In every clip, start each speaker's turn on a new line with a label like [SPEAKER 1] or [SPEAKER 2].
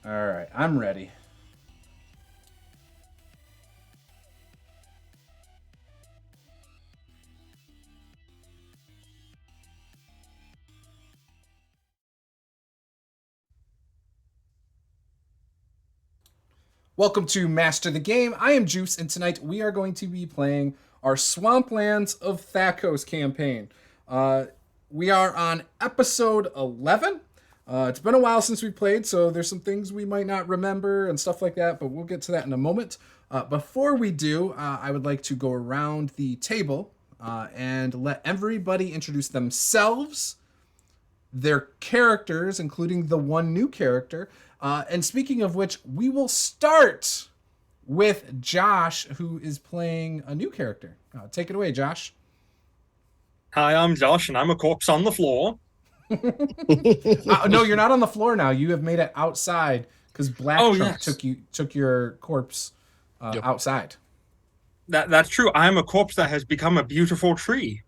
[SPEAKER 1] All right, I'm ready. Welcome to Master the Game. I am Juce, and tonight we are going to be playing our Swamplands of ThaCos campaign. We are on episode 11. It's been a while since we played, so there's some things we might not remember and stuff like that, but we'll get to that in a moment. Before we do, I would like to go around the table and let everybody introduce themselves, their characters, including the one new character. And speaking of which, we will start with Josh, who is playing a new character. Take it away, Josh.
[SPEAKER 2] Hi, I'm Josh, and I'm a corpse on the floor.
[SPEAKER 1] No, you're not on the floor now. You have made it outside because Black
[SPEAKER 2] Oh,
[SPEAKER 1] Trunk
[SPEAKER 2] yes.
[SPEAKER 1] took your corpse
[SPEAKER 3] Yep.
[SPEAKER 1] outside.
[SPEAKER 2] That's true. I'm a corpse that has become a beautiful tree.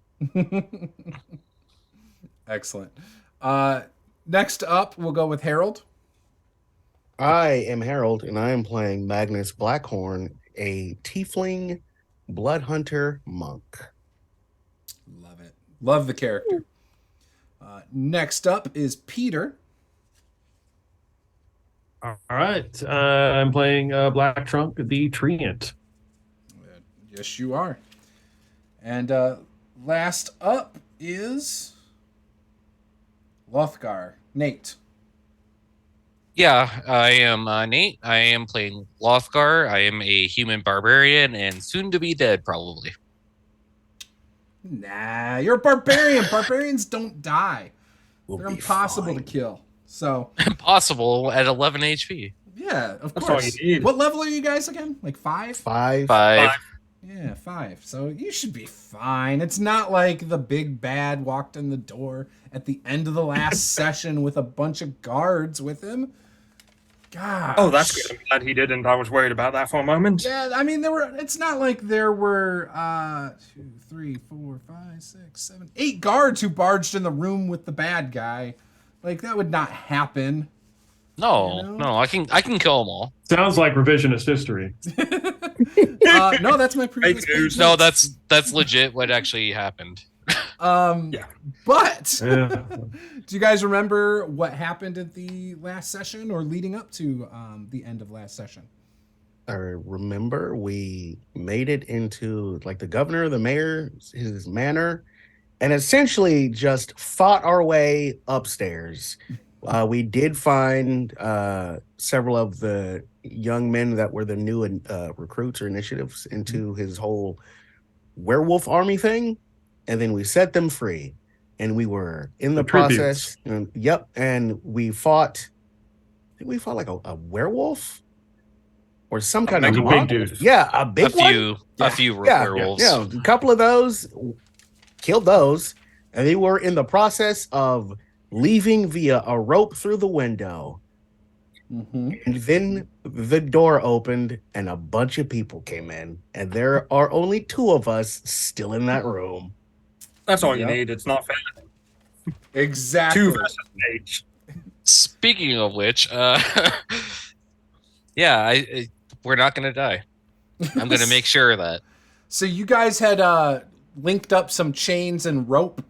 [SPEAKER 1] Excellent. Next up, we'll go with Harold.
[SPEAKER 3] I am Harold, and I am playing Magnus Blackhorn, a tiefling blood hunter monk.
[SPEAKER 1] Love it. Love the character. Next up is Peter.
[SPEAKER 4] All right. I'm playing Black Trunk, the Treant.
[SPEAKER 1] Yes, you are. And last up is Lothgar. Nate.
[SPEAKER 5] Yeah, I am Nate. I am playing Lothgar. I am a human barbarian and soon to be dead, probably.
[SPEAKER 1] Nah, you're a barbarian. Barbarians don't die.
[SPEAKER 3] We'll
[SPEAKER 1] They're
[SPEAKER 3] be
[SPEAKER 1] impossible to
[SPEAKER 3] fine.
[SPEAKER 1] kill. So,
[SPEAKER 5] Impossible at 11 HP.
[SPEAKER 1] yeah, of
[SPEAKER 2] That's all
[SPEAKER 1] course.
[SPEAKER 2] you need.
[SPEAKER 1] What level are you guys again? Like 5?
[SPEAKER 3] 5.
[SPEAKER 5] 5.
[SPEAKER 1] Yeah, 5. So you should be fine. It's not like the big bad walked in the door at the end of the last session with a bunch of guards with him. Gosh.
[SPEAKER 2] Oh, that's good. I'm glad he didn't. I was worried about that for a moment.
[SPEAKER 1] Yeah, I mean it's not like there were 2, 3, 4, 5, 6, 7, 8 guards who barged in the room with the bad guy. Like that would not happen.
[SPEAKER 5] No,
[SPEAKER 1] You know?
[SPEAKER 5] no, I can kill them all.
[SPEAKER 4] Sounds like revisionist history.
[SPEAKER 1] No, that's my previous
[SPEAKER 2] Fake news.
[SPEAKER 1] page
[SPEAKER 5] No,
[SPEAKER 1] notes.
[SPEAKER 5] that's legit what actually happened.
[SPEAKER 2] Yeah.
[SPEAKER 1] But
[SPEAKER 4] Yeah.
[SPEAKER 1] do you guys remember what happened at the last session or leading up to the end of last session?
[SPEAKER 3] I remember we made it into like the governor, the mayor, his manor, and essentially just fought our way upstairs. We did find several of the young men that were the new recruits or initiatives into his whole werewolf army thing, and then we set them free. And we were in the
[SPEAKER 4] The tributes.
[SPEAKER 3] process. And we fought. I think we fought like a werewolf or some kind of
[SPEAKER 2] mega
[SPEAKER 3] monk.
[SPEAKER 4] big dude.
[SPEAKER 3] Yeah, a big
[SPEAKER 5] a
[SPEAKER 3] one.
[SPEAKER 5] few
[SPEAKER 3] Yeah,
[SPEAKER 5] werewolves.
[SPEAKER 3] Yeah, a couple of those, killed those, and they were in the process of leaving via a rope through the window.
[SPEAKER 1] Mm-hmm.
[SPEAKER 3] And then the door opened and a bunch of people came in, and there are only 2 of us still in that room.
[SPEAKER 2] That's all you
[SPEAKER 1] Yep.
[SPEAKER 2] need. It's not fair.
[SPEAKER 1] Exactly.
[SPEAKER 2] 2 versus H.
[SPEAKER 5] Speaking of which, yeah, we're not gonna die. I'm gonna make sure of that.
[SPEAKER 1] So you guys had linked up some chains and rope.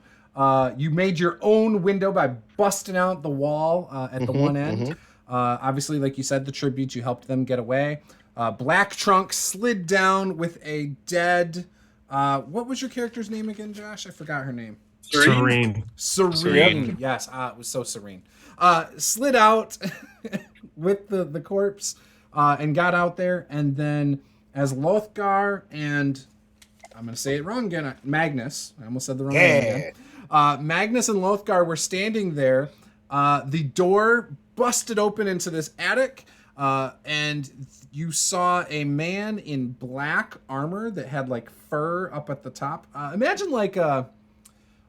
[SPEAKER 1] You made your own window by busting out the wall at the
[SPEAKER 3] Mhm,
[SPEAKER 1] one end. Obviously, like you said, the tributes, you helped them get away. Black Trunk slid down with a dead... what was your character's name again, Josh? I forgot her name.
[SPEAKER 4] Serene.
[SPEAKER 1] Serene. Yes, it was so serene. Slid out with the corpse and got out there. And then as Lothgar and... I'm going to say it wrong again. Magnus. I almost said the wrong name again. Magnus and Lothgar were standing there. The door busted open into this attic, and you saw a man in black armor that had like fur up at the top. Imagine like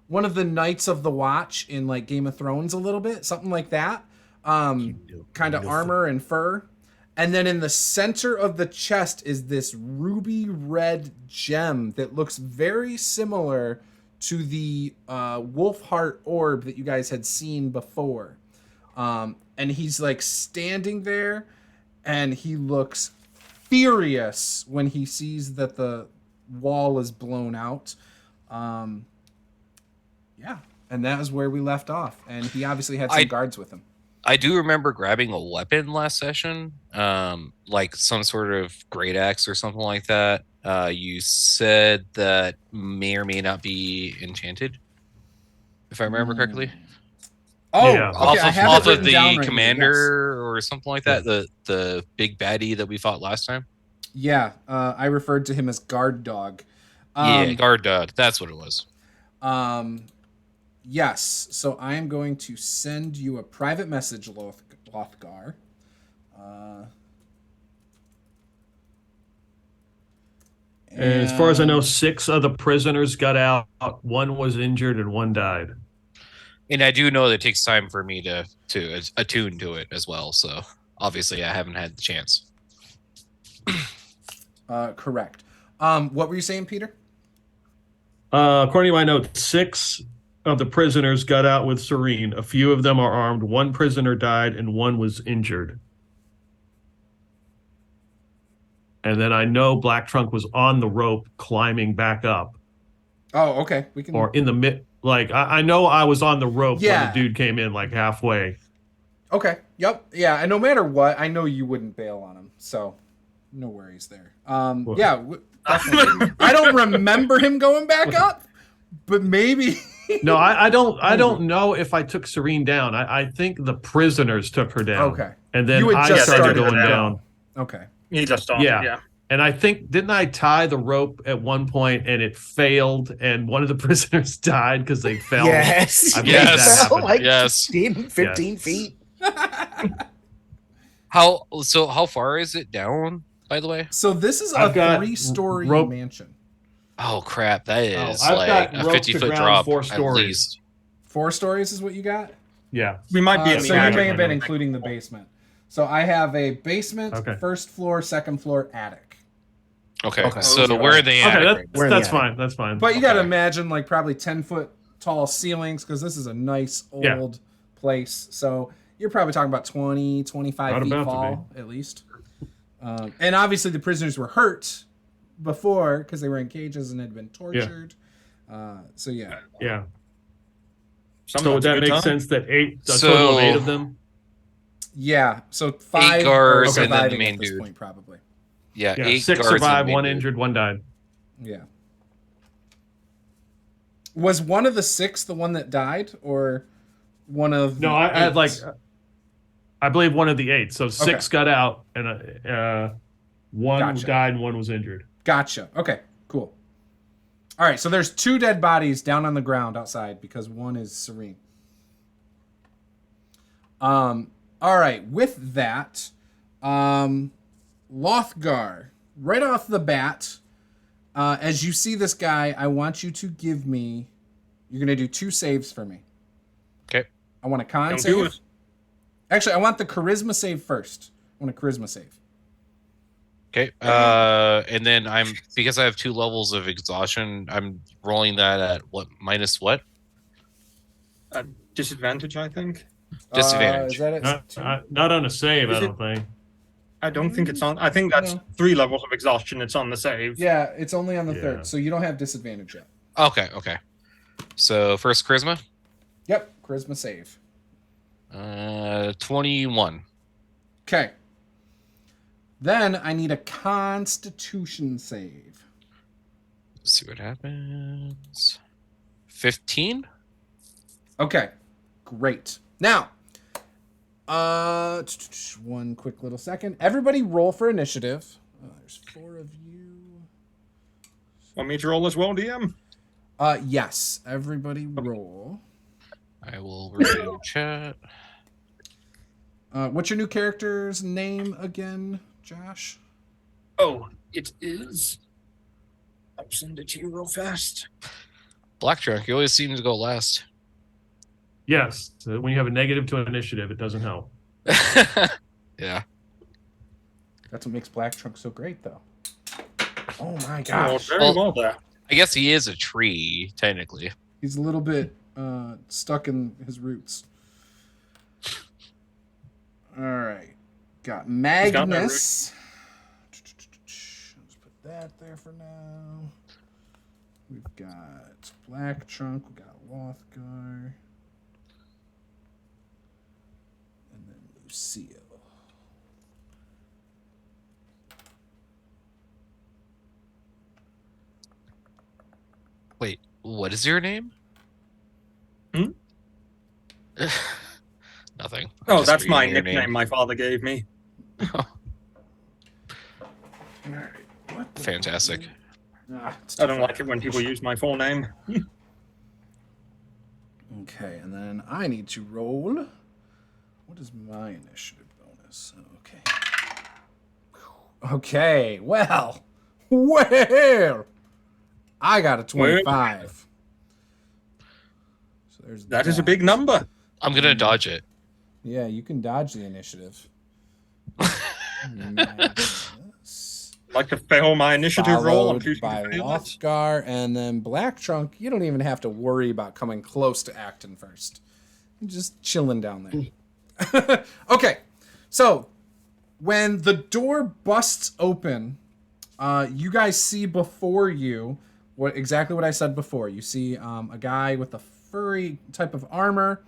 [SPEAKER 1] one of the Knights of the Watch in like Game of Thrones a little bit, something like that. Kind of armor and fur. And then in the center of the chest is this ruby red gem that looks very similar to the wolf heart orb that you guys had seen before. And and he's like standing there, and he looks furious when he sees that the wall is blown out. Yeah, and that is where we left off. And he obviously had some guards with him.
[SPEAKER 5] I do remember grabbing a weapon last session, like some sort of great axe or something like that. You said that may or may not be enchanted, if I remember correctly.
[SPEAKER 1] Oh,
[SPEAKER 4] Yeah.
[SPEAKER 1] okay.
[SPEAKER 5] Off of the commander or something like that. The big baddie that we fought last time.
[SPEAKER 1] Yeah, I referred to him as guard dog.
[SPEAKER 5] Yeah, guard dog. That's what it was.
[SPEAKER 1] Yes. So I am going to send you a private message, Lothgar.
[SPEAKER 4] And as far as I know, 6 of the prisoners got out. 1 was injured and 1 died.
[SPEAKER 5] And I do know that it takes time for me to attune to it as well. So obviously, I haven't had the chance.
[SPEAKER 1] Correct. What were you saying, Peter?
[SPEAKER 4] According to my notes, 6 of the prisoners got out with Serene. A few of them are armed. 1 prisoner died and 1 was injured. And then I know Black Trunk was on the rope climbing back up.
[SPEAKER 1] Oh, okay. We can.
[SPEAKER 4] Or in the mid. Like, I know I was on the rope
[SPEAKER 1] Yeah.
[SPEAKER 4] when the dude came in, like, halfway.
[SPEAKER 1] Okay. Yep. Yeah. And no matter what, I know you wouldn't bail on him. So no worries there. Yeah. Definitely. I don't remember him going back up, but maybe.
[SPEAKER 4] No, I don't know if I took Serene down. I think the prisoners took her down.
[SPEAKER 1] Okay.
[SPEAKER 4] And then
[SPEAKER 1] You had
[SPEAKER 4] I
[SPEAKER 1] just
[SPEAKER 4] started
[SPEAKER 1] started
[SPEAKER 4] going
[SPEAKER 1] her
[SPEAKER 4] down.
[SPEAKER 1] Okay.
[SPEAKER 2] He just started, yeah.
[SPEAKER 4] And I think, didn't I tie the rope at one point and it failed and one of the prisoners died because they fell?
[SPEAKER 3] Yes.
[SPEAKER 4] I believe
[SPEAKER 5] Yes.
[SPEAKER 4] that
[SPEAKER 3] Fell
[SPEAKER 4] happened.
[SPEAKER 3] like
[SPEAKER 5] Yes.
[SPEAKER 3] 15 feet.
[SPEAKER 5] How far is it down, by the way?
[SPEAKER 1] So this is
[SPEAKER 4] I've
[SPEAKER 1] a
[SPEAKER 4] got
[SPEAKER 1] 3-story
[SPEAKER 4] rope-
[SPEAKER 1] mansion.
[SPEAKER 5] Oh crap, that is
[SPEAKER 4] I've
[SPEAKER 5] like
[SPEAKER 4] got
[SPEAKER 5] a
[SPEAKER 4] rope to
[SPEAKER 5] 50-foot
[SPEAKER 4] ground,
[SPEAKER 5] drop
[SPEAKER 4] 4
[SPEAKER 5] at
[SPEAKER 4] stories.
[SPEAKER 5] least.
[SPEAKER 1] 4 stories is what you got?
[SPEAKER 4] Yeah.
[SPEAKER 2] We might be in the
[SPEAKER 1] So you
[SPEAKER 2] attic.
[SPEAKER 1] may have been including the basement. So I have a basement,
[SPEAKER 4] Okay.
[SPEAKER 1] first floor, second floor, attic.
[SPEAKER 5] Okay,
[SPEAKER 3] Okay.
[SPEAKER 5] so
[SPEAKER 1] Okay.
[SPEAKER 5] we're in the attic.
[SPEAKER 4] Okay,
[SPEAKER 5] right
[SPEAKER 3] We're in
[SPEAKER 4] that's
[SPEAKER 3] the attic.
[SPEAKER 4] fine. That's fine.
[SPEAKER 1] But you got to
[SPEAKER 5] Okay.
[SPEAKER 1] imagine like probably 10-foot tall ceilings because this is a nice
[SPEAKER 4] Yeah.
[SPEAKER 1] old place. So you're probably talking about 20, 25
[SPEAKER 4] Not
[SPEAKER 1] feet
[SPEAKER 4] about to
[SPEAKER 1] tall at least. And obviously the prisoners were hurt before because they were in cages and had been tortured. So yeah.
[SPEAKER 4] Yeah.
[SPEAKER 2] Some
[SPEAKER 4] So would that
[SPEAKER 2] that's a good
[SPEAKER 4] make
[SPEAKER 2] time.
[SPEAKER 4] sense that a total
[SPEAKER 5] So-
[SPEAKER 4] of 8 of them?
[SPEAKER 1] Yeah. So 5
[SPEAKER 5] guards
[SPEAKER 1] are
[SPEAKER 5] and then the
[SPEAKER 1] surviving
[SPEAKER 5] main
[SPEAKER 1] at this
[SPEAKER 5] dude.
[SPEAKER 1] point probably.
[SPEAKER 5] Yeah,
[SPEAKER 4] Yeah.
[SPEAKER 5] 8
[SPEAKER 4] 6
[SPEAKER 5] guards and
[SPEAKER 4] survived,
[SPEAKER 5] main
[SPEAKER 4] 1
[SPEAKER 5] dude.
[SPEAKER 4] injured, 1 died.
[SPEAKER 1] Yeah. Was one of the 6 the one that died or one of the
[SPEAKER 4] No, I had
[SPEAKER 1] 8?
[SPEAKER 4] like, I believe one of the 8. So 6 got out and 1
[SPEAKER 1] Gotcha.
[SPEAKER 4] died and 1 was injured.
[SPEAKER 1] Gotcha. Okay, cool. All right, so there's 2 dead bodies down on the ground outside because 1 is Serene. All right, with that, Lothgar, right off the bat, as you see this guy, I want you to give me, you're going to do 2 saves for me.
[SPEAKER 5] Okay.
[SPEAKER 1] I want a con
[SPEAKER 2] Don't do
[SPEAKER 1] save.
[SPEAKER 2] it.
[SPEAKER 1] Actually, I want the charisma save first. I want a charisma save.
[SPEAKER 5] Okay. And then because I have 2 levels of exhaustion, I'm rolling that at what minus what?
[SPEAKER 2] Disadvantage, I think.
[SPEAKER 5] Disadvantage.
[SPEAKER 1] Is that it?
[SPEAKER 4] Not on a save,
[SPEAKER 2] Is
[SPEAKER 4] I
[SPEAKER 2] it-
[SPEAKER 4] don't think.
[SPEAKER 2] I don't think it's on. I think that's
[SPEAKER 1] No.
[SPEAKER 2] 3 levels of exhaustion. It's on the save.
[SPEAKER 1] Yeah, it's only on the
[SPEAKER 4] Yeah.
[SPEAKER 1] 3rd, so you don't have disadvantage yet.
[SPEAKER 5] Okay. So first charisma,
[SPEAKER 1] Yep, charisma save.
[SPEAKER 5] 21.
[SPEAKER 1] Okay. Then I need a constitution save.
[SPEAKER 5] Let's see what happens. 15.
[SPEAKER 1] Okay, great. Now, one quick little second. Everybody roll for initiative. There's 4 of you.
[SPEAKER 2] Want me to roll as well, DM?
[SPEAKER 1] Yes, everybody roll.
[SPEAKER 5] I will read it in chat.
[SPEAKER 1] What's your new character's name again, Josh?
[SPEAKER 2] Oh, it is. I'll send it to you real fast.
[SPEAKER 5] Black Trunk, you always seem to go last.
[SPEAKER 4] Yes. So when you have a negative to an initiative, it doesn't help.
[SPEAKER 5] Yeah.
[SPEAKER 1] That's what makes Black Trunk so great, though. Oh my
[SPEAKER 2] Oh,
[SPEAKER 1] gosh.
[SPEAKER 2] very
[SPEAKER 5] Well-
[SPEAKER 2] well there.
[SPEAKER 5] I guess he is a tree, technically.
[SPEAKER 1] He's a little bit stuck in his roots. All right. Got
[SPEAKER 2] got that
[SPEAKER 1] Magnus. Let's put that there for now. We've got Black Trunk. We got Lothgar. And then Lucille.
[SPEAKER 5] Wait, what is your name?
[SPEAKER 2] Hmm?
[SPEAKER 5] Nothing.
[SPEAKER 2] Oh,
[SPEAKER 5] Just
[SPEAKER 2] that's my
[SPEAKER 5] reading your
[SPEAKER 2] nickname
[SPEAKER 5] name.
[SPEAKER 2] my father gave me.
[SPEAKER 1] All right. What the
[SPEAKER 5] Fantastic.
[SPEAKER 1] it's
[SPEAKER 2] I don't
[SPEAKER 1] too
[SPEAKER 2] like
[SPEAKER 1] far.
[SPEAKER 2] it when people use my full name.
[SPEAKER 1] Okay, and then I need to roll. What is my initiative bonus? Okay. Okay, well. I got a 25. So there's
[SPEAKER 2] That is a big number.
[SPEAKER 5] I'm gonna dodge it.
[SPEAKER 1] Yeah, you can dodge the initiative. Magnus,
[SPEAKER 2] I'd like to fail my initiative roll. I'm
[SPEAKER 1] followed
[SPEAKER 2] choosing
[SPEAKER 1] by
[SPEAKER 2] to fail it.
[SPEAKER 1] Lothgar, and then Black Trunk. You don't even have to worry about coming close to Acton first. You're just chilling down there. Okay, so when the door busts open, you guys see before you exactly what I said before. You see a guy with a furry type of armor,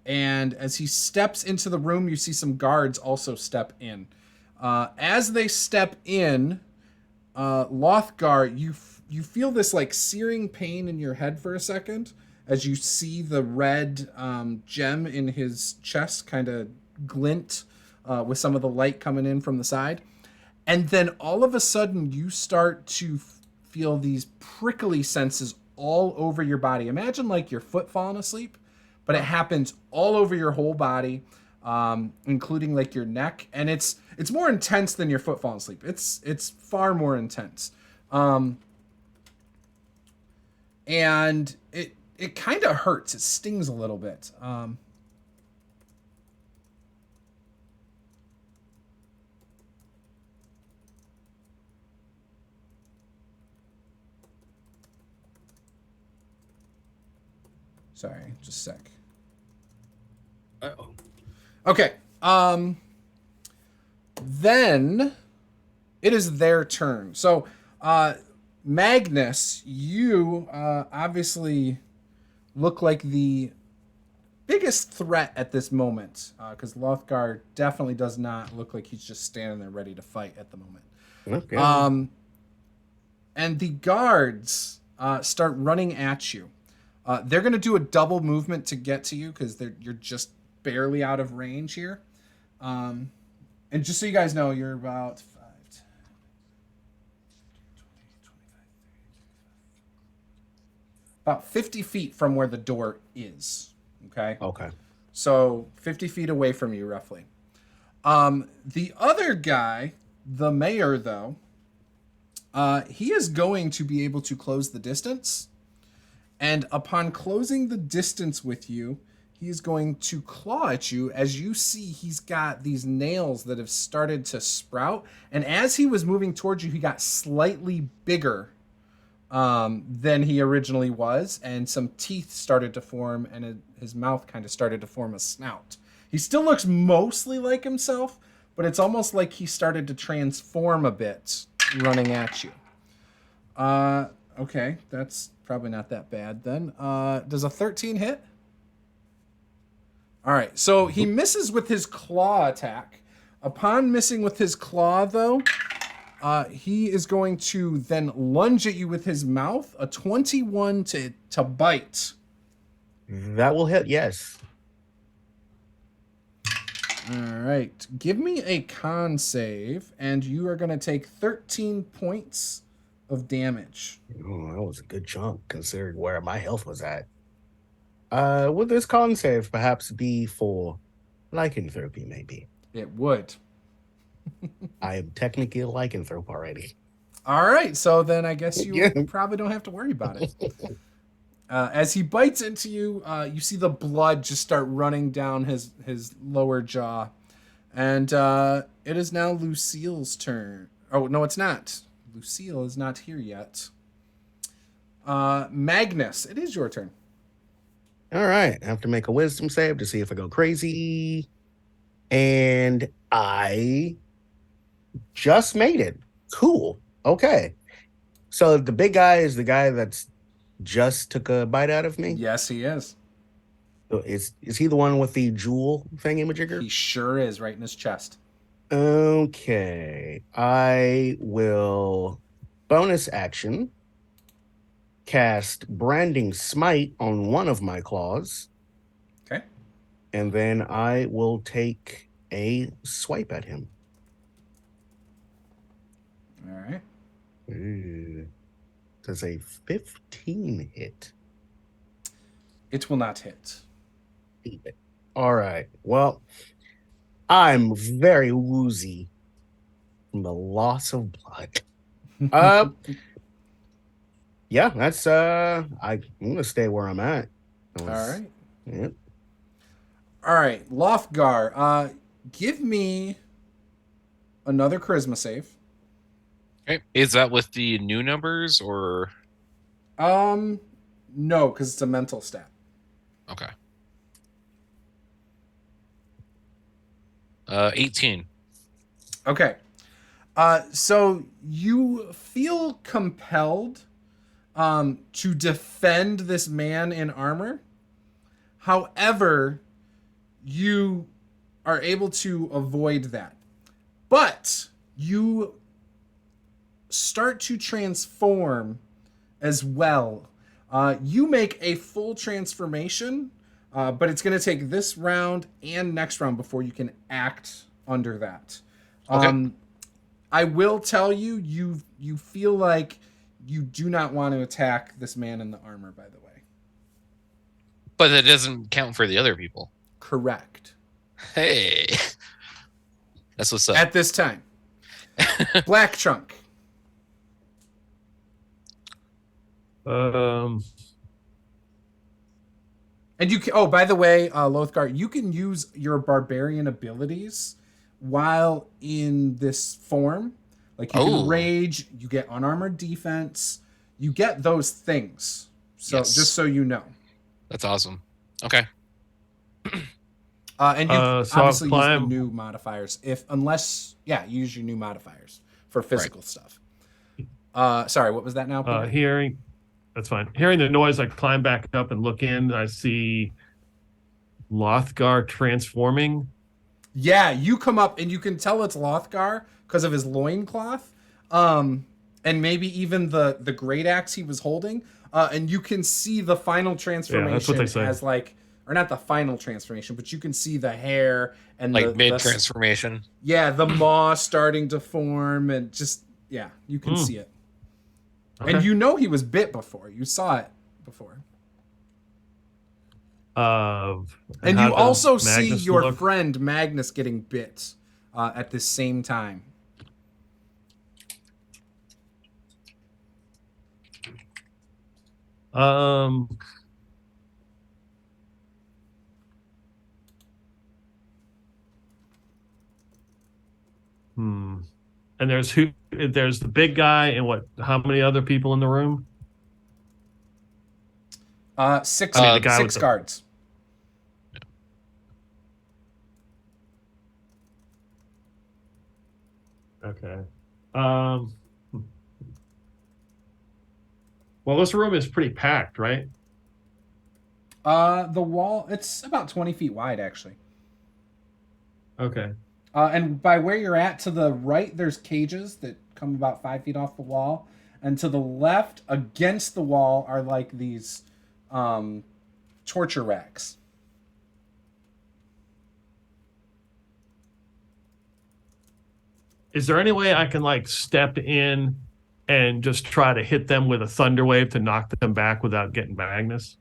[SPEAKER 1] and as he steps into the room, you see some guards also step in. As they step in, Lothgar, you feel this like searing pain in your head for a second as you see the red gem in his chest kind of glint with some of the light coming in from the side. And then all of a sudden you start to feel these prickly senses all over your body. Imagine like your foot falling asleep, but it happens all over your whole body, including like your neck. And it's more intense than your foot falling asleep. It's far more intense. And it kind of hurts. It stings a little bit. Sorry, just a sec.
[SPEAKER 2] Uh-oh.
[SPEAKER 1] Okay. Then it is their turn. So, Magnus, you obviously look like the biggest threat at this moment, because Lothgar definitely does not look like he's just standing there ready to fight at the moment.
[SPEAKER 3] Okay.
[SPEAKER 1] And the guards start running at you. They're going to do a double movement to get to you because you're just barely out of range here. And just so you guys know, you're about 5, 10, 20, 25, 30, about 50 feet from where the door is. Okay?
[SPEAKER 3] Okay.
[SPEAKER 1] So 50 feet away from you, roughly. The other guy, the mayor, though, he is going to be able to close the distance. And upon closing the distance with you, he is going to claw at you. As you see, he's got these nails that have started to sprout. And as he was moving towards you, he got slightly bigger than he originally was. And some teeth started to form, and his mouth kind of started to form a snout. He still looks mostly like himself, but it's almost like he started to transform a bit running at you. Okay, that's probably not that bad then. Does a 13 hit? All right, so he misses with his claw attack. Upon missing with his claw, though, he is going to then lunge at you with his mouth. A 21 to bite.
[SPEAKER 3] That will hit, yes.
[SPEAKER 1] All right, give me a con save, and you are going to take 13 points of damage.
[SPEAKER 3] Oh, that was a good chunk considering where my health was at. Would this con save perhaps be for lycanthropy, maybe?
[SPEAKER 1] It would.
[SPEAKER 3] I am technically a lycanthrope already.
[SPEAKER 1] All right, so then I guess you
[SPEAKER 3] Yeah.
[SPEAKER 1] probably don't have to worry about it. As he bites into you, you see the blood just start running down his lower jaw. And it is now Lucille's turn. Oh, no, it's not. Lucille is not here yet. Magnus, it is your turn.
[SPEAKER 3] All right. I have to make a wisdom save to see if I go crazy. And I just made it. Cool. Okay. So the big guy is the guy that's just took a bite out of me?
[SPEAKER 1] Yes, he is.
[SPEAKER 3] So is he the one with the jewel
[SPEAKER 1] He
[SPEAKER 3] thingamajigger?
[SPEAKER 1] sure is, right in his chest.
[SPEAKER 3] Okay. I will bonus action cast Branding Smite on one of my claws.
[SPEAKER 1] Okay.
[SPEAKER 3] And then I will take a swipe at him.
[SPEAKER 1] All right.
[SPEAKER 3] Ooh. Does a 15 hit?
[SPEAKER 1] It will not hit.
[SPEAKER 3] All right. Well, I'm very woozy from the loss of blood. Yeah, that's I'm gonna stay where I'm at.
[SPEAKER 1] All right.
[SPEAKER 3] Yep.
[SPEAKER 1] All right, Lothgar, give me another charisma save.
[SPEAKER 5] Okay. Is that with the new numbers or
[SPEAKER 1] No, because it's a mental stat.
[SPEAKER 5] okay? 18.
[SPEAKER 1] Okay. So you feel compelled to defend this man in armor. However, you are able to avoid that. But you start to transform as well. You make a full transformation, but it's going to take this round and next round before you can act under that.
[SPEAKER 5] Okay.
[SPEAKER 1] I will tell you, you feel like you do not want to attack this man in the armor, by the way.
[SPEAKER 5] But that doesn't count for the other people.
[SPEAKER 1] Correct.
[SPEAKER 5] Hey. That's what's up.
[SPEAKER 1] At this time. Black Trunk.
[SPEAKER 4] Um,
[SPEAKER 1] And you can, oh, by the way, Lothgar, you can use your barbarian abilities while in this form. Like you can rage, you get unarmored defense, you get those things. So
[SPEAKER 5] Yes.
[SPEAKER 1] just so you know.
[SPEAKER 5] That's awesome. Okay.
[SPEAKER 1] And you
[SPEAKER 4] so
[SPEAKER 1] obviously use the
[SPEAKER 4] climb-
[SPEAKER 1] new modifiers use your new modifiers for physical stuff. Sorry, what was that now? Peter?
[SPEAKER 4] That's fine. Hearing the noise, I climb back up and look in. I see Lothgar transforming.
[SPEAKER 1] Yeah, you come up and you can tell it's Lothgar because of his loincloth. And maybe even the great axe he was holding. And you can see the final transformation
[SPEAKER 4] that's what they say.
[SPEAKER 1] as or not the final transformation, but you can see the hair and
[SPEAKER 5] Like
[SPEAKER 1] the
[SPEAKER 5] mid transformation.
[SPEAKER 1] Yeah, the maw starting to form and just you can see it.
[SPEAKER 4] Okay.
[SPEAKER 1] And you know he was bit before. You saw it before.
[SPEAKER 4] And
[SPEAKER 1] And
[SPEAKER 4] how
[SPEAKER 1] you
[SPEAKER 4] does
[SPEAKER 1] also see
[SPEAKER 4] Magnus
[SPEAKER 1] your
[SPEAKER 4] look?
[SPEAKER 1] friend Magnus getting bit at the same time.
[SPEAKER 4] And there's the big guy and how many other people in the room?
[SPEAKER 1] Six
[SPEAKER 4] the guy
[SPEAKER 1] six
[SPEAKER 4] with
[SPEAKER 1] guards.
[SPEAKER 4] Okay. Well, this room is pretty packed, right?
[SPEAKER 1] The wall, it's about 20 feet wide, actually.
[SPEAKER 4] Okay.
[SPEAKER 1] And by where you're at, to the right, there's cages that come about 5 feet off the wall. And to the left, against the wall, are like these torture racks.
[SPEAKER 4] Is there any way I can step in and just try to hit them with a thunder wave to knock them back without getting Magnus?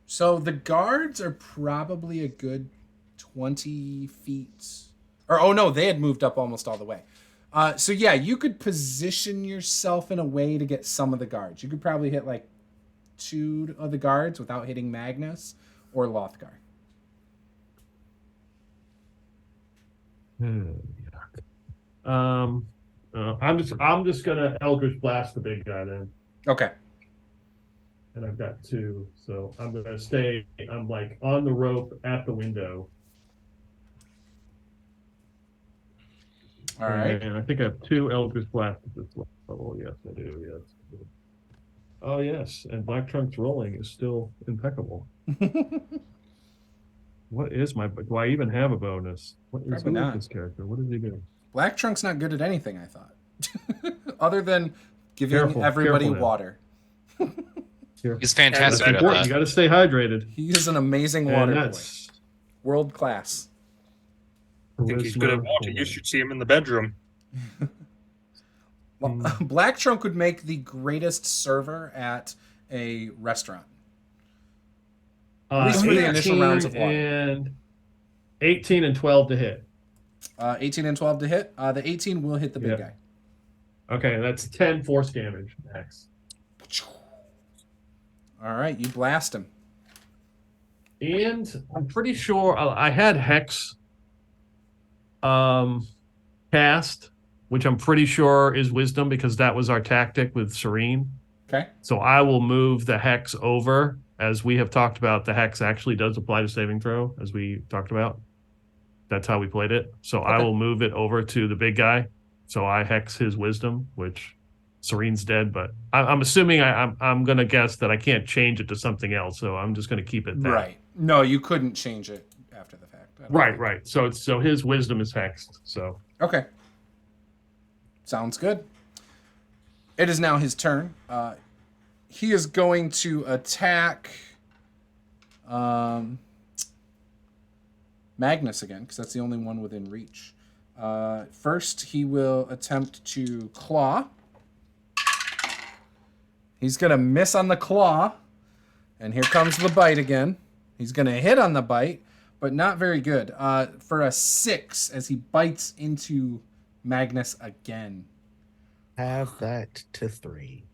[SPEAKER 1] So the guards are probably a good 20 feet. Or, oh no, they had moved up almost all the way. So yeah, you could position yourself in a way to get some of the guards. You could probably hit 2 of the guards without hitting Magnus or Lothgar.
[SPEAKER 4] I'm just gonna Eldritch Blast the big guy then.
[SPEAKER 1] Okay.
[SPEAKER 4] and I've got 2, so I'm gonna stay. I'm like on the rope at the window.
[SPEAKER 1] All right.
[SPEAKER 4] And I think I have 2 Eldritch Blasts at this level. Yes, I do. Yes. Oh yes, and Black Trunk's rolling is still impeccable. What is my? Do I even have a bonus? What is,
[SPEAKER 1] Probably not.
[SPEAKER 4] this character? What does he do?
[SPEAKER 1] Black Trunk's not good at anything, I thought. Other than giving
[SPEAKER 4] Careful,
[SPEAKER 1] everybody
[SPEAKER 4] careful now.
[SPEAKER 1] water.
[SPEAKER 4] Here.
[SPEAKER 5] He's
[SPEAKER 4] That's
[SPEAKER 5] fantastic at
[SPEAKER 4] important. You
[SPEAKER 5] that.
[SPEAKER 4] got to stay hydrated.
[SPEAKER 1] He is an amazing
[SPEAKER 4] And
[SPEAKER 1] water boy.
[SPEAKER 4] that's
[SPEAKER 1] World class.
[SPEAKER 2] I think he's good at
[SPEAKER 4] charisma.
[SPEAKER 2] water. You should see him in the bedroom.
[SPEAKER 1] Well, Black Trunk would make the greatest server at a restaurant. At least for the initial rounds of water.
[SPEAKER 4] And 18 and 12 to hit.
[SPEAKER 1] 18 and 12 to hit. The 18 will hit the big guy.
[SPEAKER 4] Okay, that's 10 force damage max.
[SPEAKER 1] All right, you blast him.
[SPEAKER 4] And I'm pretty sure I had Hex cast, which I'm pretty sure is Wisdom because that was our tactic with Serene.
[SPEAKER 1] Okay.
[SPEAKER 4] So I will move the Hex over. As we have talked about, the Hex actually does apply to saving throw, as we talked about. That's how we played it. So I will move it over to the big guy. So I Hex his Wisdom, which Serene's dead, but I'm assuming I'm going to guess that I can't change it to something else. So I'm just going to keep it that.
[SPEAKER 1] Right. No, you couldn't change it after the fact.
[SPEAKER 4] Right. So his Wisdom is hexed. So
[SPEAKER 1] Okay. Sounds good. It is now his turn. He is going to attack Magnus again, because that's the only one within reach. First, he will attempt to claw. He's going to miss on the claw. And here comes the bite again. He's going to hit on the bite, but not very good. For a 6, as he bites into Magnus again.
[SPEAKER 3] Have that to 3.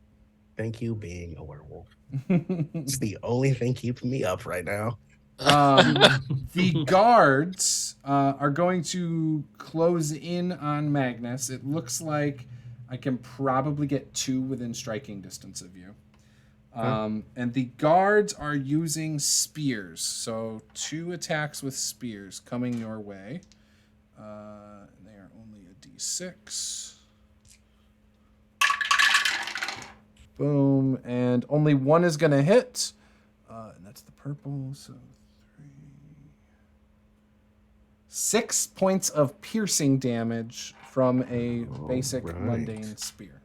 [SPEAKER 3] Thank you, being a werewolf. It's the only thing keeping me up right now.
[SPEAKER 1] The guards are going to close in on Magnus. It looks like I can probably get 2 within striking distance of you. And the guards are using spears. So 2 attacks with spears coming your way. They are only a d6. Boom. And only 1 is going to hit. And that's the purple. So 3. 6 points of piercing damage from a basic mundane spear.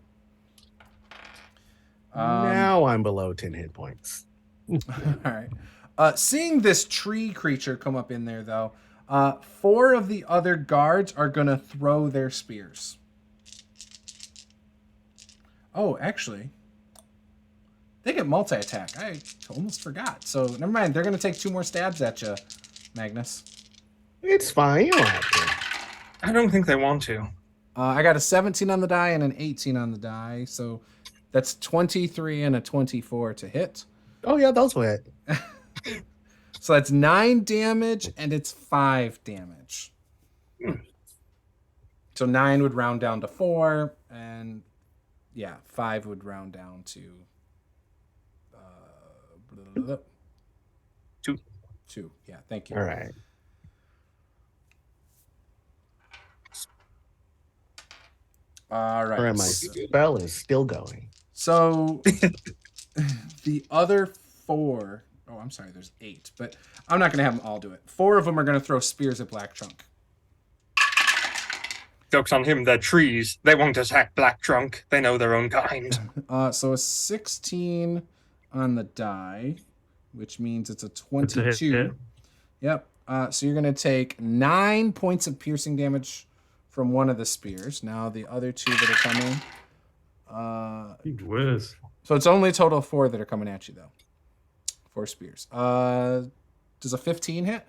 [SPEAKER 3] Now I'm below 10 hit points.
[SPEAKER 1] All right. Seeing this tree creature come up in there, though, 4 of the other guards are going to throw their spears. Oh, actually, they get multi-attack. I almost forgot. So never mind. They're going to take 2 more stabs at you, Magnus.
[SPEAKER 3] It's fine. You don't have to.
[SPEAKER 2] I don't think they want to.
[SPEAKER 1] I got a 17 on the die and an 18 on the die. So that's 23 and a 24 to hit.
[SPEAKER 3] Oh, yeah, those were it.
[SPEAKER 1] So that's 9 damage and it's 5 damage. So 9 would round down to 4, and 5 would round down to
[SPEAKER 2] 2.
[SPEAKER 1] 2. Yeah, thank you.
[SPEAKER 3] All right.
[SPEAKER 1] All right.
[SPEAKER 3] All right, my spell is still going.
[SPEAKER 1] So the other 4, oh, I'm sorry, there's 8, but I'm not going to have them all do it. 4 of them are going to throw spears at Black Trunk.
[SPEAKER 2] Joke's on him, they're trees. They won't attack Black Trunk. They know their own kind.
[SPEAKER 1] So a 16 on the die, which means it's a
[SPEAKER 4] That's a
[SPEAKER 1] 22.
[SPEAKER 4] hit.
[SPEAKER 1] Yep. So you're going to take 9 points of piercing damage from one of the spears. Now the other 2 that are coming.
[SPEAKER 4] Gee whiz.
[SPEAKER 1] So it's only a total of 4 that are coming at you, though. 4 spears. Does a 15 hit?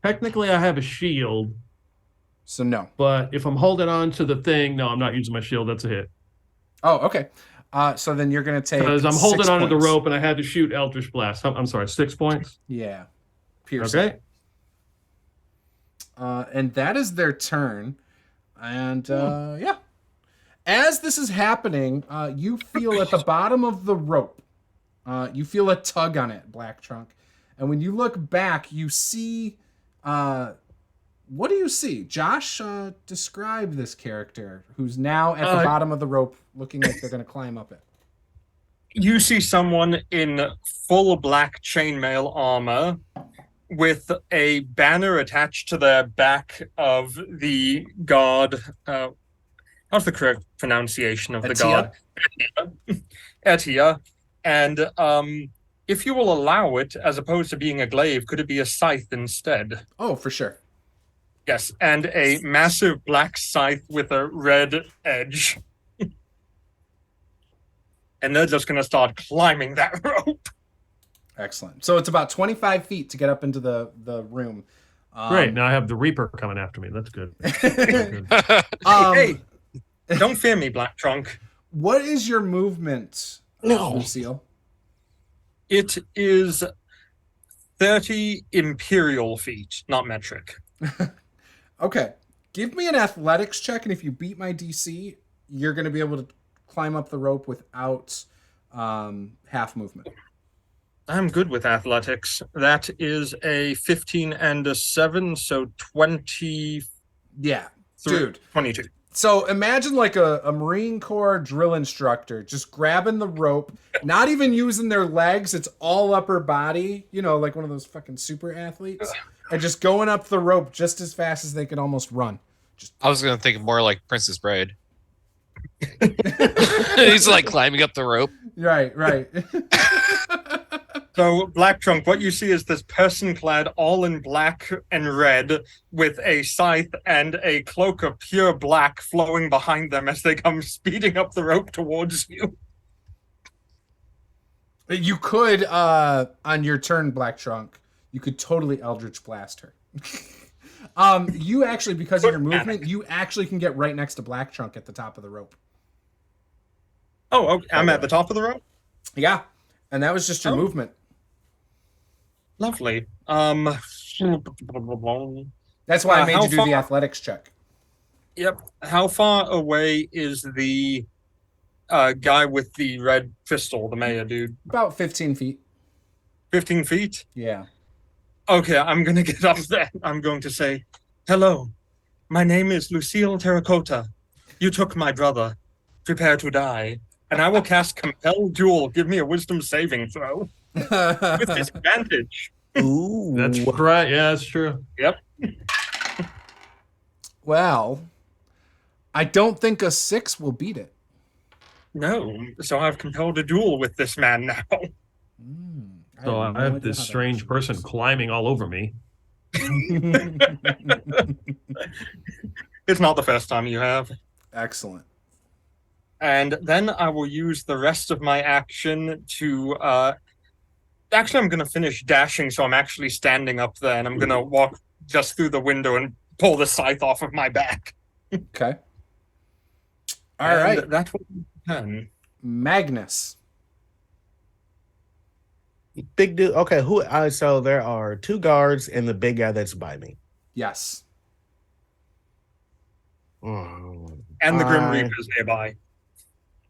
[SPEAKER 4] Technically, I have a shield,
[SPEAKER 1] So no.
[SPEAKER 4] but if I'm holding on to the thing, no, I'm not using my shield. That's a hit.
[SPEAKER 1] Oh, okay. So then you're going to take
[SPEAKER 4] Because I'm holding
[SPEAKER 1] 6
[SPEAKER 4] onto the
[SPEAKER 1] points.
[SPEAKER 4] rope and I had to shoot Eldritch Blast. I'm sorry, 6 points.
[SPEAKER 1] Yeah. Piercing.
[SPEAKER 4] Okay.
[SPEAKER 1] And that is their turn. And yeah. As this is happening, you feel at the bottom of the rope, you feel a tug on it, Black Trunk. And when you look back, you see, what do you see? Josh, describe this character who's now at the bottom of the rope looking like they're going to climb up it.
[SPEAKER 2] You see someone in full black chainmail armor with a banner attached to the back of the god. How's the correct pronunciation of the god? Etia. And if you will allow it, as opposed to being a glaive, could it be a scythe instead?
[SPEAKER 1] Oh, for sure.
[SPEAKER 2] Yes, and a massive black scythe with a red edge. And they're just going to start climbing that rope.
[SPEAKER 1] Excellent. So it's about 25 feet to get up into the room.
[SPEAKER 4] Great. Now I have the Reaper coming after me. That's good.
[SPEAKER 2] Hey, don't fear me, Black Trunk.
[SPEAKER 1] What is your movement, Lucille?
[SPEAKER 2] It is 30 imperial feet, not metric.
[SPEAKER 1] Okay. Give me an athletics check, and if you beat my DC, you're going to be able to climb up the rope without half movement.
[SPEAKER 2] I'm good with athletics. That is a 15 and a 7, so 20.
[SPEAKER 1] Yeah, dude.
[SPEAKER 2] 22.
[SPEAKER 1] So imagine like a Marine Corps drill instructor just grabbing the rope, not even using their legs. It's all upper body, you know, like one of those fucking super athletes, and just going up the rope just as fast as they can almost run.
[SPEAKER 5] I was going to think more like Princess Bride. He's like climbing up the rope.
[SPEAKER 1] Right.
[SPEAKER 2] So, Black Trunk, what you see is this person clad all in black and red with a scythe and a cloak of pure black flowing behind them as they come speeding up the rope towards you.
[SPEAKER 1] You could, on your turn, Black Trunk, you could totally Eldritch Blast her. You actually, because of your movement, you actually can get right next to Black Trunk at the top of the rope.
[SPEAKER 2] Oh, okay. I'm at the top of the rope?
[SPEAKER 1] Yeah, and that was just your movement.
[SPEAKER 2] Lovely.
[SPEAKER 1] That's why I made you do the athletics check.
[SPEAKER 2] Yep. How far away is the guy with the red pistol, the mayor dude?
[SPEAKER 1] About 15 feet.
[SPEAKER 2] 15 feet?
[SPEAKER 1] Yeah.
[SPEAKER 2] Okay, I'm going to get up there. I'm going to say, hello, my name is Lucille Terracotta. You took my brother. Prepare to die. And I will cast Compel Duel. Give me a wisdom saving throw. With disadvantage.
[SPEAKER 3] Ooh.
[SPEAKER 4] That's right. Yeah, that's true.
[SPEAKER 2] Yep.
[SPEAKER 1] Well, I don't think a 6 will beat it.
[SPEAKER 2] No, so I've compelled a duel with this man now.
[SPEAKER 4] So I have this strange person climbing all over me.
[SPEAKER 2] It's not the first time you have.
[SPEAKER 1] Excellent.
[SPEAKER 2] And then I will use the rest of my action to... Actually, I'm going to finish dashing, so I'm actually standing up there, and I'm going to walk just through the window and pull the scythe off of my back.
[SPEAKER 1] Okay. All right.
[SPEAKER 2] That will be 10.
[SPEAKER 1] Magnus.
[SPEAKER 3] Big dude. Okay, so there are 2 guards and the big guy that's by me.
[SPEAKER 1] Yes.
[SPEAKER 3] Oh,
[SPEAKER 2] And the Grim Reaper's nearby.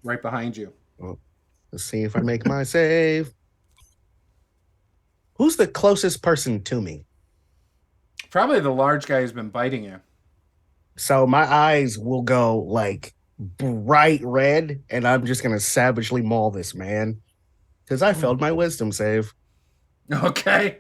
[SPEAKER 1] Right behind you.
[SPEAKER 3] Let's see if I make my save. Who's the closest person to me?
[SPEAKER 1] Probably the large guy who's been biting you.
[SPEAKER 3] So my eyes will go like bright red, and I'm just going to savagely maul this man because I failed my wisdom save.
[SPEAKER 1] Okay.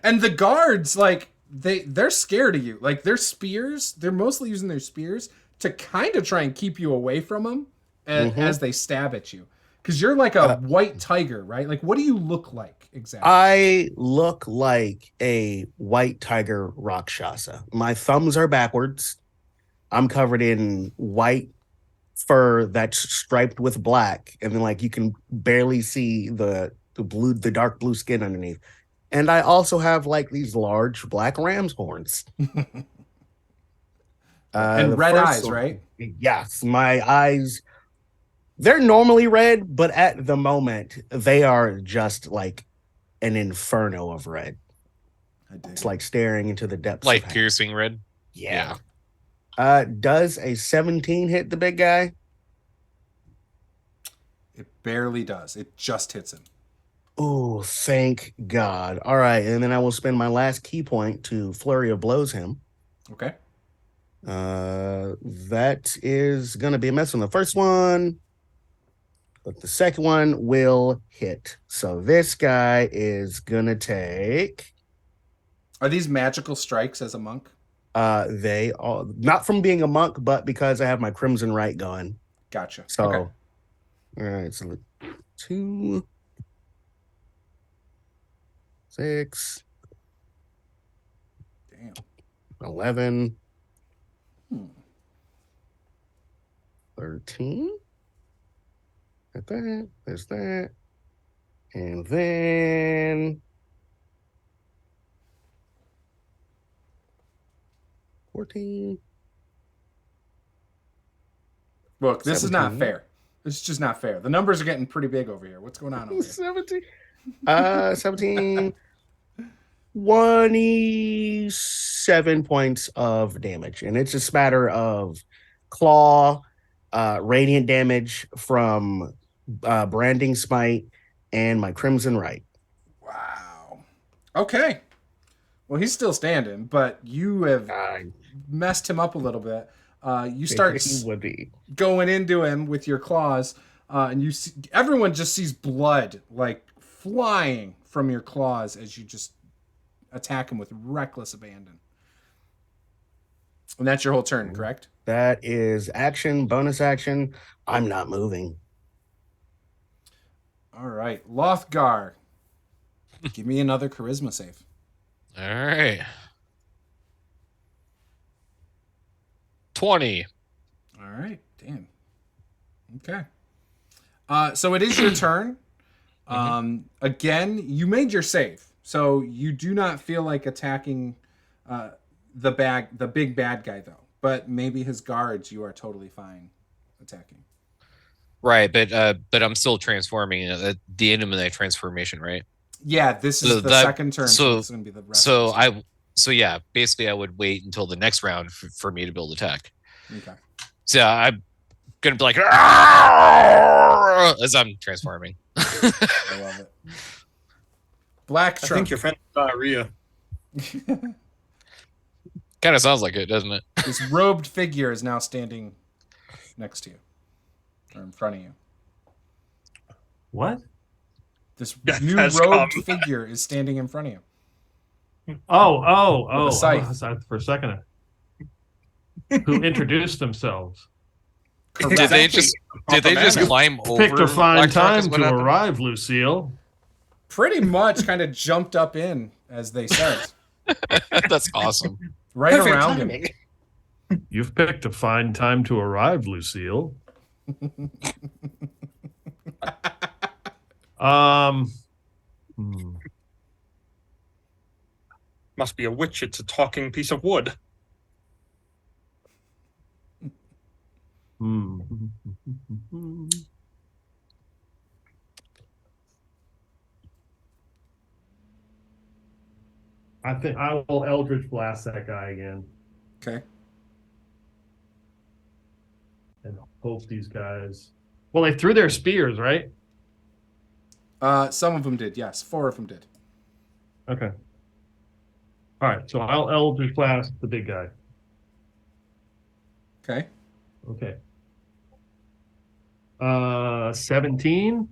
[SPEAKER 1] And the guards, like, they're scared of you. Like, their spears, they're mostly using their spears to kind of try and keep you away from them as they stab at you. Because you're like a white tiger, right? Like, what do you look like exactly?
[SPEAKER 3] I look like a white tiger Rakshasa. My thumbs are backwards. I'm covered in white fur that's striped with black. And then, like, you can barely see the dark blue skin underneath. And I also have, like, these large black ram's horns.
[SPEAKER 1] And red eyes, right?
[SPEAKER 3] Yes, my eyes... They're normally red, but at the moment, they are just like an inferno of red. It's like staring into the depths.
[SPEAKER 5] Like piercing red?
[SPEAKER 3] Yeah. Does a 17 hit the big guy?
[SPEAKER 1] It barely does. It just hits him.
[SPEAKER 3] Oh, thank God. All right, and then I will spend my last key point to Flurry of Blows him.
[SPEAKER 1] Okay.
[SPEAKER 3] That is going to be a mess on the first one, but the second one will hit. So this guy is going to take...
[SPEAKER 1] Are these magical strikes as a monk?
[SPEAKER 3] They are not from being a monk, but because I have my Crimson Right going.
[SPEAKER 1] Gotcha.
[SPEAKER 3] So,
[SPEAKER 1] okay.
[SPEAKER 3] All right, so 2, 6,
[SPEAKER 1] Damn.
[SPEAKER 3] 11, 13. At that, there's that. And then 14.
[SPEAKER 1] Look, this is not
[SPEAKER 3] 17.
[SPEAKER 1] fair. This is just not fair. The numbers are getting pretty big over here. What's going on over here?
[SPEAKER 3] 17. 17. 27 points of damage. And it's just a matter of claw, radiant damage from branding smite, and my Crimson Right.
[SPEAKER 1] Wow. Okay. Well, he's still standing, but you have messed him up a little bit. You start going into him with your claws, and you see, everyone just sees blood like flying from your claws as you just attack him with reckless abandon. And that's your whole turn, correct?
[SPEAKER 3] That is action, bonus action. I'm not moving.
[SPEAKER 1] All right. Lothgar, give me another charisma save.
[SPEAKER 5] All right. 20.
[SPEAKER 1] All right. Damn. Okay. So it is your turn. Again, you made your save. So you do not feel like attacking the big bad guy, though. But maybe his guards, you are totally fine attacking.
[SPEAKER 5] Right, but I'm still transforming at the end of my transformation, right?
[SPEAKER 1] Yeah, this is the second turn. So it's going to be the rest.
[SPEAKER 5] So yeah, basically I would wait until the next round for me to build attack.
[SPEAKER 1] Okay.
[SPEAKER 5] So I'm gonna be like as I'm transforming.
[SPEAKER 1] I love it. Black Trump.
[SPEAKER 2] I think your friend diarrhea.
[SPEAKER 5] Kind of sounds like it, doesn't it?
[SPEAKER 1] This robed figure is now standing next to you, or in front of you.
[SPEAKER 4] What?
[SPEAKER 1] This new robed figure is standing in front of you.
[SPEAKER 4] Oh!
[SPEAKER 1] Scythe.
[SPEAKER 4] For a second. Who introduced themselves?
[SPEAKER 5] Did they just climb over?
[SPEAKER 4] Picked a fine time to
[SPEAKER 5] happened?
[SPEAKER 4] arrive, Lucille.
[SPEAKER 1] Pretty much kind of jumped up in as they said.
[SPEAKER 5] That's awesome.
[SPEAKER 1] Right
[SPEAKER 3] Perfect
[SPEAKER 1] around
[SPEAKER 3] timing.
[SPEAKER 1] him.
[SPEAKER 4] You've picked a fine time to arrive, Lucille.
[SPEAKER 2] Must be a witch. It's a talking piece of wood.
[SPEAKER 4] I think I will Eldritch Blast that guy again.
[SPEAKER 1] Okay.
[SPEAKER 4] And hope these guys. Well, they threw their spears, right?
[SPEAKER 1] Some of them did, yes. 4 of them did.
[SPEAKER 4] Okay. All right, so I'll Eldritch Blast the big guy.
[SPEAKER 1] Okay.
[SPEAKER 4] Okay. 17.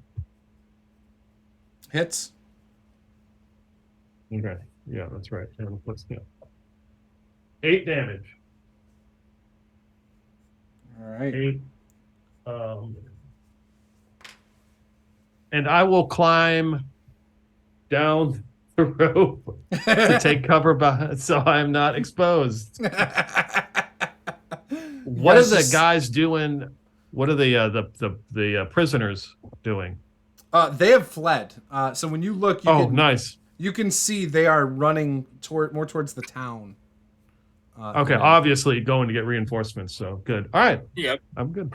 [SPEAKER 1] Hits.
[SPEAKER 4] Okay. Yeah, that's right. And let's go. 8 damage.
[SPEAKER 1] All right.
[SPEAKER 4] 8. And I will climb down the rope to take cover so I'm not exposed. What are the guys doing? What are the prisoners doing?
[SPEAKER 1] They have fled. So when you look,
[SPEAKER 4] nice.
[SPEAKER 1] You can see they are running more towards the town.
[SPEAKER 4] Okay, obviously going to get reinforcements. So good. All right.
[SPEAKER 2] Yep.
[SPEAKER 4] I'm good.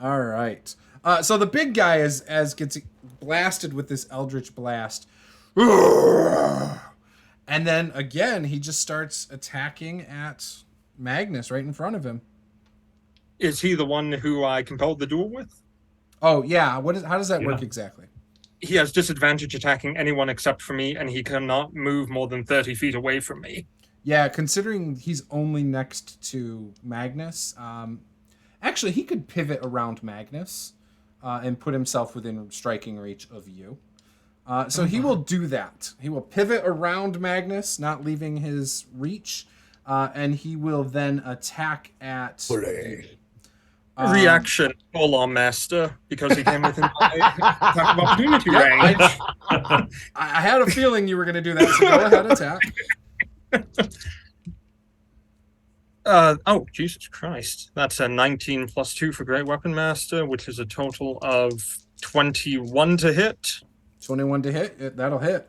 [SPEAKER 1] All right. So the big guy as gets blasted with this Eldritch Blast, And then again, he just starts attacking at Magnus right in front of him.
[SPEAKER 2] Is he the one who I compelled the duel with?
[SPEAKER 1] Oh yeah, how does that
[SPEAKER 4] Yeah.
[SPEAKER 1] work exactly?
[SPEAKER 2] He has disadvantage attacking anyone except for me, and he cannot move more than 30 feet away from me.
[SPEAKER 1] Yeah, considering he's only next to Magnus, actually he could pivot around Magnus and put himself within striking reach of you. So he will do that. He will pivot around Magnus, not leaving his reach, and he will then attack at.
[SPEAKER 2] Reaction, Polar Master, because he came within my attack of opportunity range.
[SPEAKER 1] I had a feeling you were going to do that, so go ahead, attack.
[SPEAKER 2] Oh, Jesus Christ. That's a 19 plus 2 for Great Weapon Master, which is a total of 21 to hit.
[SPEAKER 1] 21 to hit. That'll hit.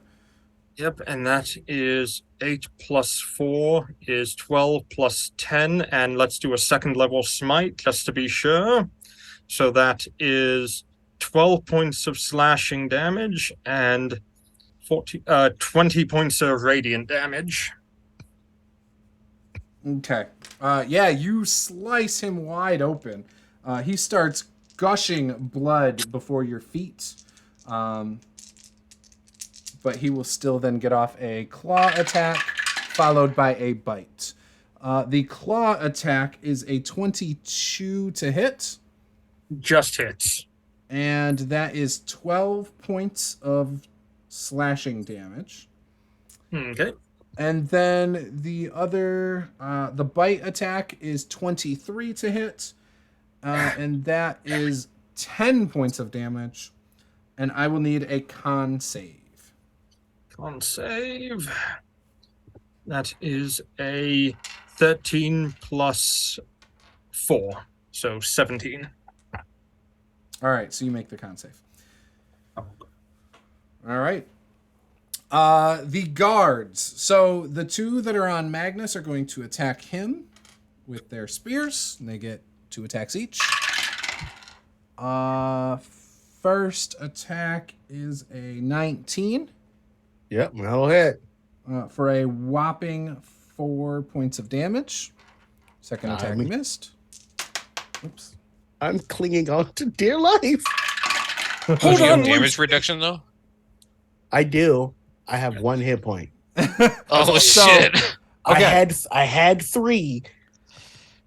[SPEAKER 2] Yep, and that is 8 plus 4 is 12 plus 10, and let's do a second level smite just to be sure. So that is 12 points of slashing damage and 20 points of radiant damage.
[SPEAKER 1] Okay. Yeah, you slice him wide open. He starts gushing blood before your feet. But he will still then get off a claw attack, followed by a bite. The claw attack is a 22 to hit.
[SPEAKER 2] Just hits.
[SPEAKER 1] And that is 12 points of slashing damage.
[SPEAKER 2] Okay.
[SPEAKER 1] And then the other, the bite attack is 23 to hit. And that is 10 points of damage. And I will need a con save.
[SPEAKER 2] Con save. That is a 13 plus 4, so 17.
[SPEAKER 1] All right, so you make the con save.
[SPEAKER 2] Oh.
[SPEAKER 1] All right. The guards. So the two that are on Magnus are going to attack him with their spears, and they get 2 attacks each. First attack is a 19.
[SPEAKER 3] Yep, that'll hit.
[SPEAKER 1] For a whopping 4 points of damage. Second attack missed. Oops.
[SPEAKER 3] I'm clinging on to dear life.
[SPEAKER 5] Do you have damage reduction though?
[SPEAKER 3] I do. I have 1 hit point.
[SPEAKER 5] Oh
[SPEAKER 1] So-
[SPEAKER 5] shit!
[SPEAKER 1] Okay.
[SPEAKER 3] I had 3.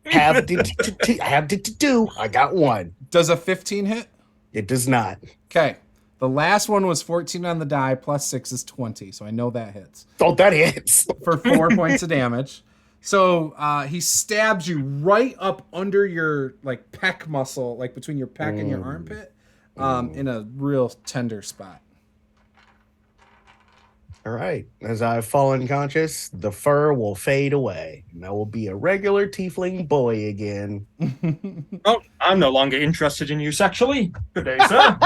[SPEAKER 3] I have 2. I got 1.
[SPEAKER 1] Does a 15 hit?
[SPEAKER 3] It does not.
[SPEAKER 1] Okay. The last one was 14 on the die, plus 6 is 20, so I know that hits.
[SPEAKER 3] Oh, that hits.
[SPEAKER 1] For 4 points of damage. So he stabs you right up under your like pec muscle, like between your pec and your armpit, in a real tender spot.
[SPEAKER 3] All right. As I fall unconscious, the fur will fade away, and I will be a regular tiefling boy again.
[SPEAKER 2] Oh, I'm no longer interested in you sexually. Good day, sir.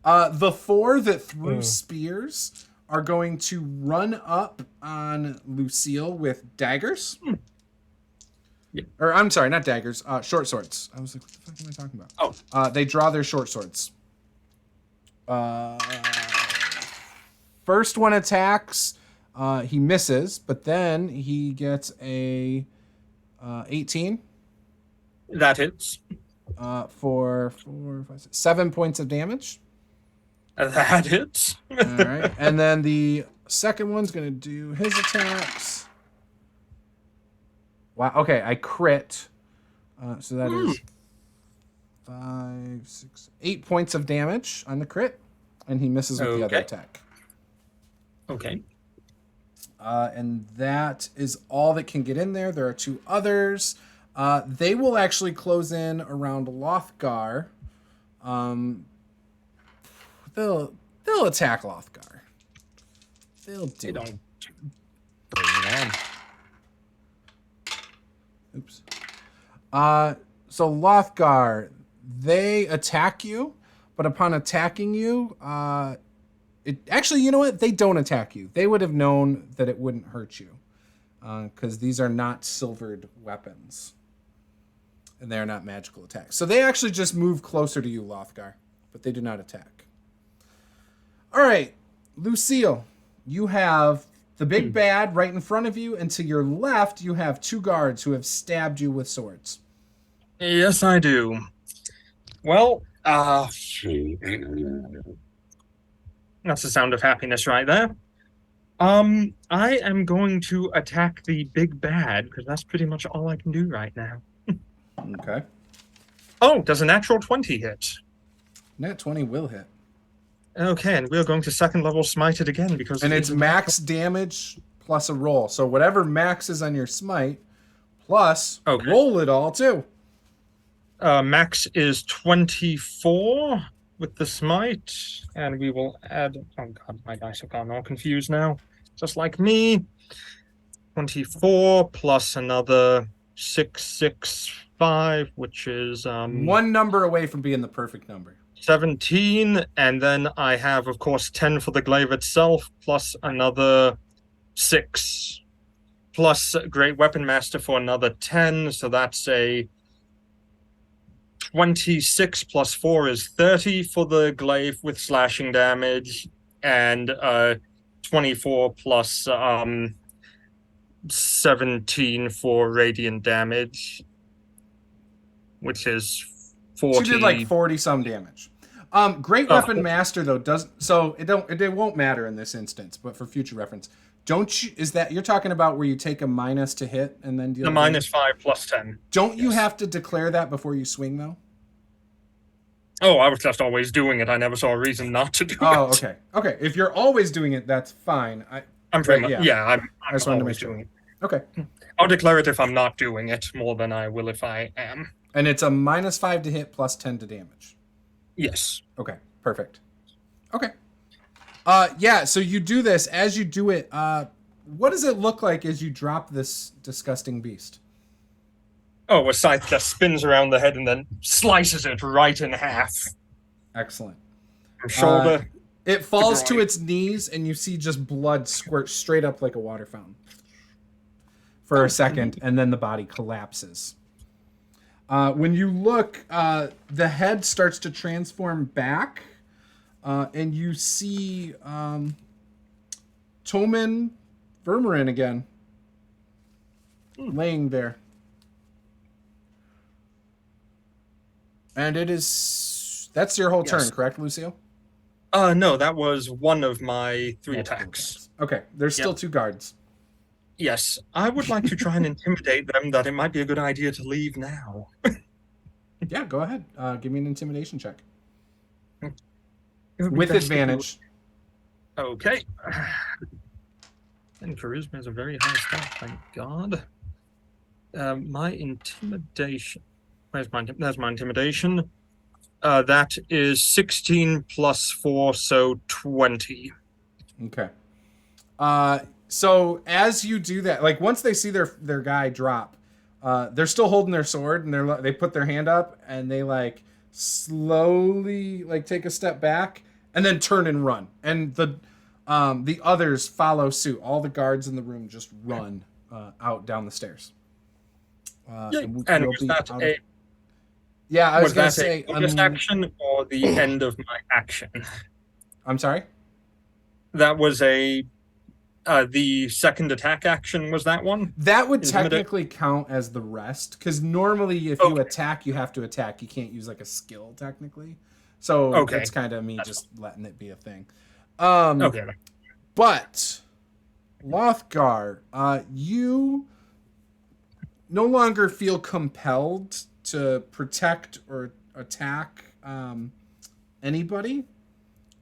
[SPEAKER 1] The 4 that threw spears are going to run up on Lucille with daggers.
[SPEAKER 2] Yeah.
[SPEAKER 1] Or I'm sorry, not daggers, short swords. I was like, what the fuck am I talking about?
[SPEAKER 2] Oh.
[SPEAKER 1] They draw their short swords. First one attacks, he misses, but then he gets a 18
[SPEAKER 2] That hits.
[SPEAKER 1] for 7 points of damage.
[SPEAKER 2] That hits.
[SPEAKER 1] All right, and then the second one's gonna do his attacks. Wow. Okay, I crit. So that is 5, 6, 8 points of damage on the crit, and he misses with the other
[SPEAKER 2] Okay.
[SPEAKER 1] attack.
[SPEAKER 2] Okay.
[SPEAKER 1] And that is all that can get in there. There are 2 others. They will actually close in around Lothgar. They'll attack Lothgar. They'll do
[SPEAKER 2] They
[SPEAKER 1] it.
[SPEAKER 2] don't.
[SPEAKER 5] Bring it on.
[SPEAKER 1] Oops. So Lothgar, they attack you, but upon attacking you, actually, you know what? They don't attack you. They would have known that it wouldn't hurt you, because these are not silvered weapons, and they are not magical attacks. So they actually just move closer to you, Lothgar, but they do not attack. All right, Lucille, you have the big bad right in front of you, and to your left, you have 2 guards who have stabbed you with swords.
[SPEAKER 2] Yes, I do. Well, that's the sound of happiness right there. I am going to attack the big bad because that's pretty much all I can do right now.
[SPEAKER 1] Okay.
[SPEAKER 2] Oh, does a natural 20 hit?
[SPEAKER 1] Nat 20 will hit.
[SPEAKER 2] Okay, and we're going to second level smite it again because
[SPEAKER 1] And it's max damage plus a roll. So whatever max is on your smite, plus roll it all too.
[SPEAKER 2] Max is 24 with the smite, and we will add. Oh god, my dice have gone all confused now, just like me. 24 plus another 6, 6, 5, which is
[SPEAKER 1] 1 number away from being the perfect number.
[SPEAKER 2] 17, and then I have, of course, 10 for the glaive itself, plus another 6, plus Great Weapon Master for another 10, so that's a 26 plus 4 is 30 for the glaive with slashing damage, and 24 plus 17 for radiant damage, which is 40.
[SPEAKER 1] She did like 40 some damage. Great Weapon Master though doesn't, so it won't matter in this instance, but for future reference, don't you, is that you're talking about where you take a minus to hit and then deal
[SPEAKER 2] the minus 5 plus 10.
[SPEAKER 1] Don't you have to declare that before you swing though?
[SPEAKER 2] Oh, I was just always doing it. I never saw a reason not to do it.
[SPEAKER 1] Oh, okay. Okay. If you're always doing it, that's fine.
[SPEAKER 2] I'm pretty much, I'm
[SPEAKER 1] I just wanted to make
[SPEAKER 2] always
[SPEAKER 1] sure.
[SPEAKER 2] doing it.
[SPEAKER 1] Okay.
[SPEAKER 2] I'll declare it if I'm not doing it more than I will if I am.
[SPEAKER 1] And it's a minus 5 to hit plus 10 to damage.
[SPEAKER 2] Yes.
[SPEAKER 1] Okay. Perfect. Okay. Yeah, so you do this. As you do it, what does it look like as you drop this disgusting beast?
[SPEAKER 2] Oh, a scythe just spins around the head and then slices it right in half.
[SPEAKER 1] Excellent.
[SPEAKER 2] From shoulder.
[SPEAKER 1] It falls to its knees, and you see just blood squirt straight up like a water fountain for a second, and then the body collapses. When you look, the head starts to transform back, and you see Toman Vermerin again, laying there. And that's your whole turn, correct, Lucio?
[SPEAKER 2] No, that was one of my 3 attacks.
[SPEAKER 1] Okay, there's still 2 guards.
[SPEAKER 2] Yes, I would like to try and intimidate them that it might be a good idea to leave now.
[SPEAKER 1] Yeah, go ahead. Give me an intimidation check.
[SPEAKER 2] With
[SPEAKER 1] With advantage.
[SPEAKER 2] Okay. And charisma is a very high stat, thank God. My intimidation. There's my intimidation. That is 16 plus 4, so 20.
[SPEAKER 1] Okay. So as you do that, like once they see their guy drop, they're still holding their sword, and they put their hand up, and they like slowly like take a step back and then turn and run. And the others follow suit. All the guards in the room just run out down the stairs.
[SPEAKER 2] And was that a...
[SPEAKER 1] Yeah, I was going to say...
[SPEAKER 2] bonus action or the end of my action?
[SPEAKER 1] I'm sorry?
[SPEAKER 2] That was the second attack action, was that one?
[SPEAKER 1] That would technically count as the rest, because normally if you attack, you have to attack. You can't use like a skill, technically. So it's kind of me just letting it be a thing.
[SPEAKER 2] Okay.
[SPEAKER 1] But, Lothgar, you no longer feel compelled to protect or attack anybody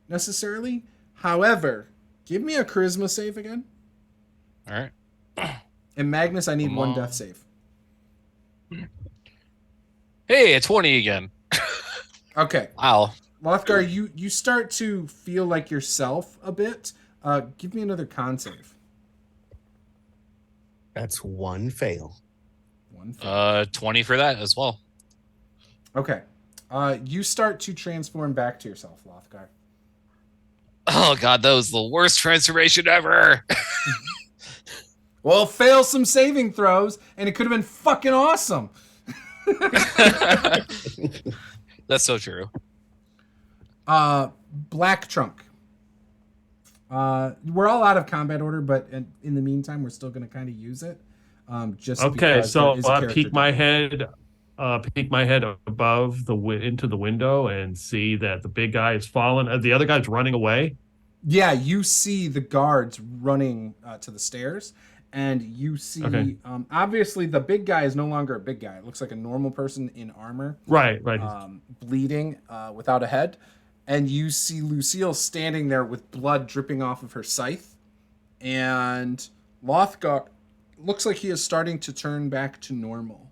[SPEAKER 1] necessarily. However, give me a charisma save again.
[SPEAKER 5] All right.
[SPEAKER 1] And Magnus, I need 1 death save.
[SPEAKER 5] Hey, it's 20 again.
[SPEAKER 1] Okay.
[SPEAKER 5] Wow.
[SPEAKER 1] Lothgar, you start to feel like yourself a bit. Give me another con save.
[SPEAKER 3] That's 1 fail.
[SPEAKER 1] 1 fail.
[SPEAKER 5] 20 for that as well.
[SPEAKER 1] Okay. You start to transform back to yourself, Lothgar.
[SPEAKER 5] Oh god, that was the worst transformation ever.
[SPEAKER 1] Well, fail some saving throws, and it could have been fucking awesome.
[SPEAKER 5] That's so true.
[SPEAKER 1] Black Trunk. We're all out of combat order, but in the meantime, we're still going to kind of use it. Just
[SPEAKER 4] Okay,
[SPEAKER 1] because
[SPEAKER 4] so
[SPEAKER 1] there is a
[SPEAKER 4] I
[SPEAKER 1] character
[SPEAKER 4] peek my
[SPEAKER 1] die.
[SPEAKER 4] head, peek my head above into the window and see that the big guy is fallen. The other guy's running away.
[SPEAKER 1] Yeah, you see the guards running to the stairs, and you see
[SPEAKER 4] Okay.
[SPEAKER 1] obviously the big guy is no longer a big guy. It looks like a normal person in armor,
[SPEAKER 4] Right.
[SPEAKER 1] bleeding without a head, and you see Lucille standing there with blood dripping off of her scythe, and Lothgar looks like he is starting to turn back to normal.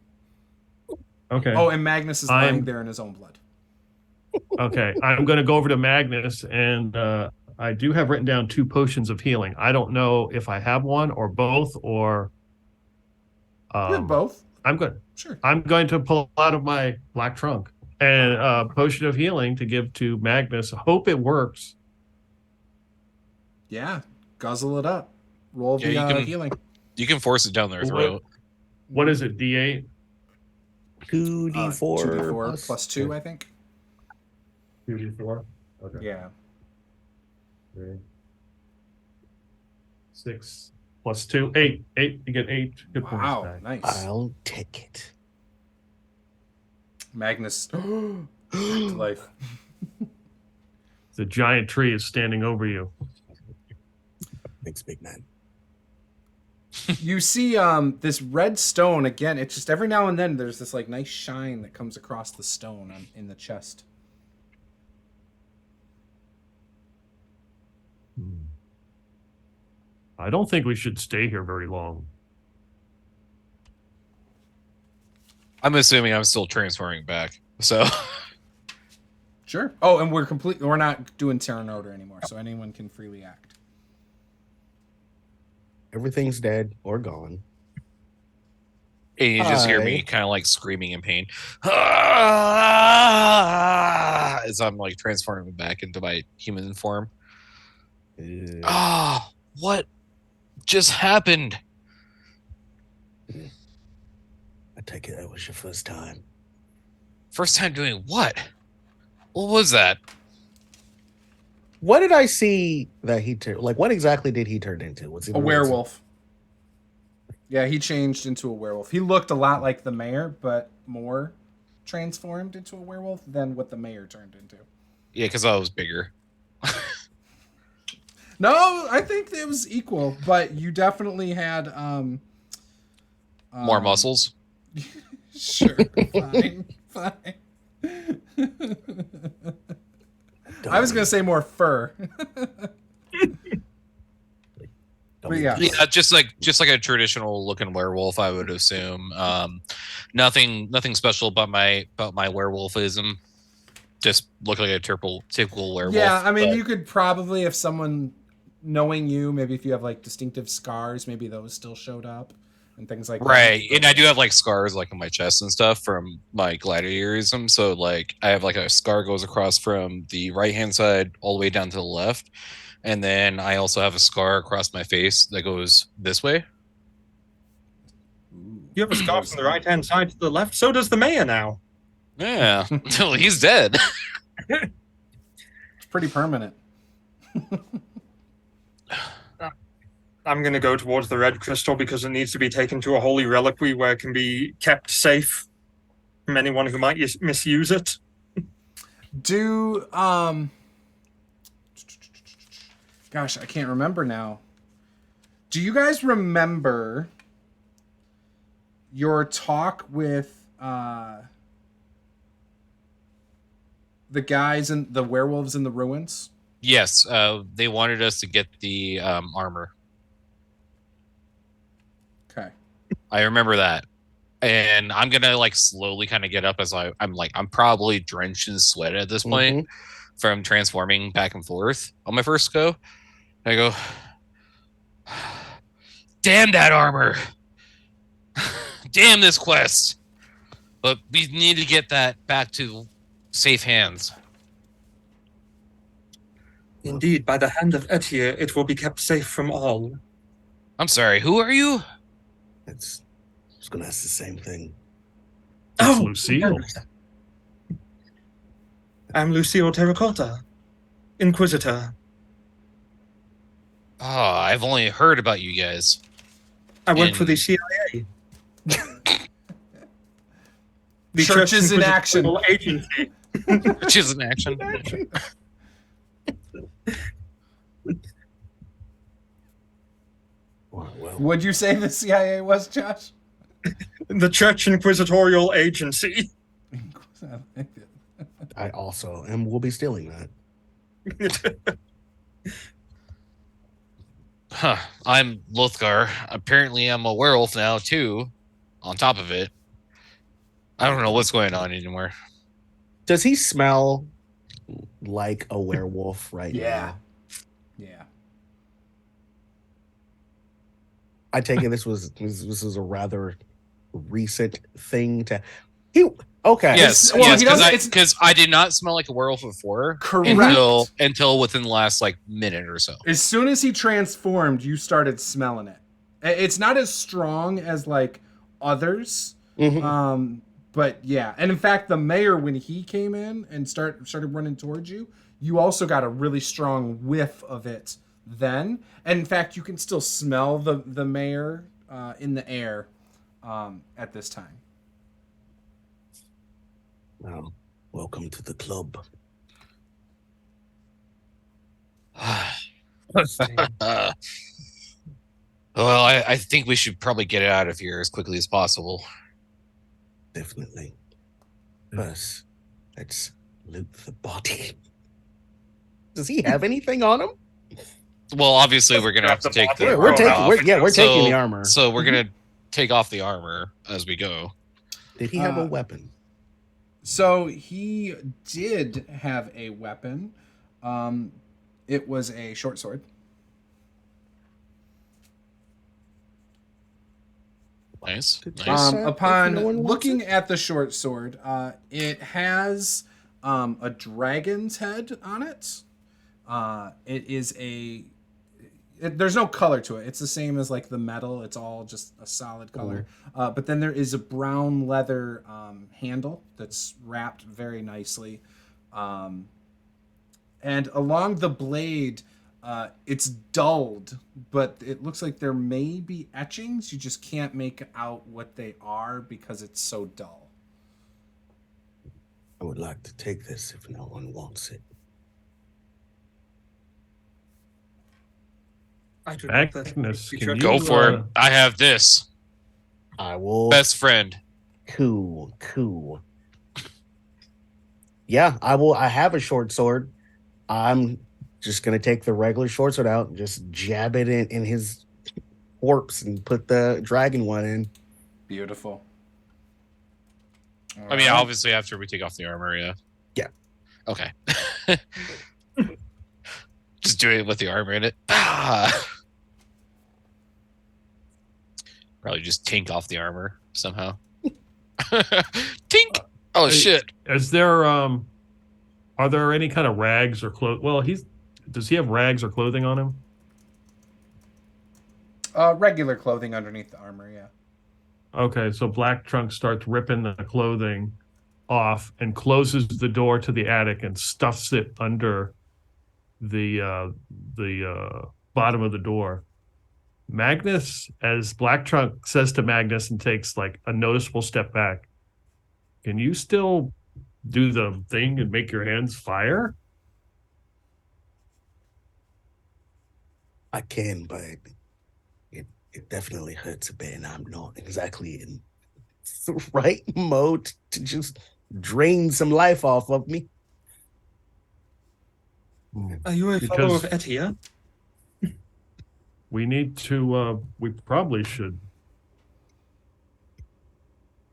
[SPEAKER 4] Okay.
[SPEAKER 1] Oh, and Magnus is lying there in his own blood.
[SPEAKER 4] Okay, I'm going to go over to Magnus, and I do have written down 2 potions of healing. I don't know if I have one or both, or
[SPEAKER 1] You have both.
[SPEAKER 4] I'm good.
[SPEAKER 1] Sure.
[SPEAKER 4] I'm going to pull out of my black trunk and a potion of healing to give to Magnus. Hope it works.
[SPEAKER 1] Yeah, guzzle it up. Roll
[SPEAKER 5] Yeah,
[SPEAKER 1] the healing.
[SPEAKER 5] You can force it down their throat.
[SPEAKER 4] What is it? D8.
[SPEAKER 3] 2d4
[SPEAKER 1] 2d4 plus 2, I think.
[SPEAKER 4] 2d4. Okay.
[SPEAKER 1] Yeah.
[SPEAKER 4] 3, 6 plus 2, 8. 8. You get 8 good points
[SPEAKER 1] Wow,
[SPEAKER 4] back.
[SPEAKER 1] nice.
[SPEAKER 3] I'll take it.
[SPEAKER 1] Magnus back to life.
[SPEAKER 4] The giant tree is standing over you.
[SPEAKER 3] Thanks, big man.
[SPEAKER 1] You see this red stone again. It's just every now and then there's this like nice shine that comes across the stone in the chest.
[SPEAKER 4] I don't think we should stay here very long.
[SPEAKER 5] I'm assuming I'm still transferring back. So
[SPEAKER 1] Sure. Oh, and we're not doing Terran order anymore, so anyone can freely act.
[SPEAKER 3] Everything's dead or gone.
[SPEAKER 5] and you just hear me
[SPEAKER 3] Hi.
[SPEAKER 5] kind of like screaming in pain as I'm like transforming back into my human form. Ah, what just happened?
[SPEAKER 3] I take it that was your first time.
[SPEAKER 5] First time doing what? What was that?
[SPEAKER 3] What did I see that he turned? Like, what exactly did he turn into? Was he
[SPEAKER 1] A werewolf. Yeah, he changed into a werewolf. He looked a lot like the mayor, but more transformed into a werewolf than what the mayor turned into.
[SPEAKER 5] Yeah, because I was bigger.
[SPEAKER 1] No, I think it was equal, but you definitely had
[SPEAKER 5] More muscles.
[SPEAKER 1] Sure, fine. I was gonna say more fur. But yeah.
[SPEAKER 5] Yeah, just like a traditional looking werewolf, I would assume. Nothing special about my werewolfism. Just look like a typical werewolf.
[SPEAKER 1] Yeah, I mean, you could probably, if someone knowing you, maybe if you have like distinctive scars, maybe those still showed up and things like that.
[SPEAKER 5] Right, and I do have like scars like on my chest and stuff from my gladiatorism. So like I have like a scar goes across from the right hand side all the way down to the left, and then I also have a scar across my face that goes this way.
[SPEAKER 2] You have a scar from the right hand side to the left. So does the mayor now.
[SPEAKER 5] Yeah, until he's dead.
[SPEAKER 1] It's pretty permanent.
[SPEAKER 2] I'm going to go towards the red crystal because it needs to be taken to a holy reliquary where it can be kept safe from anyone who might misuse it.
[SPEAKER 1] Do gosh, I can't remember now. Do you guys remember your talk with the guys and the werewolves in the ruins?
[SPEAKER 5] Yes, they wanted us to get the armor.
[SPEAKER 1] Okay.
[SPEAKER 5] I remember that. And I'm gonna like slowly kind of get up as I'm probably drenched in sweat at this point from transforming back and forth on my first go. I go, damn that armor. Damn this quest. But we need to get that back to safe hands.
[SPEAKER 2] Indeed, by the hand of Etir, it will be kept safe from all.
[SPEAKER 5] I'm sorry, who are you?
[SPEAKER 3] I was going to ask the same thing.
[SPEAKER 4] It's Lucille.
[SPEAKER 2] I'm Lucille Terracotta, Inquisitor.
[SPEAKER 5] Oh, I've only heard about you guys.
[SPEAKER 2] I work for the
[SPEAKER 5] In-
[SPEAKER 2] CIA. The
[SPEAKER 1] Churches in
[SPEAKER 2] Inquisitorial
[SPEAKER 1] action.
[SPEAKER 2] Agency.
[SPEAKER 5] Which is an action.
[SPEAKER 3] Well,
[SPEAKER 1] Would you say the CIA was, Josh?
[SPEAKER 2] The Church Inquisitorial Agency.
[SPEAKER 3] I also will be stealing that.
[SPEAKER 5] Huh. I'm Lothgar. Apparently, I'm a werewolf now too. On top of it, I don't know what's going on anymore.
[SPEAKER 3] Does he smell like a werewolf right
[SPEAKER 1] Yeah.
[SPEAKER 3] now?
[SPEAKER 1] Yeah.
[SPEAKER 3] I take it this was a rather recent thing to. Okay.
[SPEAKER 5] Yes,
[SPEAKER 1] well,
[SPEAKER 5] yes,
[SPEAKER 1] he doesn't-
[SPEAKER 5] because I did not smell like a werewolf before.
[SPEAKER 1] Correct.
[SPEAKER 5] Until within the last like minute or so.
[SPEAKER 1] As soon as he transformed, you started smelling it. It's not as strong as like others.
[SPEAKER 3] Mhm.
[SPEAKER 1] But yeah, and in fact, the mayor, when he came in and started running towards you, you also got a really strong whiff of it then. And in fact, you can still smell the mayor in the air at this time.
[SPEAKER 3] Welcome to the club.
[SPEAKER 5] Well, I think we should probably get it out of here as quickly as possible.
[SPEAKER 3] Definitely. First, let's loot the body. Does he have anything on him?
[SPEAKER 5] Well, obviously, we're gonna have to take the
[SPEAKER 3] We're
[SPEAKER 5] armor
[SPEAKER 3] taking.
[SPEAKER 5] off.
[SPEAKER 3] We're taking the armor.
[SPEAKER 5] So we're gonna take off the armor as we go.
[SPEAKER 3] Did he have a weapon?
[SPEAKER 1] So he did have a weapon. It was a short sword.
[SPEAKER 5] Nice.
[SPEAKER 3] Good
[SPEAKER 5] Nice.
[SPEAKER 3] job.
[SPEAKER 1] Upon
[SPEAKER 3] No one wants
[SPEAKER 1] looking
[SPEAKER 3] it?
[SPEAKER 1] at the short sword, it has a dragon's head on it. It is there's no color to it. It's the same as like the metal. It's all just a solid color. But then there is a brown leather handle that's wrapped very nicely. And along the blade, it's dulled, but it looks like there may be etchings. You just can't make out what they are because it's so dull.
[SPEAKER 3] I would like to take this if no one wants it.
[SPEAKER 2] I do not think
[SPEAKER 4] Agnes,
[SPEAKER 2] the
[SPEAKER 4] can
[SPEAKER 2] Church-
[SPEAKER 4] you,
[SPEAKER 5] Go for it. I have this.
[SPEAKER 3] I will.
[SPEAKER 5] Best friend.
[SPEAKER 3] Cool. Yeah, I will. I have a short sword. I'm just gonna take the regular short sword out and just jab it in his corpse and put the dragon one in.
[SPEAKER 1] Beautiful.
[SPEAKER 5] I mean, obviously, after we take off the armor, yeah.
[SPEAKER 3] Yeah.
[SPEAKER 5] Okay. Just do it with the armor in it. Ah. Probably just tink off the armor somehow. Tink! Oh, shit.
[SPEAKER 4] Is there are there any kind of rags or clothes? Well, does he have rags or clothing on him?
[SPEAKER 1] Regular clothing underneath the armor, yeah.
[SPEAKER 4] Okay, so Black Trunk starts ripping the clothing off and closes the door to the attic and stuffs it under the bottom of the door. Magnus, as Black Trunk says to Magnus and takes like a noticeable step back, can you still do the thing and make your hands fire?
[SPEAKER 3] I can, but it definitely hurts a bit, and I'm not exactly in the right mode to just drain some life off of me.
[SPEAKER 2] Are you a follower of Etia?
[SPEAKER 4] We need to we probably should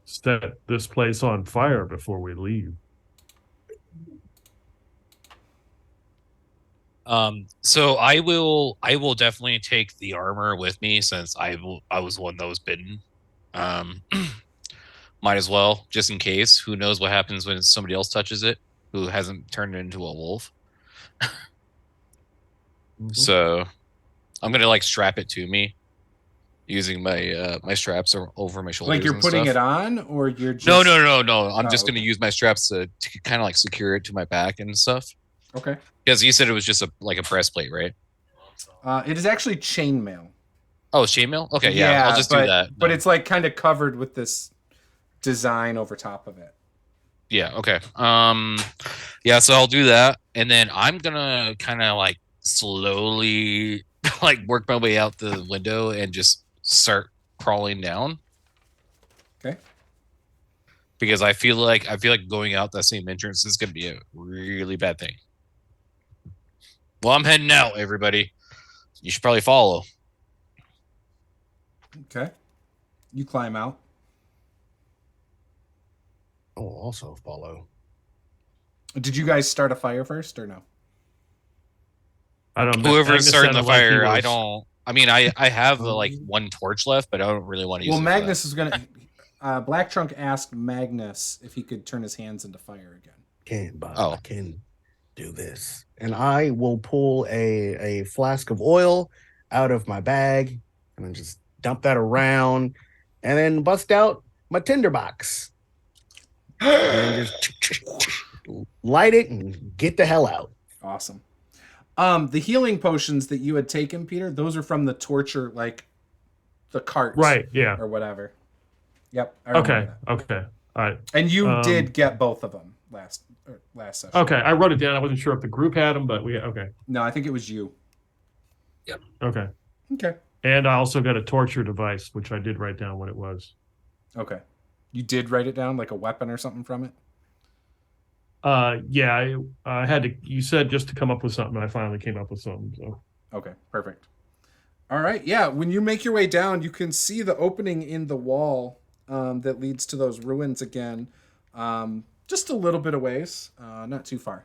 [SPEAKER 4] set this place on fire before we leave.
[SPEAKER 5] So I will definitely take the armor with me since I was one that was bitten. Might as well, just in case. Who knows what happens when somebody else touches it who hasn't turned into a wolf. So I'm gonna like strap it to me using my my straps over my shoulders.
[SPEAKER 1] Like you're
[SPEAKER 5] and
[SPEAKER 1] putting
[SPEAKER 5] stuff.
[SPEAKER 1] it on, or you're just...
[SPEAKER 5] No. I'm just
[SPEAKER 1] okay.
[SPEAKER 5] gonna use my straps to kind of like secure it to my back and stuff.
[SPEAKER 1] Okay.
[SPEAKER 5] Because you said it was just like a breastplate, right?
[SPEAKER 1] It is actually chainmail.
[SPEAKER 5] Oh, chainmail? Okay, yeah, I'll just do that.
[SPEAKER 1] But
[SPEAKER 5] then.
[SPEAKER 1] it's like kind of covered with this design over top of it.
[SPEAKER 5] Yeah, okay. Yeah, so I'll do that. And then I'm gonna kind of like slowly like work my way out the window and just start crawling down.
[SPEAKER 1] Okay.
[SPEAKER 5] Because I feel like going out that same entrance is gonna be a really bad thing. Well, I'm heading out, everybody. You should probably follow.
[SPEAKER 1] Okay. You climb out.
[SPEAKER 3] Oh, also follow.
[SPEAKER 1] Did you guys start a fire first or no?
[SPEAKER 4] I don't know.
[SPEAKER 5] Whoever's
[SPEAKER 4] Magnus
[SPEAKER 5] starting the
[SPEAKER 4] sounded like he
[SPEAKER 5] fire, I
[SPEAKER 4] was-
[SPEAKER 5] don't. I mean, I have like one torch left, but I don't really want to use
[SPEAKER 1] Well,
[SPEAKER 5] it.
[SPEAKER 1] Magnus is gonna. Black Trunk asked Magnus if he could turn his hands into fire again.
[SPEAKER 3] I can do this. And I will pull a flask of oil out of my bag and then just dump that around and then bust out my tinderbox. And just light it and get the hell out.
[SPEAKER 1] Awesome. The healing potions that you had taken, Peter, those are from the torture, like the cart,
[SPEAKER 4] Right, yeah.
[SPEAKER 1] or whatever. Yep. I remember
[SPEAKER 4] Okay,
[SPEAKER 1] that.
[SPEAKER 4] okay. All right.
[SPEAKER 1] And you did get both of them last session.
[SPEAKER 4] Okay, I wrote it down. I wasn't sure if the group had them, but okay.
[SPEAKER 1] No, I think it was you.
[SPEAKER 4] Okay.
[SPEAKER 1] Okay.
[SPEAKER 4] And I also got a torture device, which I did write down what it was.
[SPEAKER 1] Okay. You did write it down, like a weapon or something from it?
[SPEAKER 4] Yeah, I had to. You said just to come up with something, and I finally came up with something. So
[SPEAKER 1] Okay, perfect. All right, yeah. When you make your way down, you can see the opening in the wall that leads to those ruins again. Just a little bit of ways, not too far.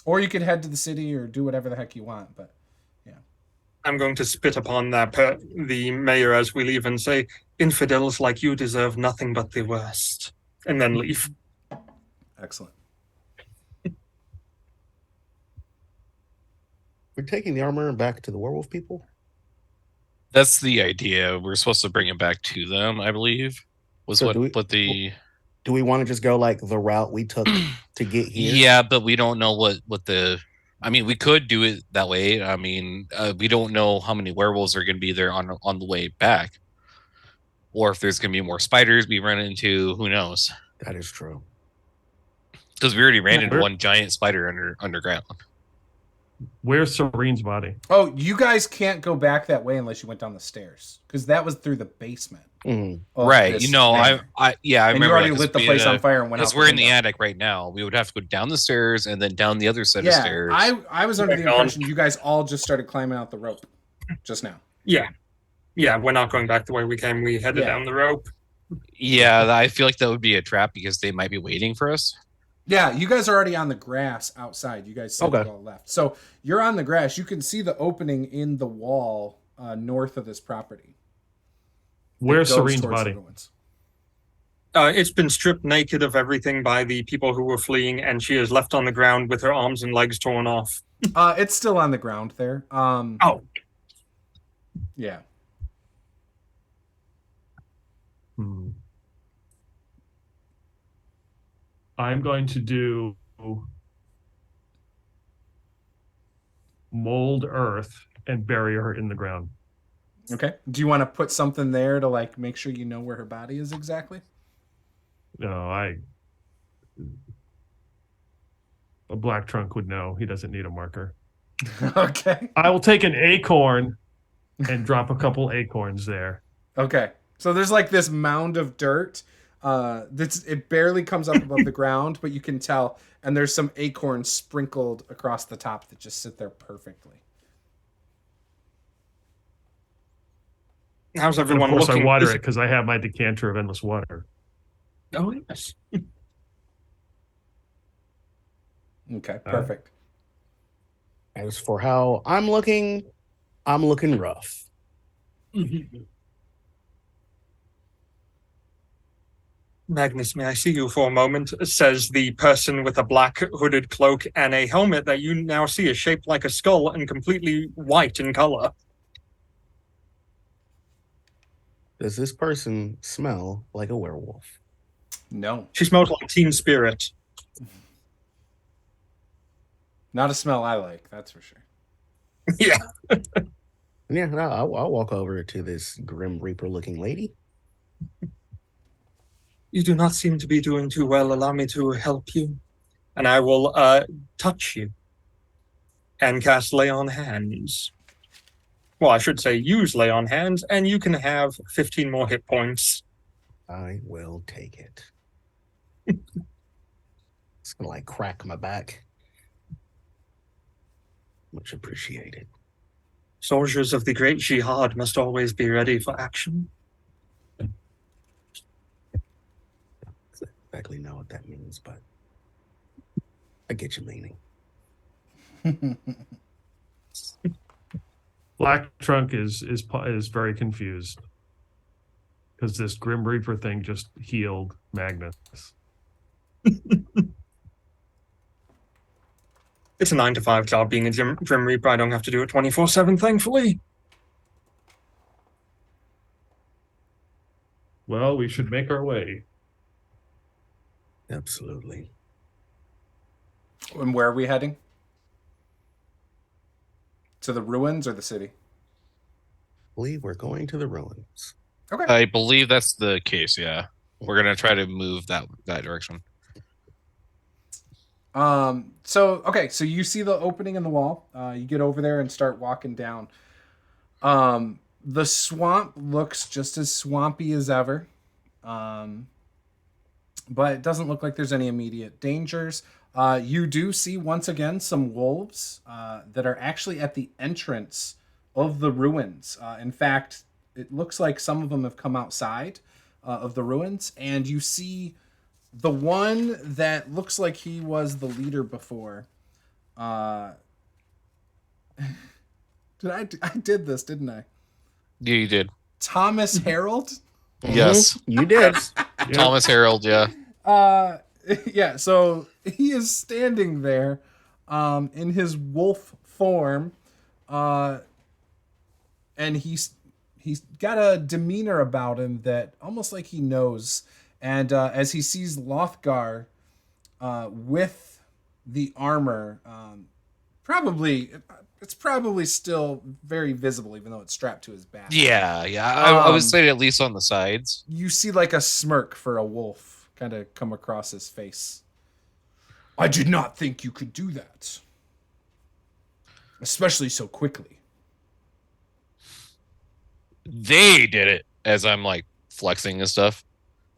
[SPEAKER 1] Or you could head to the city or do whatever the heck you want, but yeah.
[SPEAKER 2] I'm going to spit upon the mayor as we leave and say, infidels like you deserve nothing but the worst. And then leave.
[SPEAKER 1] Excellent.
[SPEAKER 3] We're taking the armor back to the werewolf people?
[SPEAKER 5] That's the idea. We're supposed to bring it back to them, I believe. Was
[SPEAKER 3] So
[SPEAKER 5] what the
[SPEAKER 3] Do we want to just go like the route we took to get here?
[SPEAKER 5] Yeah, but we don't know what the. I mean, we could do it that way. I mean, we don't know how many werewolves are going to be there on the way back, or if there's going to be more spiders we run into. Who knows?
[SPEAKER 3] That is true.
[SPEAKER 5] Because we already ran into
[SPEAKER 4] Where-
[SPEAKER 5] one giant spider underground.
[SPEAKER 4] where's Serene's body?
[SPEAKER 1] Oh, you guys can't go back that way unless you went down the stairs, because that was through the basement.
[SPEAKER 3] Mhm.
[SPEAKER 1] of
[SPEAKER 5] Right.
[SPEAKER 1] this
[SPEAKER 5] You know,
[SPEAKER 1] hangar.
[SPEAKER 5] I
[SPEAKER 1] And
[SPEAKER 5] remember
[SPEAKER 1] you already
[SPEAKER 5] that 'cause
[SPEAKER 1] lit the
[SPEAKER 5] we
[SPEAKER 1] place
[SPEAKER 5] had
[SPEAKER 1] on fire and went out.
[SPEAKER 5] Because we're in the attic right now. We would have to go down the stairs and then down the other set of
[SPEAKER 1] Yeah,
[SPEAKER 5] stairs.
[SPEAKER 1] I was under the
[SPEAKER 2] Hang on.
[SPEAKER 1] impression you guys all just started climbing out the rope just now.
[SPEAKER 2] Yeah. Yeah, we're not going back the way we came. We headed
[SPEAKER 1] Yeah.
[SPEAKER 2] down the rope.
[SPEAKER 5] Yeah, I feel like that would be a trap because they might be waiting for us.
[SPEAKER 1] Yeah, you guys are already on the grass outside. You guys said
[SPEAKER 3] Okay.
[SPEAKER 1] you all left. So you're on the grass. You can see the opening in the wall north of this property. It
[SPEAKER 4] Where's
[SPEAKER 1] goes
[SPEAKER 4] Serene's
[SPEAKER 1] towards the
[SPEAKER 4] body?
[SPEAKER 1] ruins.
[SPEAKER 2] It's been stripped naked of everything by the people who were fleeing, and she is left on the ground with her arms and legs torn off.
[SPEAKER 1] It's still on the ground there.
[SPEAKER 2] Oh,
[SPEAKER 1] Yeah.
[SPEAKER 4] I'm going to do mold earth and bury her in the ground.
[SPEAKER 1] Okay. Do you want to put something there to like make sure you know where her body is exactly?
[SPEAKER 4] No, a Black Trunk would know. He doesn't need a marker.
[SPEAKER 1] Okay.
[SPEAKER 4] I will take an acorn and drop a couple acorns there.
[SPEAKER 1] Okay. So there's like this mound of dirt. It barely comes up above the ground, but you can tell. And there's some acorns sprinkled across the top that just sit there perfectly.
[SPEAKER 2] how's
[SPEAKER 4] And of
[SPEAKER 2] everyone
[SPEAKER 4] course,
[SPEAKER 2] looking?
[SPEAKER 4] I water
[SPEAKER 2] Is
[SPEAKER 4] it because I have my decanter of endless water.
[SPEAKER 2] Oh, yes.
[SPEAKER 1] Okay. Perfect.
[SPEAKER 3] As for how I'm looking rough.
[SPEAKER 2] Magnus, may I see you for a moment? Says the person with a black hooded cloak and a helmet that you now see is shaped like a skull and completely white in color.
[SPEAKER 3] Does this person smell like a werewolf?
[SPEAKER 1] No.
[SPEAKER 2] She smells like Teen Spirit.
[SPEAKER 1] Not a smell I like, that's for sure.
[SPEAKER 2] Yeah.
[SPEAKER 3] Yeah, no, I'll walk over to this Grim Reaper-looking lady.
[SPEAKER 2] You do not seem to be doing too well. Allow me to help you. And I will touch you and cast Lay on Hands. Well, I should say use Lay on Hands, and you can have 15 more hit points.
[SPEAKER 3] I will take it. It's gonna like crack my back. Much appreciated.
[SPEAKER 2] Soldiers of the Great Jihad must always be ready for action.
[SPEAKER 3] Exactly know what that means, but I get your meaning.
[SPEAKER 4] Black Trunk is very confused because this Grim Reaper thing just healed Magnus.
[SPEAKER 2] It's a 9-to-5 job being a Grim Reaper. I don't have to do it 24/7, thankfully.
[SPEAKER 4] Well, we should make our way.
[SPEAKER 3] Absolutely.
[SPEAKER 1] And where are we heading? To the ruins or the city?
[SPEAKER 3] I believe we're going to the ruins.
[SPEAKER 1] Okay.
[SPEAKER 5] I believe that's the case. Yeah, we're gonna try to move that direction.
[SPEAKER 1] So you see the opening in the wall. You get over there and start walking down. The swamp looks just as swampy as ever. But it doesn't look like there's any immediate dangers. You do see once again some wolves that are actually at the entrance of the ruins. In fact, it looks like some of them have come outside of the ruins, and you see the one that looks like he was the leader before. I did this, didn't I?
[SPEAKER 5] Yeah, you did.
[SPEAKER 1] Thomas Harold.
[SPEAKER 5] Yes,
[SPEAKER 3] You did.
[SPEAKER 4] Yeah.
[SPEAKER 5] Thomas Harold. Yeah.
[SPEAKER 1] Yeah, so he is standing there in his wolf form, and he's got a demeanor about him that almost like he knows. And as he sees Lothgar with the armor, it's probably still very visible, even though it's strapped to his back.
[SPEAKER 5] Yeah, yeah. I would say at least on the sides.
[SPEAKER 1] You see like a smirk for a wolf kind of come across his face. I did not think you could do that. Especially so quickly.
[SPEAKER 5] They did it as I'm like flexing and stuff.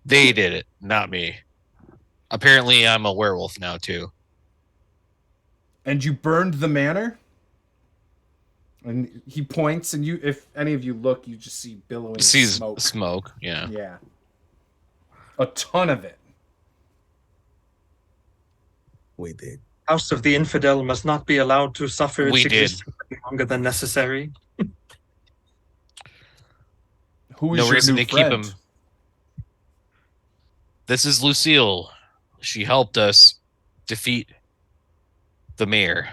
[SPEAKER 5] They did it, not me. Apparently, I'm a werewolf now too.
[SPEAKER 1] And you burned the manor? And he points, and if any of you look, you just see billowing
[SPEAKER 5] Sees
[SPEAKER 1] smoke.
[SPEAKER 5] smoke. Yeah.
[SPEAKER 1] Yeah. A ton of it.
[SPEAKER 3] We did.
[SPEAKER 2] House of the Infidel must not be allowed to suffer its
[SPEAKER 5] We did.
[SPEAKER 2] existence any longer than necessary.
[SPEAKER 1] Who is
[SPEAKER 5] No
[SPEAKER 1] your
[SPEAKER 5] reason
[SPEAKER 1] new
[SPEAKER 5] to keep
[SPEAKER 1] friend?
[SPEAKER 5] him. This is Lucille. She helped us defeat the mayor.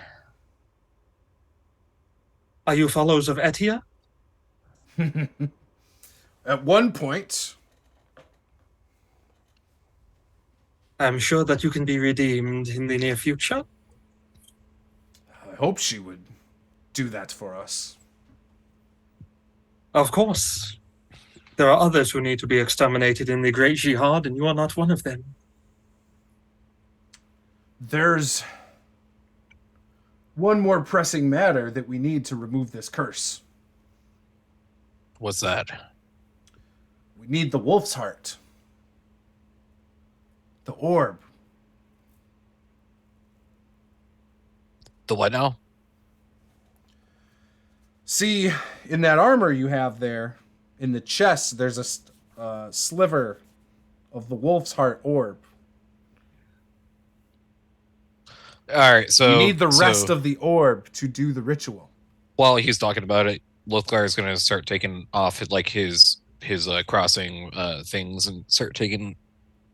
[SPEAKER 2] Are you followers of Etia?
[SPEAKER 1] At one point,
[SPEAKER 2] I'm sure that you can be redeemed in the near future.
[SPEAKER 1] I hope she would do that for us.
[SPEAKER 2] Of course. There are others who need to be exterminated in the Great Jihad, and you are not one of them.
[SPEAKER 1] There's one more pressing matter that we need to remove this curse.
[SPEAKER 5] What's that?
[SPEAKER 1] We need the wolf's heart. The orb.
[SPEAKER 5] The what now?
[SPEAKER 1] See, in that armor you have there, in the chest, there's a sliver of the wolf's heart orb.
[SPEAKER 5] All right, so
[SPEAKER 1] you need the rest of the orb to do the ritual.
[SPEAKER 5] While he's talking about it, Lothgar is going to start taking off like his crossing things and start taking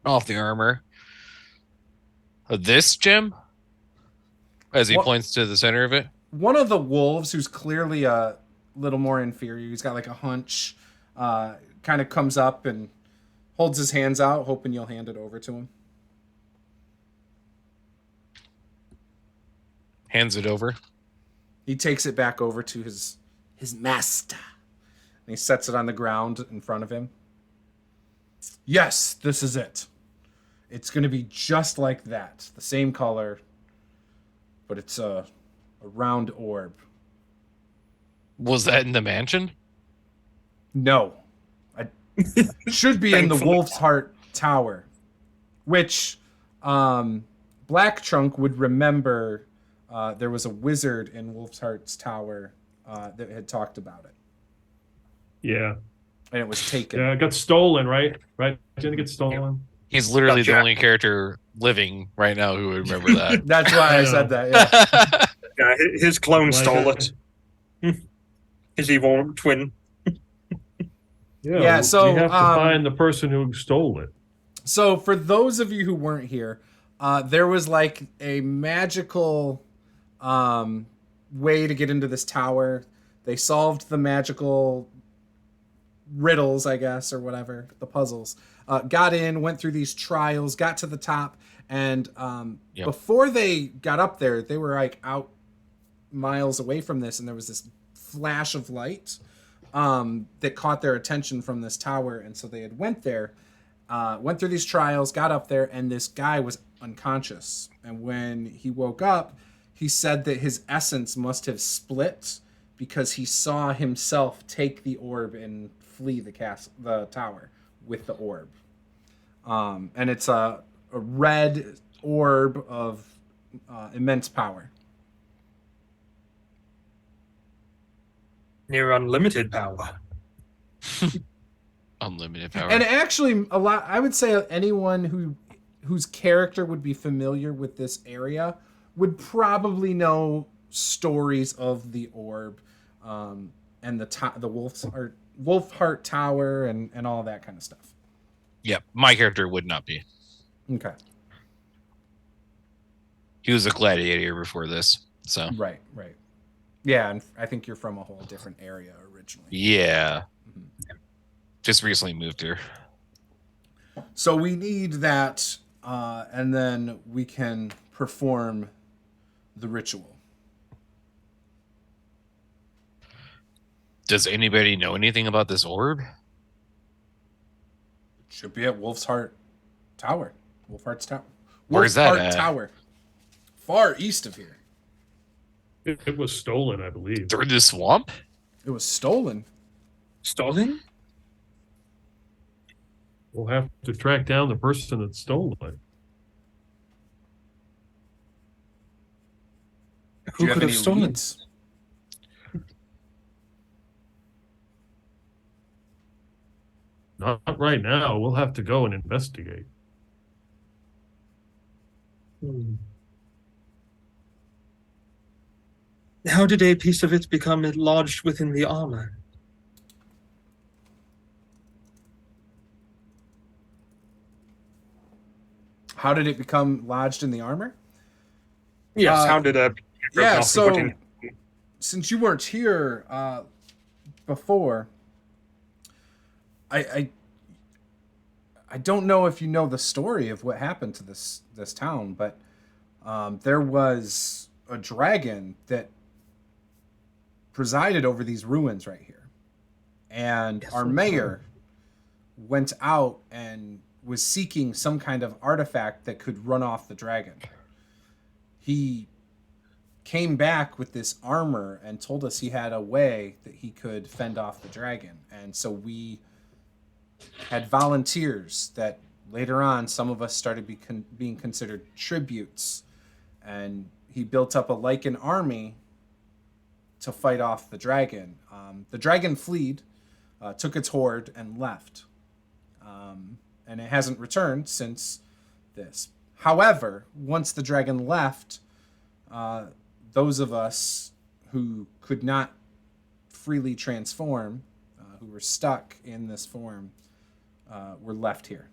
[SPEAKER 5] off the armor. This gem, as he points to the center of it.
[SPEAKER 1] One of the wolves, who's clearly a little more inferior, he's got like a hunch, kind of comes up and holds his hands out, hoping you'll hand it over to him.
[SPEAKER 5] Hands it over.
[SPEAKER 1] He takes it back over to his master. And he sets it on the ground in front of him. Yes, this is it. It's going to be just like that. The same color, but it's a round orb.
[SPEAKER 5] Was that in the mansion?
[SPEAKER 1] No. Should be in the
[SPEAKER 2] Thankfully.
[SPEAKER 1] Wolf's Heart Tower, which Black Trunk would remember. There was a wizard in Wolf's Heart's Tower that had talked about it,
[SPEAKER 4] Yeah.
[SPEAKER 1] and it was taken.
[SPEAKER 4] Yeah, it got stolen, right? Right? Didn't it get stolen?
[SPEAKER 5] He's literally the
[SPEAKER 2] Gotcha.
[SPEAKER 5] only charter living right now who would remember that.
[SPEAKER 1] That's why I
[SPEAKER 4] I
[SPEAKER 1] said
[SPEAKER 4] know.
[SPEAKER 1] that. Yeah.
[SPEAKER 2] Yeah, his clone
[SPEAKER 4] Like
[SPEAKER 2] stole
[SPEAKER 4] it.
[SPEAKER 2] it. His evil twin.
[SPEAKER 1] Yeah, so,
[SPEAKER 4] we have to find the person who stole it.
[SPEAKER 1] So for those of you who weren't here, there was like a magical way to get into this tower. They solved the magical riddles, I guess, or whatever, the puzzles. Got in, went through these trials, got to the top, and
[SPEAKER 5] Yep.
[SPEAKER 1] before they got up there, they were like out miles away from this, and there was this flash of light that caught their attention from this tower, and so they had went there, went through these trials, got up there, and this guy was unconscious. And when he woke up, he said that his essence must have split because he saw himself take the orb and flee the tower with the orb. And it's a red orb of immense power.
[SPEAKER 2] Near unlimited power.
[SPEAKER 5] Unlimited power.
[SPEAKER 1] And actually, I would say anyone whose character would be familiar with this area would probably know stories of the orb, and the Wolf Heart Tower and all that kind of stuff.
[SPEAKER 5] Yep, my character would not be.
[SPEAKER 1] Okay.
[SPEAKER 5] He was a gladiator before this, so
[SPEAKER 1] Right. Yeah, and I think you're from a whole different area originally.
[SPEAKER 5] yeah.
[SPEAKER 1] Mhm.
[SPEAKER 5] Just recently moved here.
[SPEAKER 1] So we need that, and then we can perform the ritual.
[SPEAKER 5] Does anybody know anything about this orb?
[SPEAKER 1] Should be at Wolf's Heart Tower. Wolf Heart's Tower.
[SPEAKER 5] Where's that at?
[SPEAKER 1] Tower. Far east of here.
[SPEAKER 4] It was stolen, I believe.
[SPEAKER 5] Through the swamp?
[SPEAKER 1] It was stolen.
[SPEAKER 2] Stolen?
[SPEAKER 4] We'll have to track down the person that stole it.
[SPEAKER 1] Do
[SPEAKER 2] Who
[SPEAKER 1] you have
[SPEAKER 2] could have
[SPEAKER 1] any
[SPEAKER 2] stolen?
[SPEAKER 1] leads?
[SPEAKER 4] Not right now. We'll have to go and investigate.
[SPEAKER 2] How did a piece of it become lodged within the armor?
[SPEAKER 1] How did it become lodged in the armor?
[SPEAKER 2] Yes, how did a
[SPEAKER 1] Yeah,
[SPEAKER 2] put
[SPEAKER 1] so
[SPEAKER 2] in-
[SPEAKER 1] since you weren't here before, I don't know if you know the story of what happened to this town, but there was a dragon that presided over these ruins right here, and
[SPEAKER 2] Yes,
[SPEAKER 1] our
[SPEAKER 2] I'm
[SPEAKER 1] mayor went out and was seeking some kind of artifact that could run off the dragon. He came back with this armor and told us he had a way that he could fend off the dragon. And so we had volunteers that later on, some of us started being considered tributes. And he built up a Lycan army to fight off the dragon. The dragon fled, took its hoard, and left. And it hasn't returned since this. However, once the dragon left, those of us who could not freely transform, who were stuck in this form, were left here.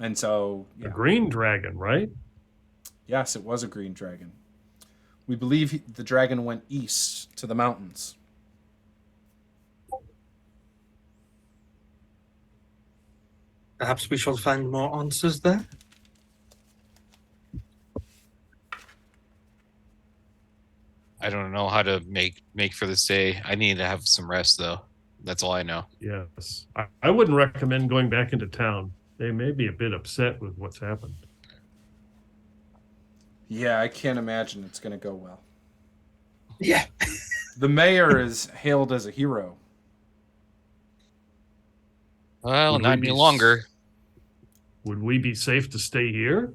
[SPEAKER 1] And so,
[SPEAKER 4] The green dragon, right?
[SPEAKER 1] yes, it was a green dragon. We believe the dragon went east to the mountains.
[SPEAKER 2] Perhaps we shall find more answers there.
[SPEAKER 5] I don't know how to make for this day. I need to have some rest though. That's all I know.
[SPEAKER 4] Yes. I wouldn't recommend going back into town. They may be a bit upset with what's happened.
[SPEAKER 1] Yeah, I can't imagine it's going to go well.
[SPEAKER 2] Yeah.
[SPEAKER 1] The mayor is hailed as a hero.
[SPEAKER 5] Well,
[SPEAKER 4] Would
[SPEAKER 5] not
[SPEAKER 4] we
[SPEAKER 5] any
[SPEAKER 4] be
[SPEAKER 5] longer.
[SPEAKER 4] Would we be safe to stay here?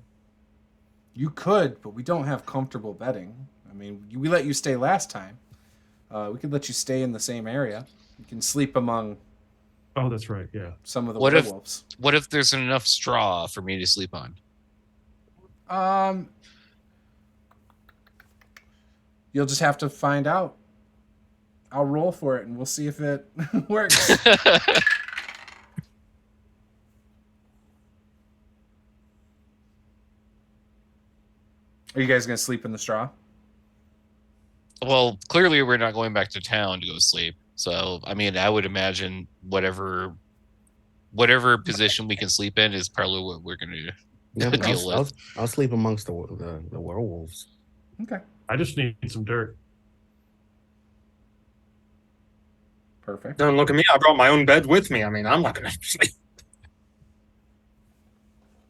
[SPEAKER 1] You could, but we don't have comfortable bedding. I mean, we let you stay last time. We could let you stay in the same area. You can sleep among
[SPEAKER 4] Oh, that's right. Yeah.
[SPEAKER 1] some of the
[SPEAKER 5] What if-
[SPEAKER 1] werewolves.
[SPEAKER 5] What if there's enough straw for me to sleep on?
[SPEAKER 1] You'll just have to find out. I'll roll for it, and we'll see if it works. Are you guys gonna sleep in the straw?
[SPEAKER 5] Well, clearly we're not going back to town to go sleep. So, I mean, I would imagine whatever position we can sleep in is probably what we're going to
[SPEAKER 3] Yeah,
[SPEAKER 5] deal with.
[SPEAKER 3] I'll sleep amongst the werewolves.
[SPEAKER 1] Okay,
[SPEAKER 4] I just need some dirt.
[SPEAKER 1] perfect.
[SPEAKER 2] Don't look at me. I brought my own bed with me. I mean, I'm not going to sleep.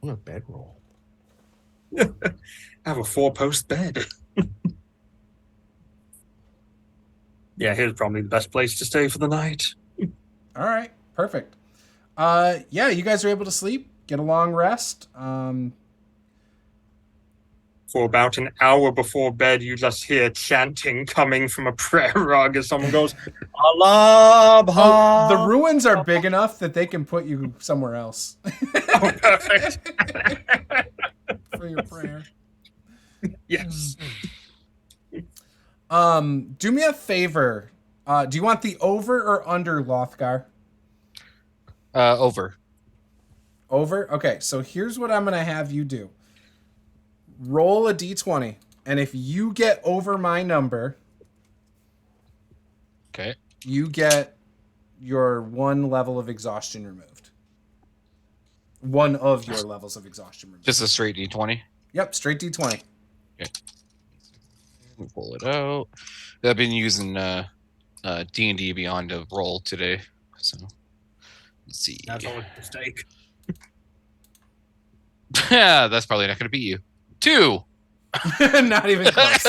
[SPEAKER 3] I'm a bedroll.
[SPEAKER 2] I have a 4-post bed. Yeah, here's probably the best place to stay for the night.
[SPEAKER 1] All right, perfect. Yeah, you guys are able to sleep, get a long rest.
[SPEAKER 2] For about an hour before bed, you just hear chanting coming from a prayer rug as someone goes, Allah.
[SPEAKER 1] Oh, the ruins are big enough that they can put you somewhere else
[SPEAKER 2] Oh, perfect.
[SPEAKER 1] for your prayer.
[SPEAKER 2] Yes.
[SPEAKER 1] Do me a favor. Do you want the over or under Lothgar?
[SPEAKER 5] Over.
[SPEAKER 1] Over? Okay, so here's what I'm going to have you do. Roll a d20, and if you get over my number,
[SPEAKER 5] Okay.
[SPEAKER 1] you get your one level of exhaustion removed. One of your levels of exhaustion removed.
[SPEAKER 5] Just a straight D20.
[SPEAKER 1] Yep, straight d20.
[SPEAKER 5] We'll pull it out. I've been using D&D Beyond to roll today. So, let's see.
[SPEAKER 2] That's always a mistake.
[SPEAKER 5] Yeah, that's probably not going to beat you. 2.
[SPEAKER 1] Not even close.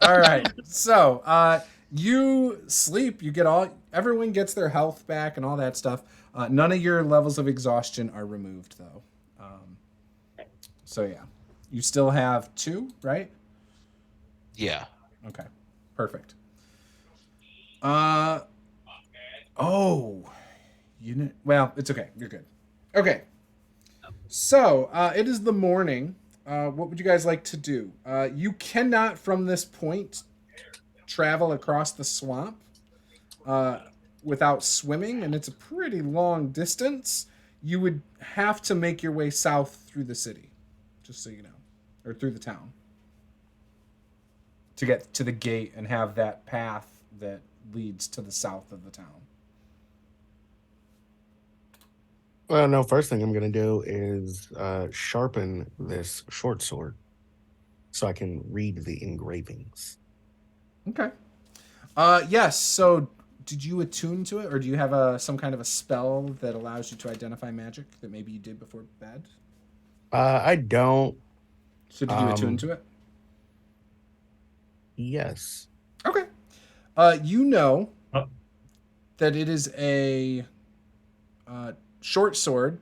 [SPEAKER 1] All right. So, you sleep, you get everyone gets their health back and all that stuff. None of your levels of exhaustion are removed though. So yeah. You still have 2, right?
[SPEAKER 5] Yeah.
[SPEAKER 1] Okay. Perfect. Well, it's okay. You're good. Okay. So, it is the morning. What would you guys like to do? You cannot, from this point, travel across the swamp without swimming, and it's a pretty long distance. You would have to make your way south through the city, just so you know, or through the town, to get to the gate and have that path that leads to the south of the town.
[SPEAKER 3] Well, no, first thing I'm going to do is sharpen this short sword so I can read the engravings.
[SPEAKER 1] Okay. Yes, so did you attune to it, or do you have some kind of a spell that allows you to identify magic that maybe you did before bed?
[SPEAKER 3] I don't.
[SPEAKER 1] So did you attune to it?
[SPEAKER 3] Yes.
[SPEAKER 1] Okay. You know that it is a short sword,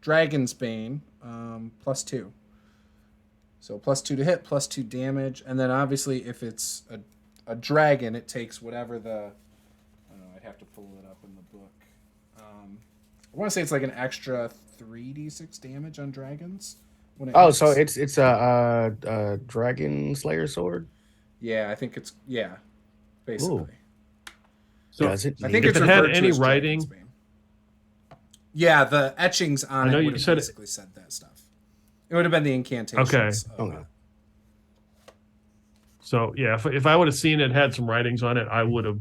[SPEAKER 1] Dragon's Bane, +2. So +2 to hit, +2 damage, and then obviously if it's a dragon, it takes whatever the. I don't know. I'd have to pull it up in the book. I want to say it's like an extra 3d6 damage on dragons.
[SPEAKER 3] So it's a dragon slayer sword.
[SPEAKER 1] Yeah, I think it's basically.
[SPEAKER 3] Ooh.
[SPEAKER 4] So
[SPEAKER 3] Does it?
[SPEAKER 1] I think
[SPEAKER 4] if
[SPEAKER 1] it's
[SPEAKER 4] it had
[SPEAKER 1] referred to
[SPEAKER 4] any
[SPEAKER 1] as
[SPEAKER 4] writing,
[SPEAKER 1] Dragon's Bane. Yeah, the etchings on
[SPEAKER 4] I know
[SPEAKER 1] it
[SPEAKER 4] you
[SPEAKER 1] would have
[SPEAKER 4] said it-
[SPEAKER 1] basically said that stuff. It would have been the incantations.
[SPEAKER 4] Okay.
[SPEAKER 1] of
[SPEAKER 3] Okay.
[SPEAKER 1] it.
[SPEAKER 4] so yeah, if I would have seen it had some writings on it, I would have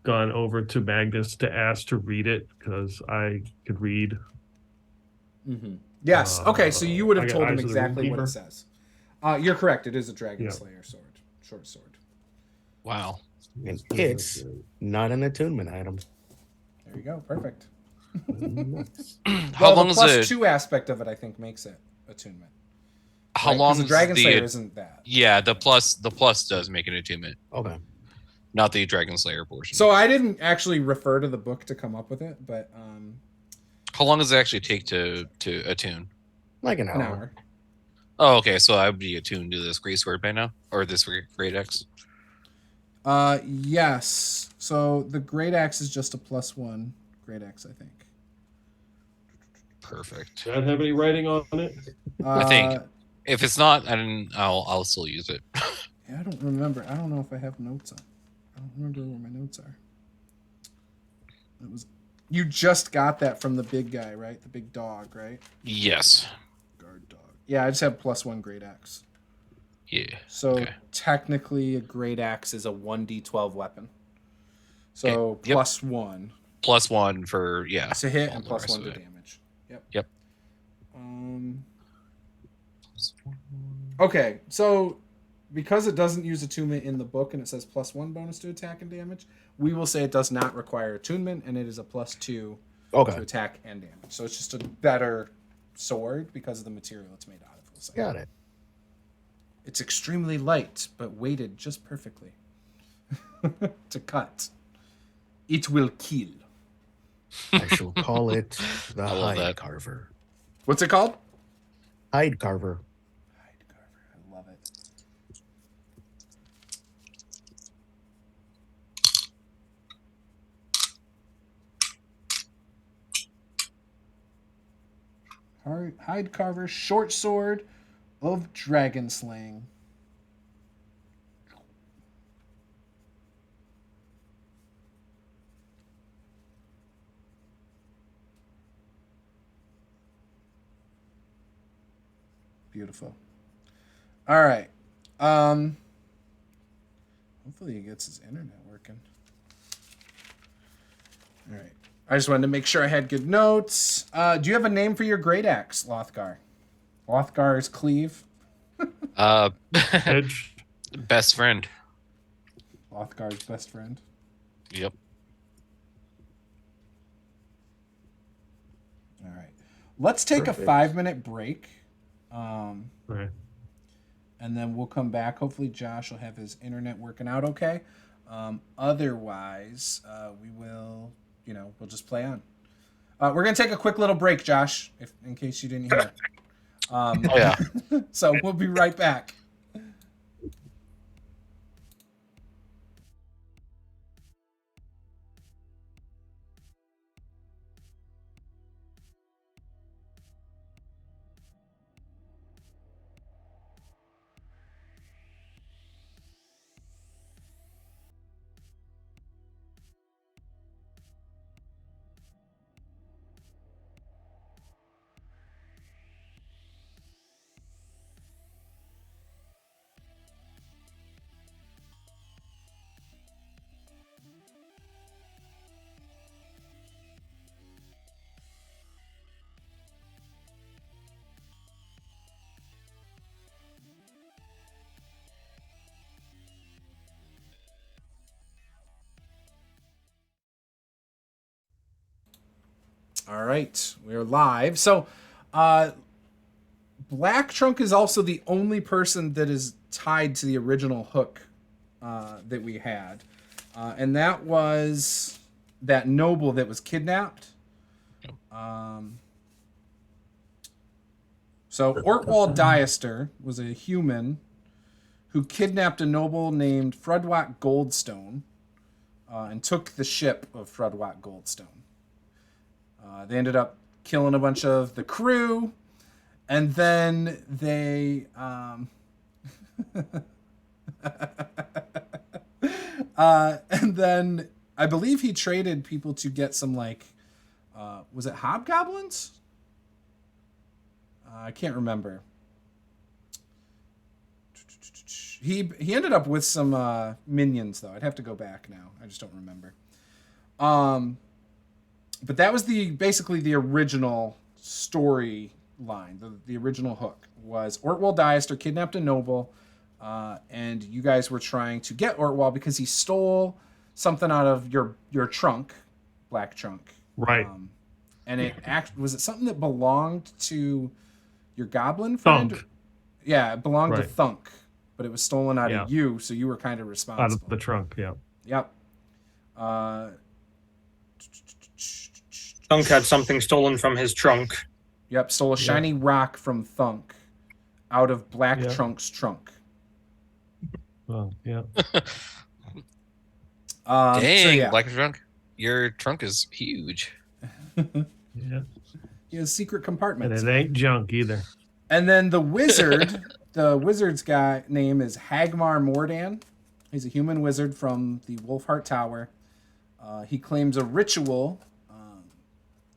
[SPEAKER 4] gone over to Magnus to ask to read it because I could read.
[SPEAKER 1] Mm-hmm. Yes. Okay, so you would
[SPEAKER 4] I
[SPEAKER 1] have
[SPEAKER 4] got
[SPEAKER 1] told him
[SPEAKER 4] Eyes of the
[SPEAKER 1] exactly what
[SPEAKER 4] Runekeeper.
[SPEAKER 1] it says. You're correct. It is a Dragon
[SPEAKER 4] Yeah.
[SPEAKER 1] Slayer sword. short sword.
[SPEAKER 5] Wow.
[SPEAKER 3] And it's not an attunement item.
[SPEAKER 1] There you go. Perfect.
[SPEAKER 5] How long
[SPEAKER 1] the
[SPEAKER 5] is
[SPEAKER 1] plus
[SPEAKER 5] it?
[SPEAKER 1] 2 aspect of it, I think, makes it attunement.
[SPEAKER 5] How
[SPEAKER 1] Right? 'Cause
[SPEAKER 5] long
[SPEAKER 1] the
[SPEAKER 5] is
[SPEAKER 1] Dragon
[SPEAKER 5] the?
[SPEAKER 1] Slayer isn't that.
[SPEAKER 5] Yeah, the plus does make an attunement,
[SPEAKER 3] Okay.
[SPEAKER 5] not the Dragon Slayer portion.
[SPEAKER 1] So I didn't actually refer to the book to come up with it, but
[SPEAKER 5] how long does it actually take to attune?
[SPEAKER 3] Like an
[SPEAKER 1] an
[SPEAKER 3] hour.
[SPEAKER 1] hour.
[SPEAKER 5] Oh, okay. So I would be attuned to this great sword by now, or this great axe.
[SPEAKER 1] Yes. So the great axe is just a +1 great axe, I think.
[SPEAKER 5] Perfect.
[SPEAKER 4] Does that have any writing on it?
[SPEAKER 5] I think if it's not, I'll still use it.
[SPEAKER 1] Yeah, I don't remember. I don't know if I have notes on. I don't remember where my notes are. It was. You just got that from the big guy, right? The big dog, right?
[SPEAKER 5] Yes.
[SPEAKER 1] Guard dog. Yeah, I just have +1 great axe.
[SPEAKER 5] Yeah.
[SPEAKER 1] So
[SPEAKER 5] Okay.
[SPEAKER 1] technically, a great axe is a 1d12 weapon. So
[SPEAKER 5] Okay, yep.
[SPEAKER 1] +1
[SPEAKER 5] +1 for
[SPEAKER 1] to hit
[SPEAKER 5] all
[SPEAKER 1] and
[SPEAKER 5] the rest
[SPEAKER 1] +1
[SPEAKER 5] of
[SPEAKER 1] to
[SPEAKER 5] it.
[SPEAKER 1] damage. Yep.
[SPEAKER 5] Yep.
[SPEAKER 1] Okay, so because it doesn't use attunement in the book and it says +1 bonus to attack and damage, we will say it does not require attunement and it is a +2 to
[SPEAKER 3] Okay.
[SPEAKER 1] attack and damage. So it's just a better sword because of the material it's made out of. We'll say.
[SPEAKER 3] Got it.
[SPEAKER 1] It's extremely light, but weighted just perfectly to cut. It will kill.
[SPEAKER 3] I shall call it the
[SPEAKER 5] I love
[SPEAKER 3] hide
[SPEAKER 5] that.
[SPEAKER 3] carver.
[SPEAKER 1] What's it called?
[SPEAKER 3] Hide carver.
[SPEAKER 1] Hide carver. I love it. Hide carver, short sword of dragon slaying. Beautiful. All right. Hopefully he gets his internet working. All right. I just wanted to make sure I had good notes. Do you have a name for your great axe, Lothgar? Lothgar's cleave.
[SPEAKER 4] Edge.
[SPEAKER 5] Best friend.
[SPEAKER 1] Lothgar's best friend.
[SPEAKER 5] Yep.
[SPEAKER 1] All right. Let's take
[SPEAKER 3] Perfect.
[SPEAKER 1] a 5-minute break.
[SPEAKER 4] Okay.
[SPEAKER 1] And then we'll come back. Hopefully Josh will have his internet working out okay. Otherwise, we will, we'll just play on. We're going to take a quick little break, Josh, in case you didn't hear.
[SPEAKER 5] Oh yeah.
[SPEAKER 1] So we'll be right back. All right, we're live. So, Black Trunk is also the only person that is tied to the original hook that we had, and that was that noble that was kidnapped. So Ortwald Diester was a human who kidnapped a noble named Fredwat Goldstone and took the ship of Fredwat Goldstone. They ended up killing a bunch of the crew, and then they and then I believe he traded people to get some was it hobgoblins? I can't remember. He ended up with some minions though. I'd have to go back now. I just don't remember. But that was basically the original story line. The original hook was Ortwald Diester kidnapped a noble, and you guys were trying to get Ortwall because he stole something out of your trunk, black trunk.
[SPEAKER 4] Right.
[SPEAKER 1] And was it something that belonged to your goblin friend?
[SPEAKER 4] Thunk.
[SPEAKER 1] Yeah, it belonged to
[SPEAKER 4] Right.
[SPEAKER 1] Thunk, but it was stolen out
[SPEAKER 4] Yeah.
[SPEAKER 1] of you, so you were kind of responsible.
[SPEAKER 4] Out of the trunk, yeah.
[SPEAKER 1] Yep.
[SPEAKER 2] Thunk had something stolen from his trunk.
[SPEAKER 1] Yep, stole a shiny rock from Thunk out of Black
[SPEAKER 4] Yeah.
[SPEAKER 1] Trunk's trunk.
[SPEAKER 4] Well, yeah.
[SPEAKER 5] Dang, Black Trunk, your trunk is huge.
[SPEAKER 4] Yeah.
[SPEAKER 1] He has secret
[SPEAKER 4] And
[SPEAKER 1] compartments.
[SPEAKER 4] it ain't junk either.
[SPEAKER 1] And then the wizard, the wizard's guy name is Hagmar Mordan. He's a human wizard from the Wolfheart Tower. He claims a ritual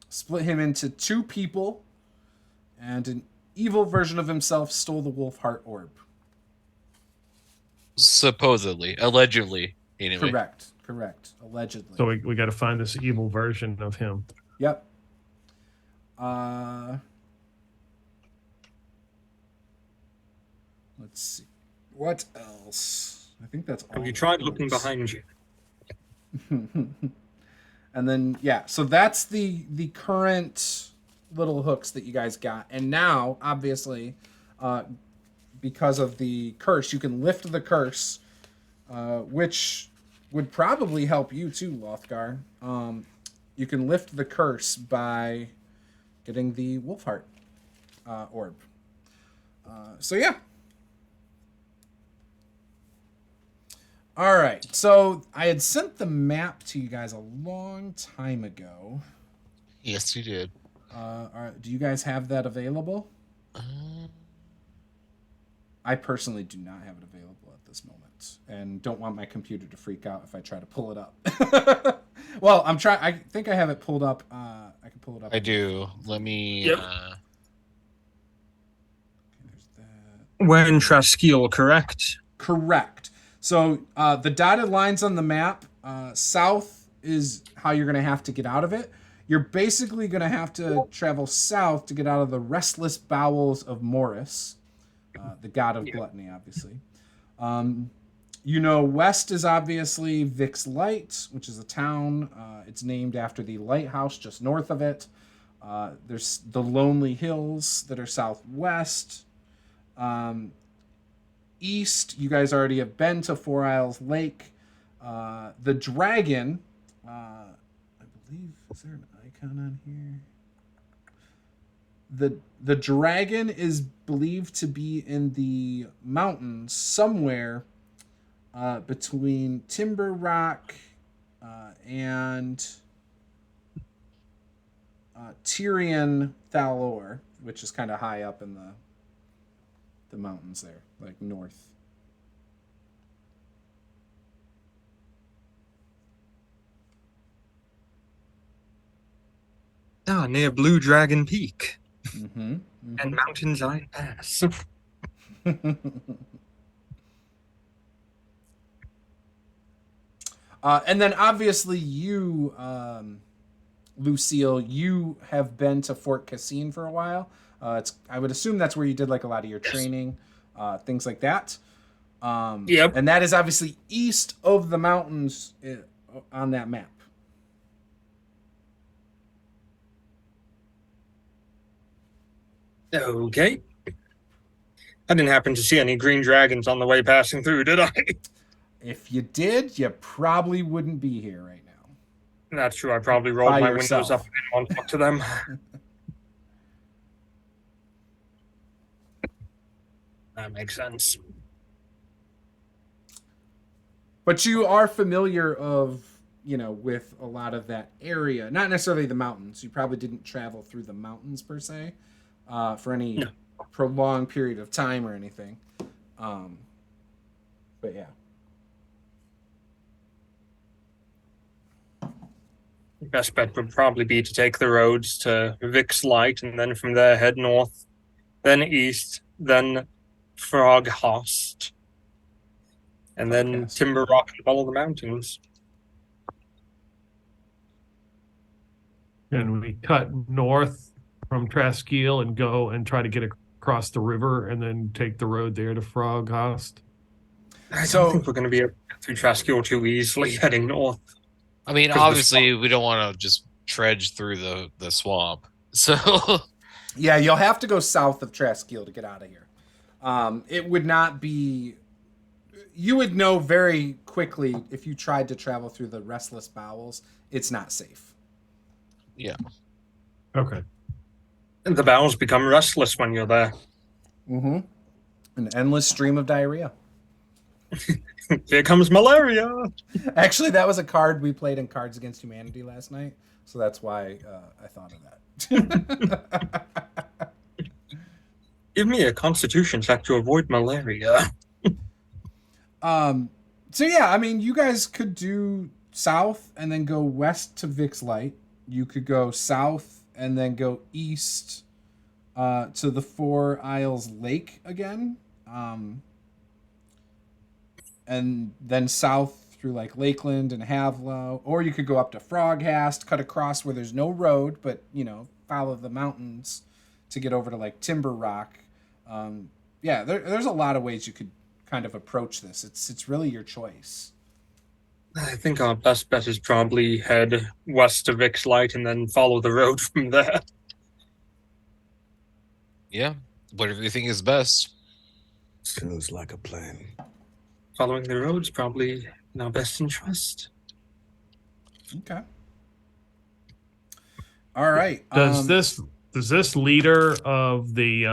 [SPEAKER 1] split him into two people, and an evil version of himself stole the Wolfheart Orb.
[SPEAKER 5] Supposedly, allegedly, anyway.
[SPEAKER 1] Correct. Allegedly.
[SPEAKER 4] So we got to find this evil version of him.
[SPEAKER 1] Yep. Let's see. What else? I think that's all.
[SPEAKER 2] Have you tried looking behind you?
[SPEAKER 1] And then so that's the current little hooks that you guys got. And now, obviously, because of the curse, you can lift the curse, which would probably help you too, Lothgar. You can lift the curse by getting the Wolfheart orb. So yeah. All right. So I had sent the map to you guys a long time ago.
[SPEAKER 5] Yes, you did.
[SPEAKER 1] Do you guys have that available? I personally do not have it available at this moment, and don't want my computer to freak out if I try to pull it up. Well, I'm trying. I think I have it pulled up. I can pull it up.
[SPEAKER 5] I do. Let me.
[SPEAKER 2] Yep.
[SPEAKER 1] Okay, there's that.
[SPEAKER 2] We're in Traskiel, correct?
[SPEAKER 1] Correct. So the dotted lines on the map, south is how you're going to have to get out of it. You're basically going to have to travel south to get out of the restless bowels of Morris, the god of gluttony, obviously. West is obviously Vix Light, which is a town. It's named after the lighthouse just north of it. There's the Lonely Hills that are southwest. East, you guys already have been to Four Isles Lake. The dragon, I believe, is there an icon on here? The dragon is believed to be in the mountains somewhere between Timber Rock and Tyrion Thalor, which is kind of high up in the mountains there, like north.
[SPEAKER 2] Near Blue Dragon Peak
[SPEAKER 1] Mm-hmm.
[SPEAKER 2] and Mountain's Eye Pass.
[SPEAKER 1] And then obviously you, Lucille, you have been to Fort Cassine for a while. I would assume that's where you did like a lot of your training, things like that.
[SPEAKER 2] Yep.
[SPEAKER 1] And that is obviously east of the mountains on that map.
[SPEAKER 2] Okay. I didn't happen to see any green dragons on the way passing through, did I?
[SPEAKER 1] If you did, you probably wouldn't be here right now.
[SPEAKER 2] That's true. I probably rolled
[SPEAKER 1] By
[SPEAKER 2] my
[SPEAKER 1] yourself.
[SPEAKER 2] windows up and didn't want to talk to them. That makes sense.
[SPEAKER 1] But you are familiar with a lot of that area. Not necessarily the mountains. You probably didn't travel through the mountains per se for any prolonged period of time or anything. But yeah.
[SPEAKER 2] The best bet would probably be to take the roads to Vix Light and then from there head north, then east, then Froghost, and then
[SPEAKER 1] Froghost.
[SPEAKER 2] Timber Rock and follow the mountains.
[SPEAKER 4] And we cut north from Traskiel and go and try to get across the river and then take the road there to Froghost.
[SPEAKER 2] I
[SPEAKER 1] So-
[SPEAKER 2] don't think we're going to be able to get through Traskill too easily heading north.
[SPEAKER 5] I mean,
[SPEAKER 2] 'Cause the
[SPEAKER 5] obviously, we don't want to just trudge through the swamp. So
[SPEAKER 1] Yeah, you'll have to go south of Traskill to get out of here. It would not be. You would know very quickly if you tried to travel through the Restless Bowels. It's not safe.
[SPEAKER 5] yeah,
[SPEAKER 4] Okay.
[SPEAKER 2] And the bowels become restless when you're there.
[SPEAKER 1] Mm-hmm. An endless stream of diarrhea.
[SPEAKER 2] Here comes malaria.
[SPEAKER 1] Actually, that was a card we played in Cards Against Humanity last night, so that's why I thought of that.
[SPEAKER 2] Give me a constitution check to avoid malaria.
[SPEAKER 1] So yeah, I mean, you guys could do south and then go west to Vix Light. You could go south and then go east to the Four Isles Lake again. And then south through like Lakeland and Havlo. Or you could go up to Froghast, cut across where there's no road, but, you know, follow the mountains to get over to like Timber Rock. Yeah, there's a lot of ways you could kind of approach this. It's really your choice.
[SPEAKER 2] I think our best bet is probably head west to Vix Light and then follow the road from there.
[SPEAKER 5] yeah. Whatever you think is best.
[SPEAKER 3] Sounds like a plan.
[SPEAKER 2] Following the road's probably in our best interest.
[SPEAKER 1] Okay. All right.
[SPEAKER 4] Does this leader of the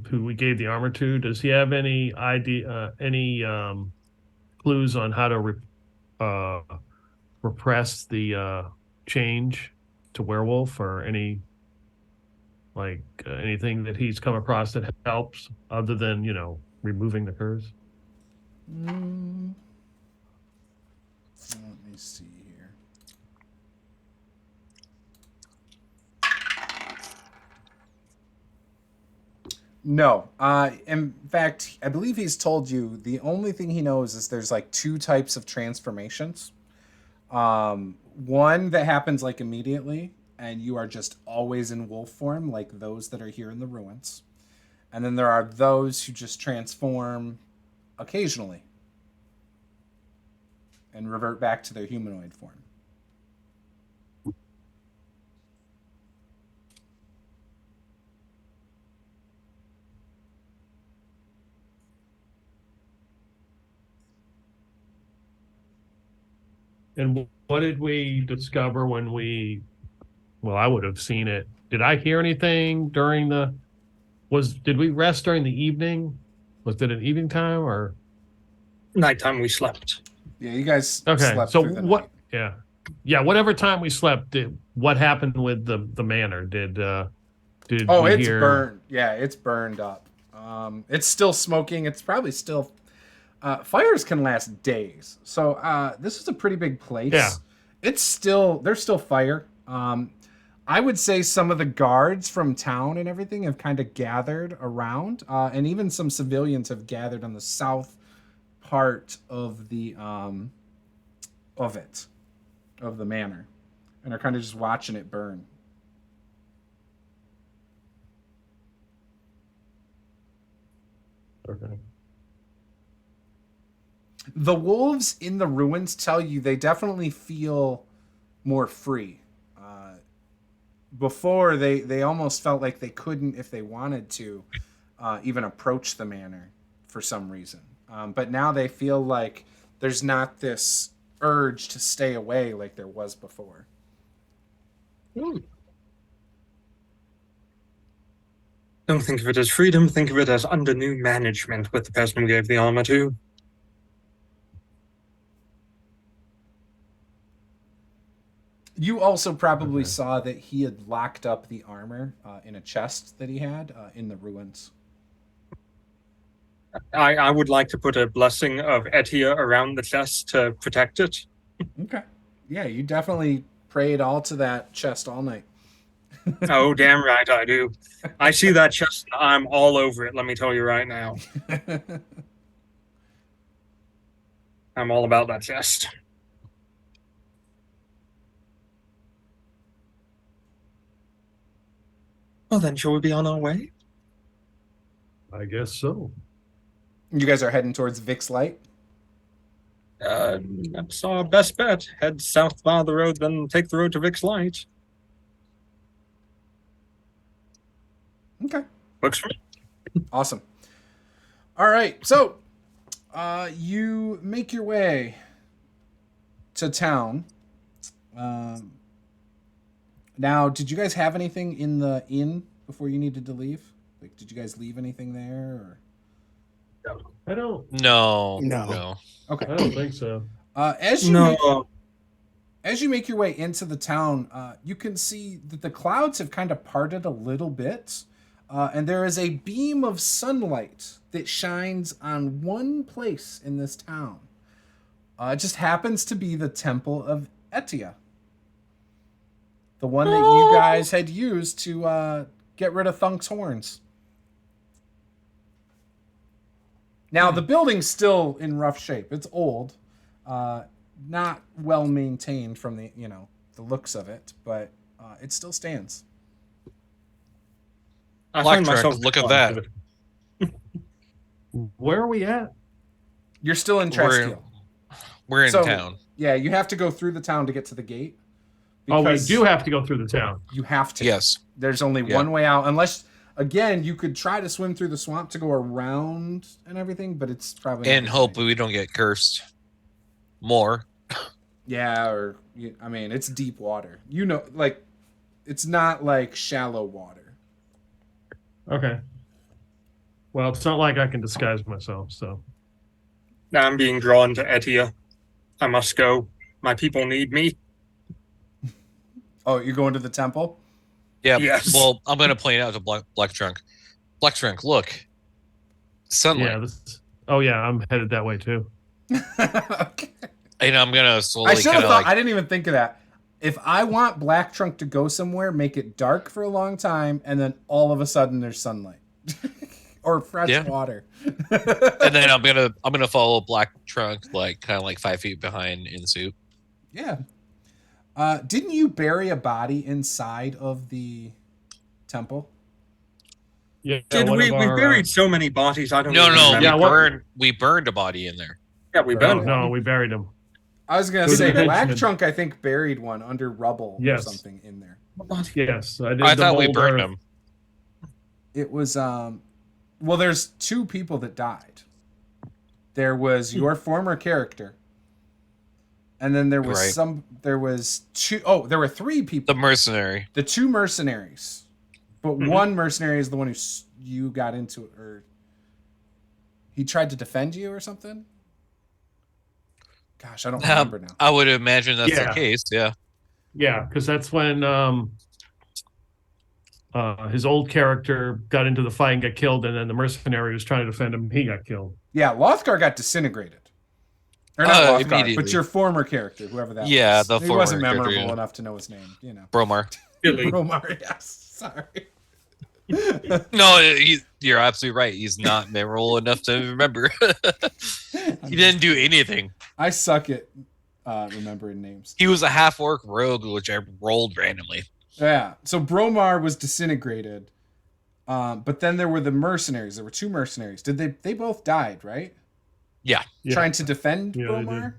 [SPEAKER 4] who we gave the armor to, does he have any idea, any clues on how to repress the change to werewolf, or any anything that he's come across that helps other than removing the curse?
[SPEAKER 1] Let me see here. No. In fact, I believe he's told you the only thing he knows is there's like two types of transformations. One that happens like immediately, and you are just always in wolf form, like those that are here in the ruins. And then there are those who just transform occasionally and revert back to their humanoid form.
[SPEAKER 4] And what did we discover when I would have seen it. Did I hear anything during did we rest during the evening? Was it an evening time or?
[SPEAKER 2] Nighttime we slept.
[SPEAKER 1] Yeah, you guys
[SPEAKER 4] Okay,
[SPEAKER 1] slept
[SPEAKER 4] so
[SPEAKER 1] through the
[SPEAKER 4] what?
[SPEAKER 1] night.
[SPEAKER 4] Yeah, whatever time we slept, what happened with the manor? Did we
[SPEAKER 1] It's
[SPEAKER 4] hear?
[SPEAKER 1] burned. Yeah, it's burned up. It's still smoking. It's probably still. Fires can last days, so this is a pretty big place.
[SPEAKER 4] Yeah.
[SPEAKER 1] There's still fire. I would say some of the guards from town and everything have kind of gathered around, and even some civilians have gathered on the south part of the manor, and are kind of just watching it burn.
[SPEAKER 4] Okay.
[SPEAKER 1] The wolves in the ruins tell you they definitely feel more free. Before, they almost felt like they couldn't, if they wanted to, even approach the manor for some reason. But now they feel like there's not this urge to stay away like there was before.
[SPEAKER 2] Don't think of it as freedom, think of it as under new management with the person who gave the armor to.
[SPEAKER 1] You also probably saw that he had locked up the armor in a chest that he had in the ruins.
[SPEAKER 2] I would like to put a blessing of Etia around the chest to protect it.
[SPEAKER 1] Okay. Yeah, you definitely prayed all to that chest all night.
[SPEAKER 2] Oh, damn right I do. I see that chest and I'm all over it, let me tell you right now. I'm all about that chest. Well then, shall we be on our way?
[SPEAKER 4] I guess so.
[SPEAKER 1] You guys are heading towards Vix Light.
[SPEAKER 2] That's our best bet. Head south by the road, then take the road to Vix Light.
[SPEAKER 1] Okay.
[SPEAKER 2] Works for me.
[SPEAKER 1] Awesome. All right. So, you make your way to town. Now, did you guys have anything in the inn before you needed to leave? Like, did you guys leave anything there? Or?
[SPEAKER 4] I don't.
[SPEAKER 5] No.
[SPEAKER 1] Okay.
[SPEAKER 4] I don't think so.
[SPEAKER 1] As you make your way into the town, you can see that the clouds have kind of parted a little bit, and there is a beam of sunlight that shines on one place in this town. It just happens to be the Temple of Isiah, the one that you guys had used to get rid of Thunk's horns. Now, the building's still in rough shape. It's old. Not well maintained from the looks of it, but it still stands.
[SPEAKER 5] Black truck, look at that.
[SPEAKER 4] Where are we at?
[SPEAKER 1] You're still in Treskill.
[SPEAKER 5] We're in town.
[SPEAKER 1] Yeah, you have to go through the town to get to the gate.
[SPEAKER 4] Oh, we do have to go through the town.
[SPEAKER 1] You have to.
[SPEAKER 5] Yes.
[SPEAKER 1] There's only one way out, unless, again, you could try to swim through the swamp to go around and everything, but it's probably
[SPEAKER 5] And hope we don't get cursed more.
[SPEAKER 1] Yeah, it's deep water. It's not like shallow water.
[SPEAKER 4] Okay. Well, it's not like I can disguise myself, so.
[SPEAKER 2] Now I'm being drawn to Isiah. I must go. My people need me.
[SPEAKER 1] Oh, you're going to the temple?
[SPEAKER 5] Yeah.
[SPEAKER 2] Yes.
[SPEAKER 5] Well, I'm going to point out to Black Trunk. Black Trunk, look. Sunlight.
[SPEAKER 4] Yeah, I'm headed that way too.
[SPEAKER 1] Okay.
[SPEAKER 5] And I'm going to slowly
[SPEAKER 1] I should have thought.
[SPEAKER 5] like...
[SPEAKER 1] I didn't even think of that. If I want Black Trunk to go somewhere, make it dark for a long time, and then all of a sudden there's sunlight or fresh water.
[SPEAKER 5] And then I'm gonna follow Black Trunk kind of 5 feet behind in suit.
[SPEAKER 1] Yeah. Didn't you bury a body inside of the temple?
[SPEAKER 4] Yeah.
[SPEAKER 2] Did we buried so many bodies? I don't.
[SPEAKER 5] No.
[SPEAKER 2] Remember.
[SPEAKER 5] We burned a body in there.
[SPEAKER 2] Yeah, we burned.
[SPEAKER 4] No, we buried him.
[SPEAKER 1] I was gonna say Black Trunk. I think buried one under rubble or
[SPEAKER 4] Yes.
[SPEAKER 1] something in there.
[SPEAKER 4] Yes, I did.
[SPEAKER 5] I thought we burned him.
[SPEAKER 1] It was well, there's two people that died. There was your former character, and then there was there were three people.
[SPEAKER 5] The mercenary.
[SPEAKER 1] The two mercenaries, but one mercenary is the one who you got into it, or he tried to defend you or something. Gosh, I don't remember now.
[SPEAKER 5] I would imagine that's the case. Yeah.
[SPEAKER 4] Yeah, because that's when his old character got into the fight and got killed, and then the mercenary was trying to defend him. He got killed.
[SPEAKER 1] Yeah, Lothgar got disintegrated. Or not Lothgar, but your former character, whoever that was.
[SPEAKER 5] Yeah, the
[SPEAKER 1] he
[SPEAKER 5] former
[SPEAKER 1] wasn't memorable
[SPEAKER 5] character,
[SPEAKER 1] enough to know his name,
[SPEAKER 5] Bromar.
[SPEAKER 1] Bromar, yes. Sorry.
[SPEAKER 5] No, you're absolutely right. He's not memorable enough to remember. He didn't do anything.
[SPEAKER 1] I suck at remembering names.
[SPEAKER 5] He was a half-orc rogue, which I rolled randomly.
[SPEAKER 1] Yeah, so Bromar was disintegrated, but then there were the mercenaries. There were two mercenaries. They both died, right?
[SPEAKER 5] Yeah.
[SPEAKER 1] Trying to defend Bromar,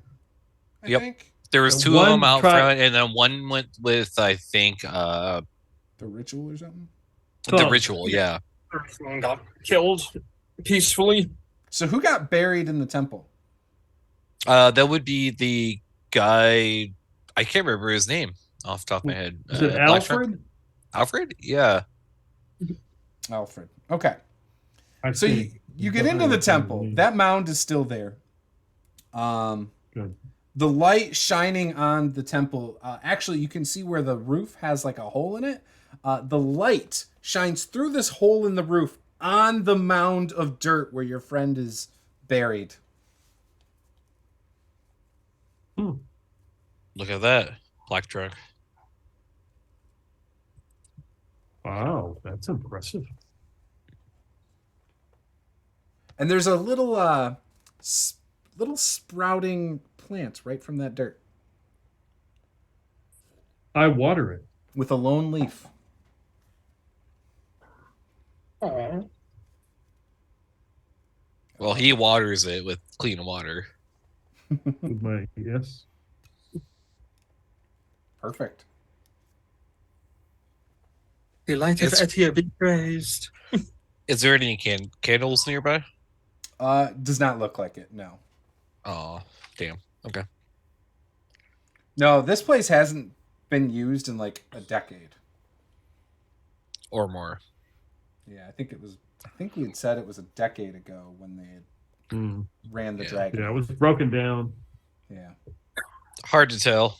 [SPEAKER 1] I think?
[SPEAKER 5] There was two of them out front, and then one went with, I think...
[SPEAKER 1] the ritual or something?
[SPEAKER 5] The ritual, yeah.
[SPEAKER 2] First one got killed peacefully.
[SPEAKER 1] So who got buried in the temple?
[SPEAKER 5] That would be the guy... I can't remember his name off the top of my head.
[SPEAKER 4] Is it Alfred?
[SPEAKER 5] Alfred? Yeah.
[SPEAKER 1] Alfred. Okay. So you get into the temple. That mound is still there.
[SPEAKER 4] Good.
[SPEAKER 1] The light shining on the temple. Actually, you can see where the roof has like a hole in it. The light shines through this hole in the roof on the mound of dirt where your friend is buried.
[SPEAKER 5] Look at that. Black truck.
[SPEAKER 4] Wow, that's impressive.
[SPEAKER 1] And there's a little little sprouting plant right from that dirt
[SPEAKER 4] I water it.
[SPEAKER 1] with a lone leaf.
[SPEAKER 5] Well, he waters it with clean water.
[SPEAKER 4] With my yes.
[SPEAKER 1] Perfect.
[SPEAKER 2] The light of
[SPEAKER 5] It's-
[SPEAKER 2] Etia be praised.
[SPEAKER 5] Is there any candles nearby?
[SPEAKER 1] Does not look like it. No.
[SPEAKER 5] Oh, damn. Okay.
[SPEAKER 1] No, this place hasn't been used in like a decade.
[SPEAKER 5] Or more.
[SPEAKER 1] Yeah, I think we had said it was a decade ago when they had
[SPEAKER 4] Mm.
[SPEAKER 1] ran the
[SPEAKER 5] Yeah.
[SPEAKER 1] dragon.
[SPEAKER 4] Yeah, it was broken down.
[SPEAKER 1] Yeah.
[SPEAKER 5] Hard to tell.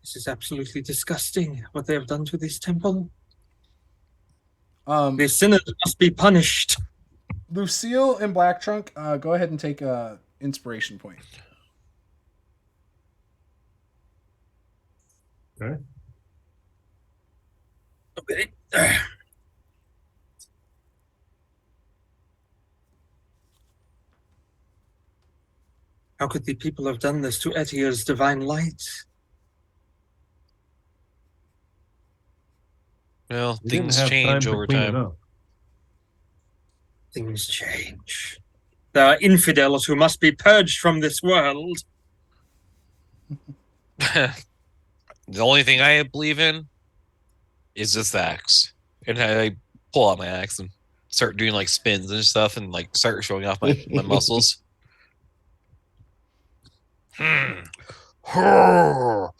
[SPEAKER 2] This is absolutely disgusting, what they have done to this temple.
[SPEAKER 1] Um,
[SPEAKER 2] The sinners must be punished.
[SPEAKER 1] Lucille and Black Trunk, go ahead and take a inspiration point.
[SPEAKER 4] Okay.
[SPEAKER 2] Okay. How could the people have done this to Etia's divine light?
[SPEAKER 5] Well,
[SPEAKER 4] We didn't
[SPEAKER 5] things
[SPEAKER 4] have
[SPEAKER 5] change
[SPEAKER 4] to
[SPEAKER 5] over
[SPEAKER 4] clean it
[SPEAKER 5] time.
[SPEAKER 4] up.
[SPEAKER 2] Things change. There are infidels who must be purged from this world.
[SPEAKER 5] The only thing I believe in is this axe. And I pull out my axe and start doing like spins and stuff and like start showing off my muscles.
[SPEAKER 1] All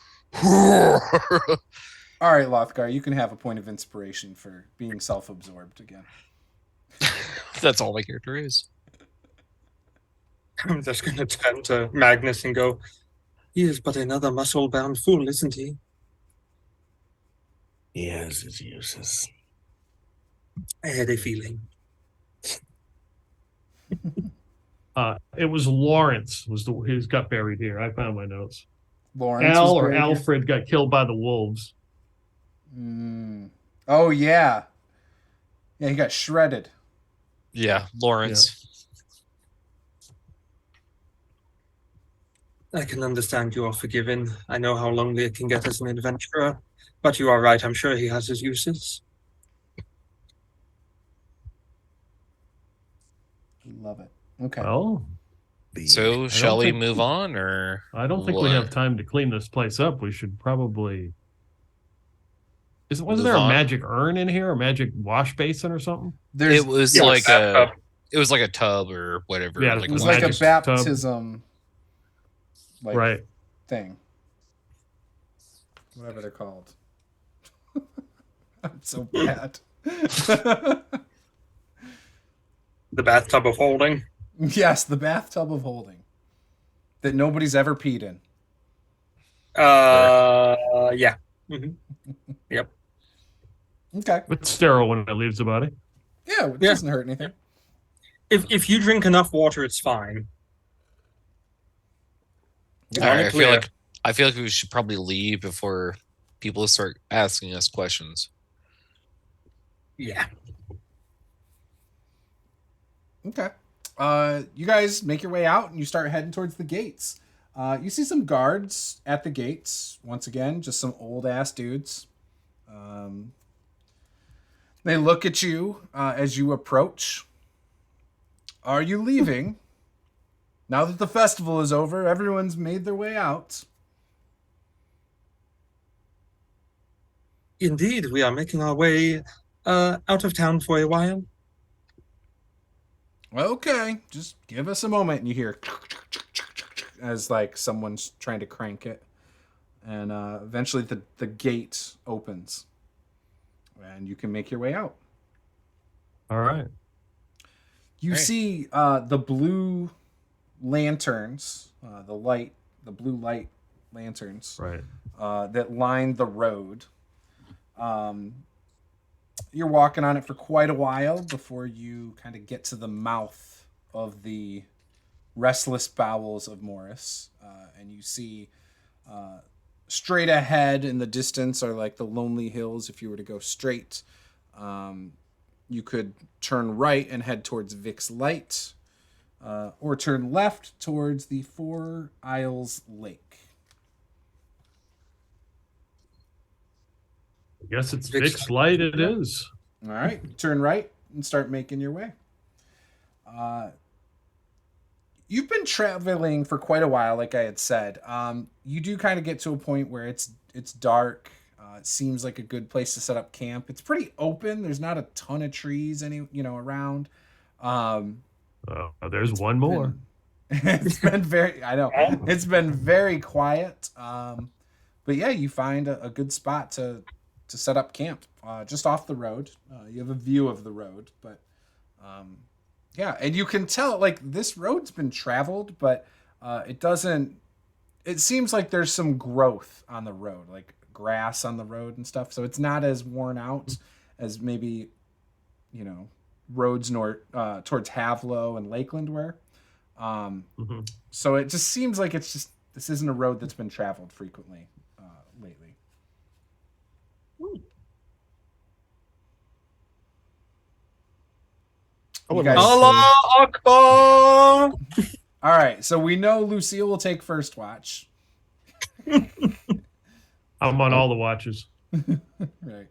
[SPEAKER 1] right, Lothgar, you can have a point of inspiration for being self-absorbed again.
[SPEAKER 5] That's all my character is.
[SPEAKER 2] I'm just going to turn to Magnus and go, he is but another muscle-bound fool, isn't he?
[SPEAKER 3] He has his uses.
[SPEAKER 2] I had a feeling.
[SPEAKER 4] It was Lawrence his got buried here. I found my notes.
[SPEAKER 1] Lawrence
[SPEAKER 4] Al
[SPEAKER 1] was
[SPEAKER 4] or
[SPEAKER 1] buried here?
[SPEAKER 4] Alfred got killed by the wolves.
[SPEAKER 1] Oh yeah. Yeah, he got shredded.
[SPEAKER 5] Yeah, Lawrence.
[SPEAKER 2] I can understand you are forgiven. I know how lonely it can get as an adventurer, but you are right. I'm sure he has his uses.
[SPEAKER 1] Love it. Okay.
[SPEAKER 4] Well,
[SPEAKER 5] So shall we
[SPEAKER 4] think-
[SPEAKER 5] move on, or
[SPEAKER 4] I don't think we
[SPEAKER 5] what?
[SPEAKER 4] have time to clean this place up. We should probably. Wasn't
[SPEAKER 5] Move
[SPEAKER 4] there a
[SPEAKER 5] on?
[SPEAKER 4] magic urn in here, a magic wash bason or something?
[SPEAKER 1] There's
[SPEAKER 5] It was
[SPEAKER 2] Yeah,
[SPEAKER 5] like
[SPEAKER 2] bathtub.
[SPEAKER 5] it was like a tub or whatever.
[SPEAKER 4] Yeah,
[SPEAKER 1] it was
[SPEAKER 5] a
[SPEAKER 1] like a
[SPEAKER 4] magic tub.
[SPEAKER 1] baptism like
[SPEAKER 4] Right.
[SPEAKER 1] thing. Whatever they're called. I'm so bad.
[SPEAKER 2] The bathtub of holding.
[SPEAKER 1] Yes, the bathtub of holding. That nobody's ever peed in.
[SPEAKER 2] Yeah. Mhm.
[SPEAKER 1] Okay.
[SPEAKER 4] It's sterile when it leaves the body.
[SPEAKER 1] Yeah, it
[SPEAKER 2] Yeah.
[SPEAKER 1] doesn't hurt anything.
[SPEAKER 2] If you drink enough water, it's fine.
[SPEAKER 5] All right, I
[SPEAKER 2] Clear.
[SPEAKER 5] feel like we should probably leave before people start asking us questions.
[SPEAKER 2] Yeah.
[SPEAKER 1] Okay. You guys make your way out and you start heading towards the gates. You see some guards at the gates. Once again, just some old ass dudes. They look at you as you approach. Are you leaving? Now that the festival is over, everyone's made their way out.
[SPEAKER 2] Indeed, we are making our way out of town for a while.
[SPEAKER 1] Okay, just give us a moment. And you hear as like someone's trying to crank it. And eventually the gate opens. And you can make your way out.
[SPEAKER 4] All right.
[SPEAKER 1] You
[SPEAKER 5] Right.
[SPEAKER 1] see the blue lanterns, the blue light lanterns
[SPEAKER 4] Right.
[SPEAKER 1] that line the road. You're walking on it for quite a while before you kind of get to the mouth of the restless bowels of Morris. And you see straight ahead in the distance are like the lonely hills. If you were to go straight, you could turn right and head towards Vic's Light, or turn left towards the Four Isles Lake.
[SPEAKER 4] I guess it's
[SPEAKER 2] Vic's
[SPEAKER 4] Vic's light. It is.
[SPEAKER 1] All right, turn right and start making your way. You've been traveling for quite a while, like I had said. You do kind of get to a point where it's dark. It seems like a good place to set up camp. It's pretty open. There's not a ton of trees around.
[SPEAKER 4] There's one more.
[SPEAKER 1] It's been very. I know it's been very quiet. But yeah, you find a good spot to set up camp, just off the road. You have a view of the road, but yeah, and you can tell like this road's been traveled, but it doesn't. It seems like there's some growth on the road, like grass on the road and stuff. So it's not as worn out as maybe roads towards Havlo and Lakeland were. So it just seems like this isn't a road that's been traveled frequently lately.
[SPEAKER 2] Allah Akbar!
[SPEAKER 1] All right, so we know Lucille will take first watch.
[SPEAKER 4] I'm on all the watches.
[SPEAKER 1] Right.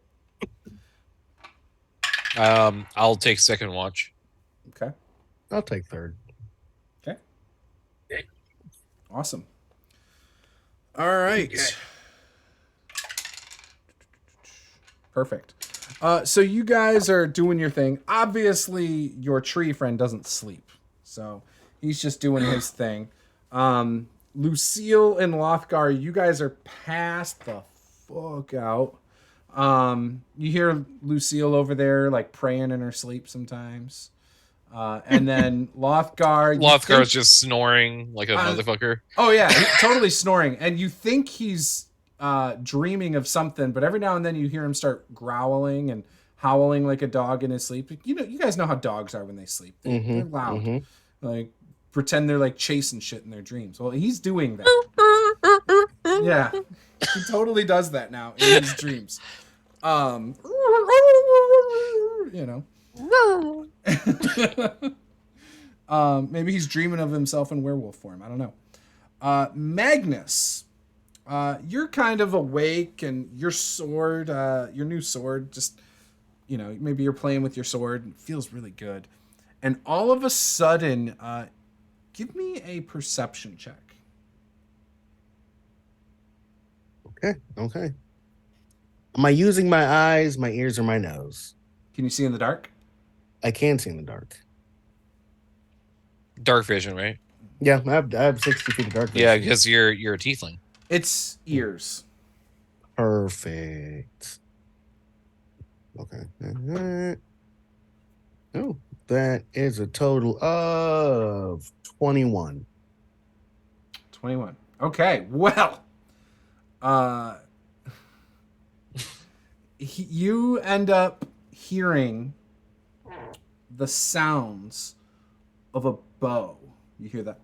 [SPEAKER 5] I'll take second watch.
[SPEAKER 1] Okay.
[SPEAKER 3] I'll take third.
[SPEAKER 1] Okay. Awesome. All right. Okay. Perfect. So you guys are doing your thing. Obviously, your tree friend doesn't sleep, so he's just doing his thing. Lucille and Lothgar, you guys are passed the fuck out. You hear Lucille over there like praying in her sleep sometimes. And then
[SPEAKER 5] Lothgar's just snoring like a motherfucker.
[SPEAKER 1] Oh yeah, totally snoring. And you think he's dreaming of something, but every now and then you hear him start growling and howling like a dog in his sleep. You guys know how dogs are when they sleep. They're loud. Like pretend they're like chasing shit in their dreams. Well, he's doing that. Yeah. He totally does that now in his dreams. Maybe he's dreaming of himself in werewolf form. I don't know. Magnus, you're kind of awake, and your sword, your new sword, just maybe you're playing with your sword and it feels really good. And all of a sudden, give me a perception check.
[SPEAKER 3] Okay. Am I using my eyes, my ears, or my nose?
[SPEAKER 1] Can you see in the dark?
[SPEAKER 3] I can see in the dark.
[SPEAKER 5] Dark vision, right?
[SPEAKER 3] Yeah, I have 60 feet of dark vision.
[SPEAKER 5] Yeah, because you're a tiefling.
[SPEAKER 1] It's ears.
[SPEAKER 3] Perfect. Okay. Oh, that is a total of 21.
[SPEAKER 1] 21. Okay, well, you end up hearing the sounds of a bow. You hear that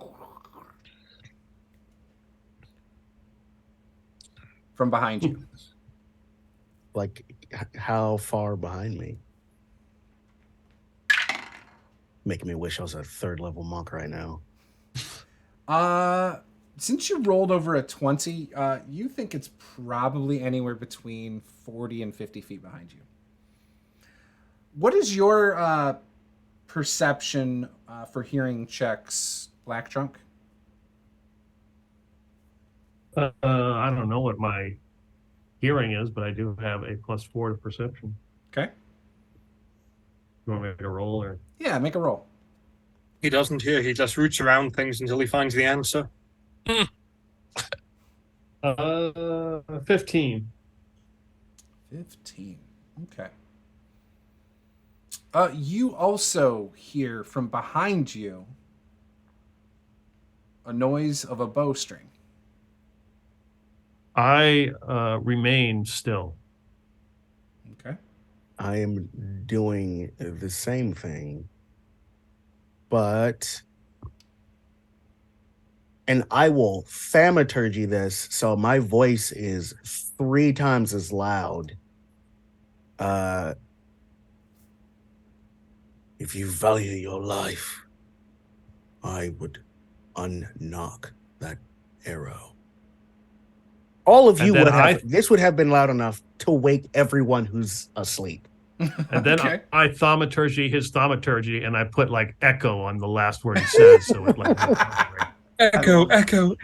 [SPEAKER 1] from behind you.
[SPEAKER 3] Like, how far behind me? Making me wish I was a 3rd level monk right now.
[SPEAKER 1] Since you rolled over a 20, you think it's probably anywhere between 40 and 50 feet behind you. What is your perception for hearing checks, Black Trunk?
[SPEAKER 4] I don't know what my hearing is, but I do have a +4 to perception.
[SPEAKER 1] Okay.
[SPEAKER 4] You want me to make a roll or?
[SPEAKER 1] Yeah, make a roll.
[SPEAKER 2] He doesn't hear. He just roots around things until he finds the answer.
[SPEAKER 4] 15.
[SPEAKER 1] 15. Okay. You also hear from behind you a noise of a bowstring.
[SPEAKER 4] I remain still.
[SPEAKER 1] Okay.
[SPEAKER 3] I am doing the same thing, but... And I will thaumaturgy this so my voice is 3 times as loud. If you value your life, I would unknock that arrow. All of you would have... This would have been loud enough to wake everyone who's asleep.
[SPEAKER 4] And then
[SPEAKER 1] Okay.
[SPEAKER 4] I thaumaturgy his thaumaturgy, and I put like echo on the last word he says, so it like.
[SPEAKER 2] Echo, echo.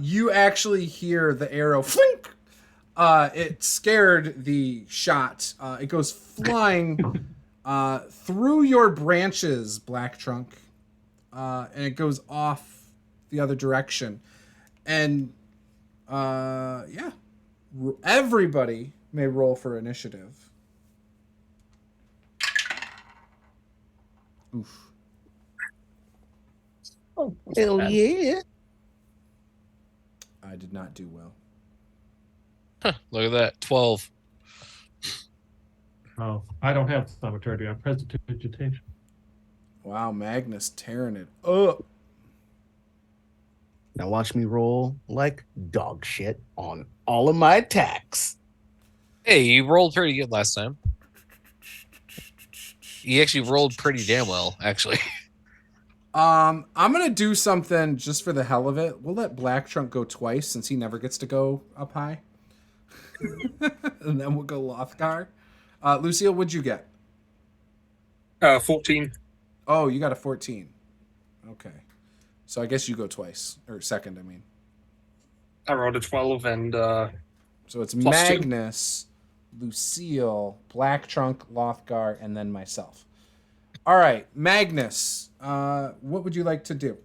[SPEAKER 1] You actually hear the arrow flink. It scared the shot. It goes flying through your branches, Black Trunk, and it goes off the other direction. And yeah, everybody may roll for initiative. Oof.
[SPEAKER 2] Oh,
[SPEAKER 3] Hell yeah.
[SPEAKER 1] I did not do well.
[SPEAKER 5] Look at that. 12.
[SPEAKER 4] Oh, I don't have thaumaturgy. I'm prestidigitation.
[SPEAKER 1] Wow, Magnus tearing it up.
[SPEAKER 3] Now watch me roll like dog shit on all of my attacks.
[SPEAKER 5] Hey, you rolled pretty good last time. You actually rolled pretty damn well, actually.
[SPEAKER 1] I'm gonna do something just for the hell of it. We'll let Black Trunk go twice since he never gets to go up high. And then we'll go Lothgar. Lucille, what'd you get?
[SPEAKER 2] 14.
[SPEAKER 1] Oh, you got a 14. Okay. So I guess you go twice. Or second, I mean.
[SPEAKER 2] I rolled a 12 and
[SPEAKER 1] So it's
[SPEAKER 2] +2.
[SPEAKER 1] Magnus, Lucille, Black Trunk, Lothgar, and then myself. All right, Magnus, what would you like to do?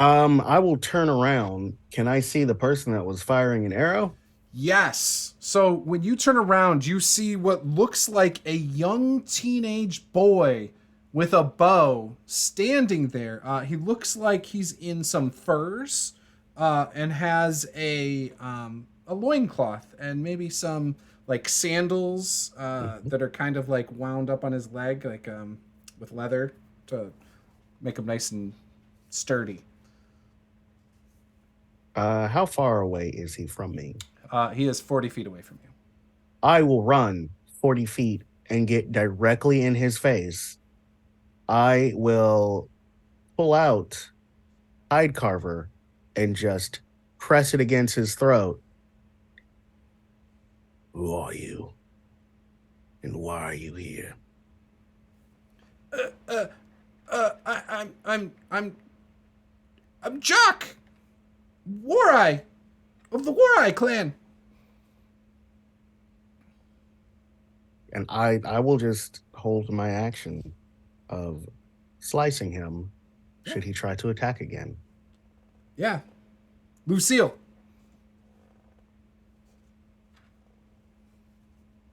[SPEAKER 3] I will turn around. Can I see the person that was firing an arrow?
[SPEAKER 1] Yes. So when you turn around, you see what looks like a young teenage boy with a bow standing there. He looks like he's in some furs and has a loincloth and maybe some like sandals that are kind of like wound up on his leg, like with leather to make him nice and sturdy.
[SPEAKER 3] How far away is he from me?
[SPEAKER 1] He is 40 feet away from you.
[SPEAKER 3] I will run 40 feet and get directly in his face. I will pull out hide carver and just press it against his throat. Who are you? And why are you here?
[SPEAKER 1] I'm Jock, War-Eye of the War-Eye clan.
[SPEAKER 3] And I will just hold my action of slicing him should he try to attack again.
[SPEAKER 1] Yeah, Lucille.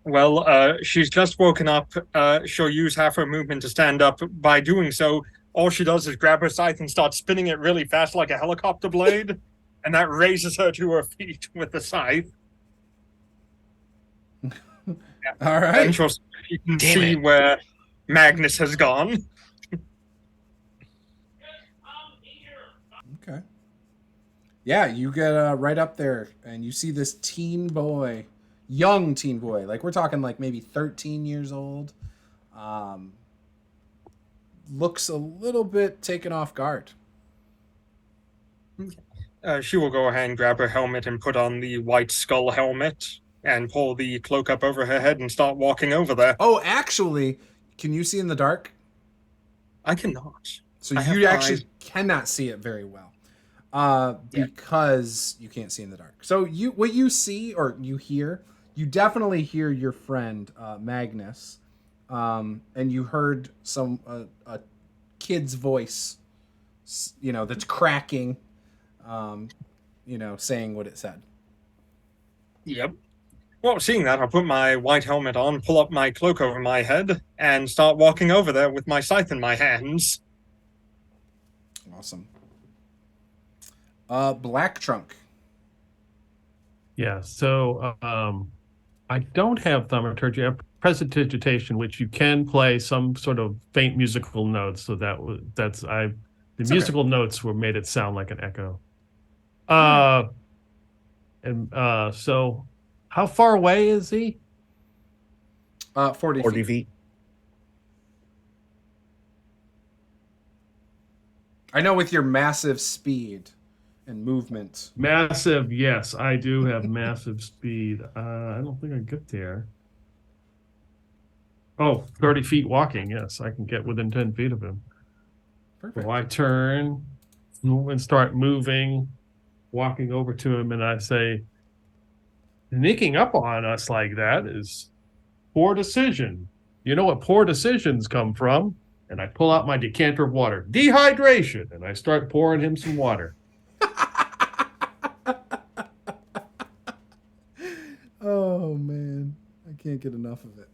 [SPEAKER 2] well, she's just woken up. She'll use half her movement to stand up. By doing so, all she does is grab her scythe and start spinning it really fast like a helicopter blade, and that raises her to her feet with the scythe.
[SPEAKER 1] All right.
[SPEAKER 2] And you can
[SPEAKER 5] Damn
[SPEAKER 2] see
[SPEAKER 5] it.
[SPEAKER 2] where Magnus has gone.
[SPEAKER 1] Okay. Yeah, you get right up there, and you see this teen boy, young teen boy. Like we're talking like maybe 13 years old. Looks a little bit taken off guard.
[SPEAKER 2] She will go ahead and grab her helmet and put on the white skull helmet and pull the cloak up over her head and start walking over there.
[SPEAKER 1] Oh, actually, can you see in the dark?
[SPEAKER 2] I cannot.
[SPEAKER 1] So
[SPEAKER 2] I have
[SPEAKER 1] you actually
[SPEAKER 2] eyes.
[SPEAKER 1] cannot see it very well. Because you can't see in the dark. So what you see or you hear, you definitely hear your friend Magnus, and you heard some a kid's voice, that's cracking, saying what it said.
[SPEAKER 2] Yep. Well, seeing that, I'll put my white helmet on, pull up my cloak over my head, and start walking over there with my scythe in my hands.
[SPEAKER 1] Awesome. Black Trunk.
[SPEAKER 4] Yeah, so I don't have thaumaturgy. I have prestidigitation, which you can play some sort of faint musical notes. So the musical notes were made it sound like an echo. So how far away is he?
[SPEAKER 1] 40 feet.
[SPEAKER 3] feet.
[SPEAKER 1] I know with your massive speed, and movement.
[SPEAKER 4] Massive, yes, I do have massive speed. I don't think I get there. Oh, 30 feet walking, yes, I can get within 10 feet of him.
[SPEAKER 1] Perfect.
[SPEAKER 4] So I turn and start moving, walking over to him, and I say, sneaking up on us like that is poor decision. You know what poor decisions come from? And I pull out my decanter of water. Dehydration. And I start pouring him some water.
[SPEAKER 1] Oh man, I can't get enough of it.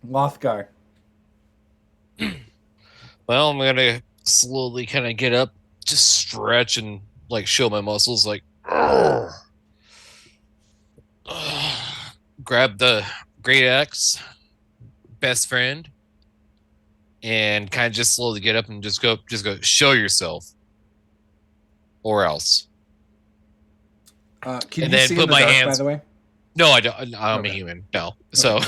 [SPEAKER 1] Lothgar.
[SPEAKER 5] Well, I'm gonna slowly kind of get up, just stretch and like show my muscles, like grab the great axe, best friend, and kind of just slowly get up and just go, show yourself, or else.
[SPEAKER 1] Can
[SPEAKER 5] And
[SPEAKER 1] you
[SPEAKER 5] then
[SPEAKER 1] see
[SPEAKER 5] put
[SPEAKER 1] in the
[SPEAKER 5] my
[SPEAKER 1] dark,
[SPEAKER 5] hands-
[SPEAKER 1] by the way?
[SPEAKER 5] No, I don't. I'm
[SPEAKER 1] Okay.
[SPEAKER 5] a human. No, so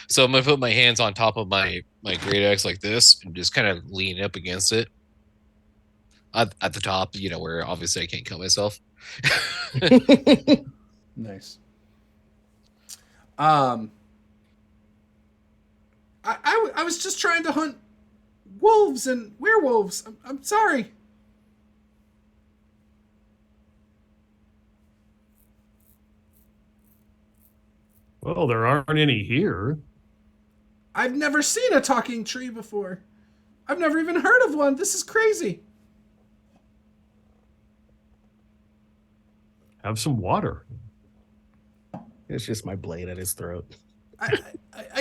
[SPEAKER 5] so I'm gonna put my hands on top of my great axe like this, and just kind of lean up against it at the top. You know, where obviously I can't kill myself.
[SPEAKER 1] Nice. I was just trying to hunt wolves and werewolves. I'm sorry.
[SPEAKER 4] Well, there aren't any here.
[SPEAKER 1] I've never seen a talking tree before. I've never even heard of one. This is crazy.
[SPEAKER 4] Have some water.
[SPEAKER 3] It's just my blade at his throat.
[SPEAKER 1] I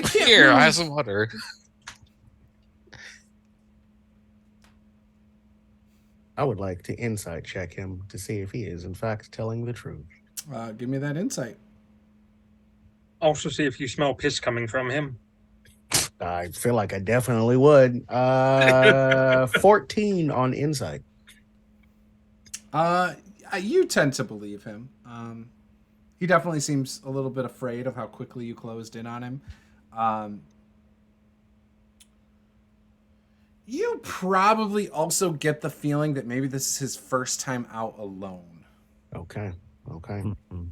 [SPEAKER 1] can't.
[SPEAKER 5] Here,
[SPEAKER 1] move.
[SPEAKER 5] I have some water.
[SPEAKER 3] I would like to insight check him to see if he is in fact telling the truth.
[SPEAKER 1] Give me that insight.
[SPEAKER 2] Also, see if you smell piss coming from him.
[SPEAKER 3] I feel like I definitely would. 14 on insight.
[SPEAKER 1] You tend to believe him. He definitely seems a little bit afraid of how quickly you closed in on him. You probably also get the feeling that maybe this is his first time out alone.
[SPEAKER 3] Okay.
[SPEAKER 4] Mm-hmm.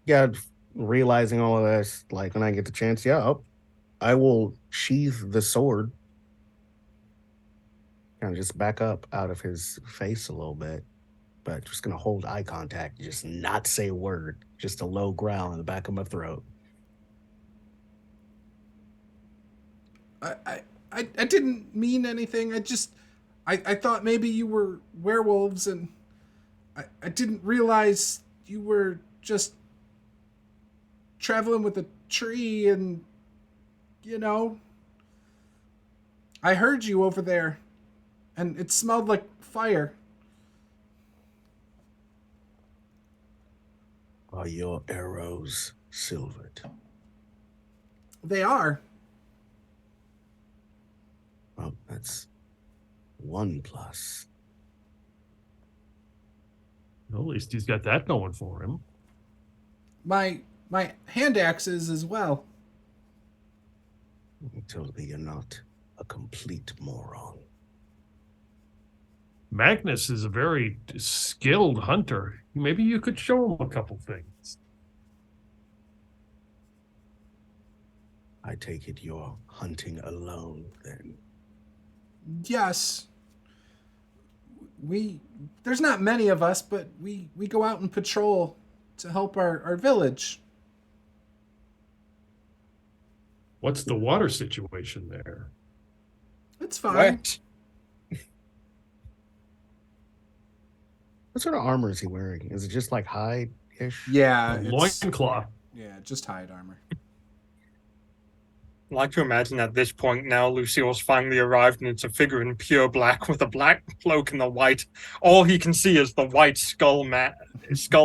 [SPEAKER 3] Yeah, realizing all of this, like when I get the chance, I will sheath the sword. Kind of just back up out of his face a little bit. But just gonna hold eye contact, just not say a word, just a low growl in the back of my throat.
[SPEAKER 1] I didn't mean anything. I thought maybe you were werewolves, and I didn't realize you were just traveling with a tree, and I heard you over there, and it smelled like fire.
[SPEAKER 3] Are your arrows silvered?
[SPEAKER 1] They are.
[SPEAKER 3] Well, that's 1+.
[SPEAKER 4] Well, at least he's got that going for him.
[SPEAKER 1] My hand axes as well.
[SPEAKER 3] Tell me you're not a complete moron.
[SPEAKER 4] Magnus is a very skilled hunter. Maybe you could show him a couple things.
[SPEAKER 3] I take it you're hunting alone, then.
[SPEAKER 1] Yes. There's not many of us, but we go out and patrol to help our village.
[SPEAKER 4] What's the water situation there?
[SPEAKER 1] It's fine.
[SPEAKER 2] Wet.
[SPEAKER 3] What sort of armor is he wearing? Is it just like hide-ish?
[SPEAKER 1] Yeah,
[SPEAKER 4] A
[SPEAKER 1] it's
[SPEAKER 4] loincloth.
[SPEAKER 1] just hide armor.
[SPEAKER 2] I like to imagine at this point now Lucille's finally arrived and it's a figure in pure black with a black cloak and the white. All he can see is the white skull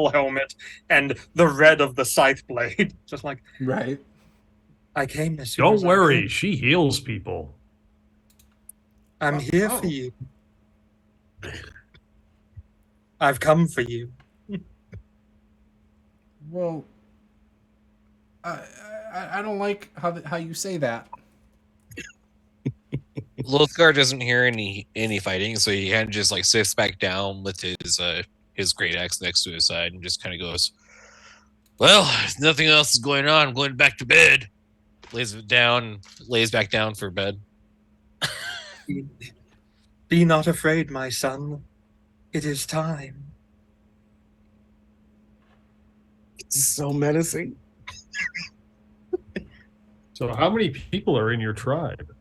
[SPEAKER 2] helmet and the red of the scythe blade. Just like,
[SPEAKER 1] Right.
[SPEAKER 2] I came as soon
[SPEAKER 4] Don't
[SPEAKER 2] as I
[SPEAKER 4] worry,
[SPEAKER 2] could.
[SPEAKER 4] she heals people.
[SPEAKER 2] I'm here
[SPEAKER 1] Oh.
[SPEAKER 2] for you. I've come for you.
[SPEAKER 1] Well, I don't like how you say that.
[SPEAKER 5] Lothgar doesn't hear any fighting, so he kind of just like sits back down with his great axe next to his side and just kind of goes, "Well, if nothing else is going on, I'm going back to bed." Lays back down for bed.
[SPEAKER 2] Be not afraid, my son. It is time.
[SPEAKER 3] It's so menacing.
[SPEAKER 4] So, how many people are in your tribe?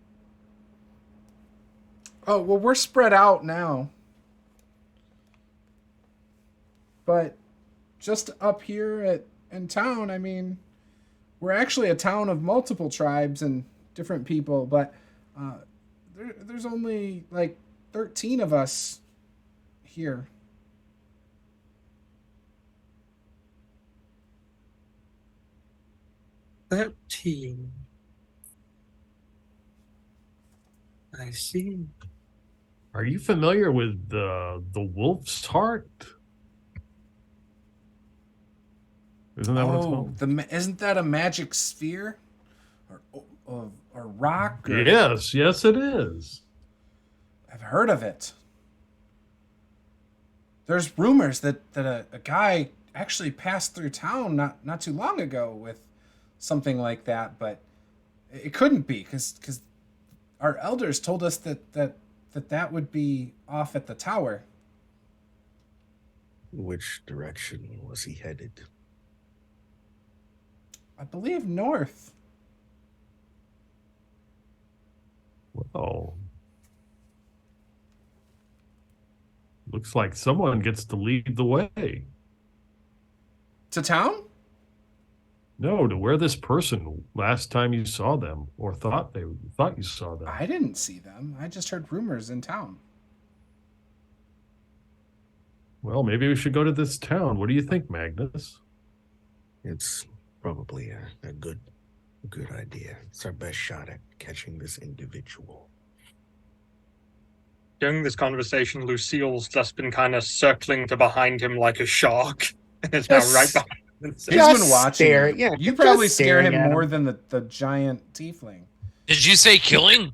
[SPEAKER 1] Oh, well, we're spread out now. But just up here in town, I mean, we're actually a town of multiple tribes and different people, but there's only like 13 of us here.
[SPEAKER 2] "13. I see.
[SPEAKER 4] Are you familiar with the Wolf's Heart? Isn't that what it's called?
[SPEAKER 1] Isn't that a magic sphere? Or rock? Or,
[SPEAKER 4] Yes, it is.
[SPEAKER 1] I've heard of it. There's rumors that a guy actually passed through town not too long ago with something like that, but it couldn't be because our elders told us that would be off at the tower.
[SPEAKER 3] Which direction was he headed?
[SPEAKER 1] I believe north.
[SPEAKER 4] Well, looks like someone gets to lead the way.
[SPEAKER 1] To town?
[SPEAKER 4] No, to where this person last time you saw them, or thought you saw them.
[SPEAKER 1] I didn't see them. I just heard rumors in town.
[SPEAKER 4] Well, maybe we should go to this town. What do you think, Magnus?
[SPEAKER 3] It's probably a good idea. It's our best shot at catching this individual.
[SPEAKER 2] During this conversation, Lucille's just been kind of circling to behind him like a shark. And it's now right behind him.
[SPEAKER 1] He's been watching.
[SPEAKER 3] Stare,
[SPEAKER 1] You.
[SPEAKER 3] yeah,
[SPEAKER 1] You probably
[SPEAKER 3] just
[SPEAKER 1] scare
[SPEAKER 3] staring
[SPEAKER 1] him
[SPEAKER 3] at
[SPEAKER 1] more than the giant tiefling.
[SPEAKER 5] Did you say killing?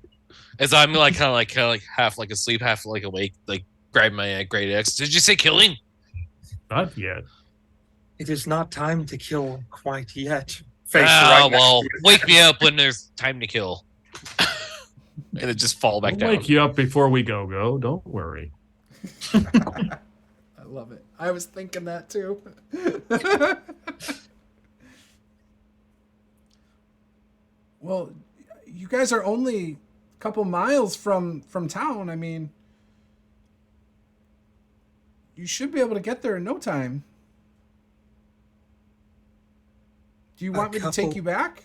[SPEAKER 5] As I'm like kind of like half like asleep, half like awake, like grab my great axe. Did you say killing?
[SPEAKER 4] Not yet.
[SPEAKER 2] It is not time to kill quite yet. Face right next
[SPEAKER 5] Well,
[SPEAKER 2] to you.
[SPEAKER 5] wake me up when there's time to kill. And it just fall back
[SPEAKER 4] I'll
[SPEAKER 5] down.
[SPEAKER 4] wake you up before we go. Don't worry.
[SPEAKER 1] I love it. I was thinking that too. Well, you guys are only a couple miles from town. I mean, you should be able to get there in no time. Do you want me to take you back?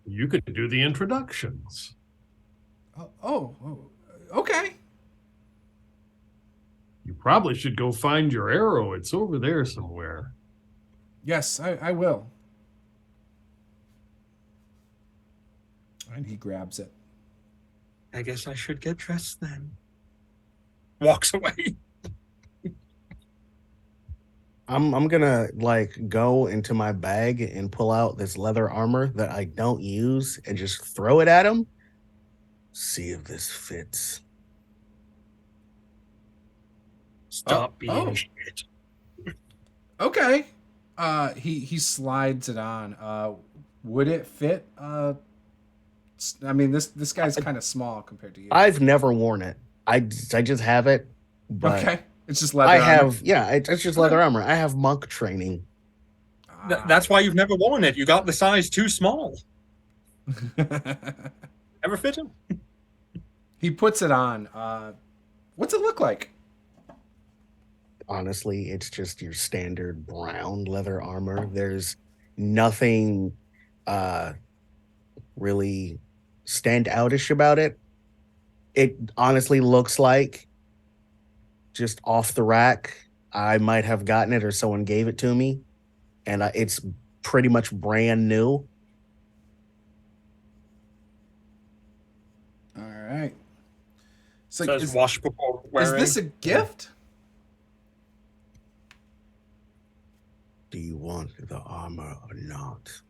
[SPEAKER 4] You could do the introductions.
[SPEAKER 1] Oh, okay.
[SPEAKER 4] You probably should go find your arrow. It's over there somewhere.
[SPEAKER 1] Yes, I will. And he grabs it.
[SPEAKER 2] I guess I should get dressed then. Walks away.
[SPEAKER 3] I'm gonna like go into my bag and pull out this leather armor that I don't use and just throw it at him. See if this fits.
[SPEAKER 2] Stop being shit.
[SPEAKER 1] Okay. He slides it on. Would it fit? I mean, this guy's kind of small compared to you.
[SPEAKER 3] I've never worn it. I just have it. But
[SPEAKER 1] Okay. It's just leather.
[SPEAKER 3] It's just leather armor. I have monk training.
[SPEAKER 2] That's why you've never worn it. You got the size too small. Ever fit him?
[SPEAKER 1] He puts it on. What's it look like?
[SPEAKER 3] Honestly, it's just your standard brown leather armor. There's nothing really stand outish about it. It honestly looks like just off the rack. I might have gotten it or someone gave it to me, and it's pretty much brand new.
[SPEAKER 1] All right. So
[SPEAKER 2] Says wash before wearing.
[SPEAKER 1] is this a gift?
[SPEAKER 3] Do you want the armor or not?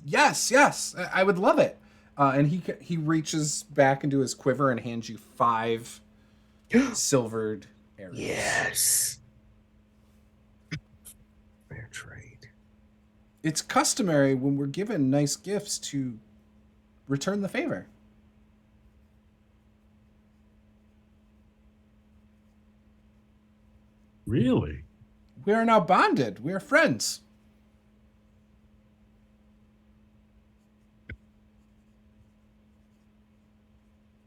[SPEAKER 1] Yes. I would love it. And he reaches back into his quiver and hands you 5 silvered arrows.
[SPEAKER 3] Yes. Fair trade.
[SPEAKER 1] It's customary when we're given nice gifts to return the favor.
[SPEAKER 4] Really?
[SPEAKER 1] We are now bonded. We are friends.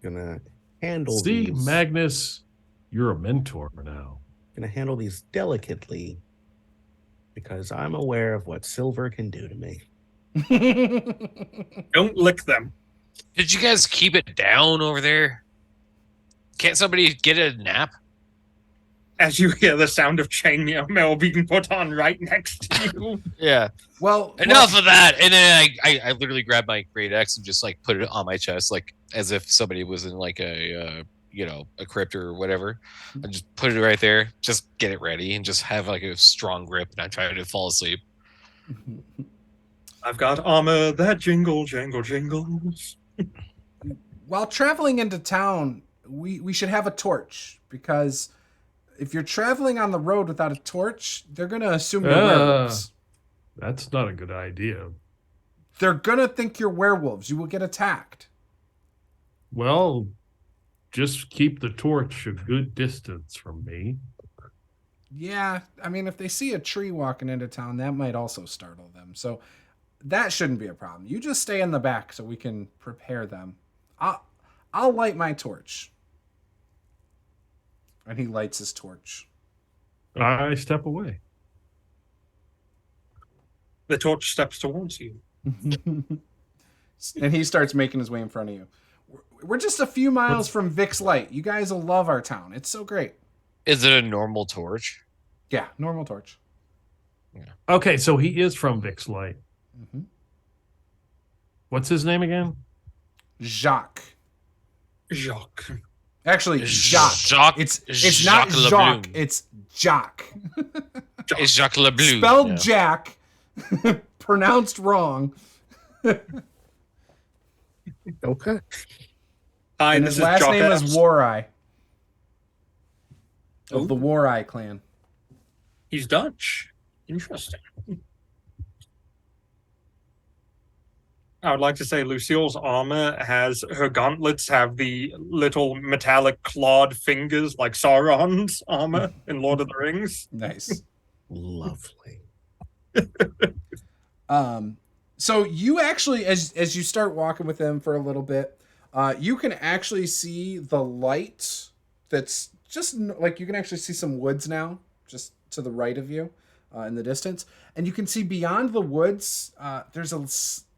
[SPEAKER 3] Gonna handle
[SPEAKER 4] See,
[SPEAKER 3] these.
[SPEAKER 4] Magnus, you're a mentor now.
[SPEAKER 3] Gonna handle these delicately because I'm aware of what silver can do to me.
[SPEAKER 2] Don't lick them.
[SPEAKER 5] Did you guys keep it down over there? Can't somebody get a nap?
[SPEAKER 2] As you hear the sound of chainmail being put on right next to you.
[SPEAKER 5] Yeah.
[SPEAKER 1] Well,
[SPEAKER 5] Enough of that. And then I literally grabbed my great axe and just like put it on my chest, like as if somebody was in like a crypt or whatever. I just put it right there, just get it ready, and just have like a strong grip. And I try to fall asleep.
[SPEAKER 2] I've got armor that jingles.
[SPEAKER 1] While traveling into town, we should have a torch, because if you're traveling on the road without a torch, they're going to assume you're werewolves.
[SPEAKER 4] That's not a good idea.
[SPEAKER 1] They're going to think you're werewolves. You will get attacked.
[SPEAKER 4] Well, just keep the torch a good distance from me.
[SPEAKER 1] Yeah, I mean, if they see a tree walking into town, that might also startle them. So that shouldn't be a problem. You just stay in the back so we can prepare them. I'll light my torch. And he lights his torch.
[SPEAKER 4] I step away.
[SPEAKER 2] The torch steps towards you.
[SPEAKER 1] And he starts making his way in front of you. We're just a few miles from Vic's Light. You guys will love our town. It's so great.
[SPEAKER 5] Is it a normal torch?
[SPEAKER 1] Yeah, normal torch.
[SPEAKER 4] Okay, so he is from Vic's Light.
[SPEAKER 1] Mm-hmm.
[SPEAKER 4] What's his name again?
[SPEAKER 1] Jacques.
[SPEAKER 2] Jacques.
[SPEAKER 1] Actually, Jacques.
[SPEAKER 5] Jacques.
[SPEAKER 1] It's
[SPEAKER 5] Jacques
[SPEAKER 1] not
[SPEAKER 5] Leblanc.
[SPEAKER 1] Jacques. It's Jacques.
[SPEAKER 5] It's Jacques Leblanc.
[SPEAKER 1] Spelled
[SPEAKER 5] Yeah.
[SPEAKER 1] Jack. Pronounced wrong.
[SPEAKER 3] Okay.
[SPEAKER 2] Hi,
[SPEAKER 1] And
[SPEAKER 2] this
[SPEAKER 1] his
[SPEAKER 2] is
[SPEAKER 1] last
[SPEAKER 2] Jock
[SPEAKER 1] name is
[SPEAKER 2] Apps.
[SPEAKER 1] War-Eye. Of
[SPEAKER 2] Ooh.
[SPEAKER 1] the War-Eye clan.
[SPEAKER 2] He's Dutch. Interesting. I would like to say Lucille's armor has, her gauntlets have the little metallic clawed fingers like Sauron's armor in Lord of the Rings.
[SPEAKER 1] Nice.
[SPEAKER 3] Lovely.
[SPEAKER 1] So you actually, as you start walking with them for a little bit, you can actually see the light that's just like, you can actually see some woods now, just to the right of you in the distance. And you can see beyond the woods, there's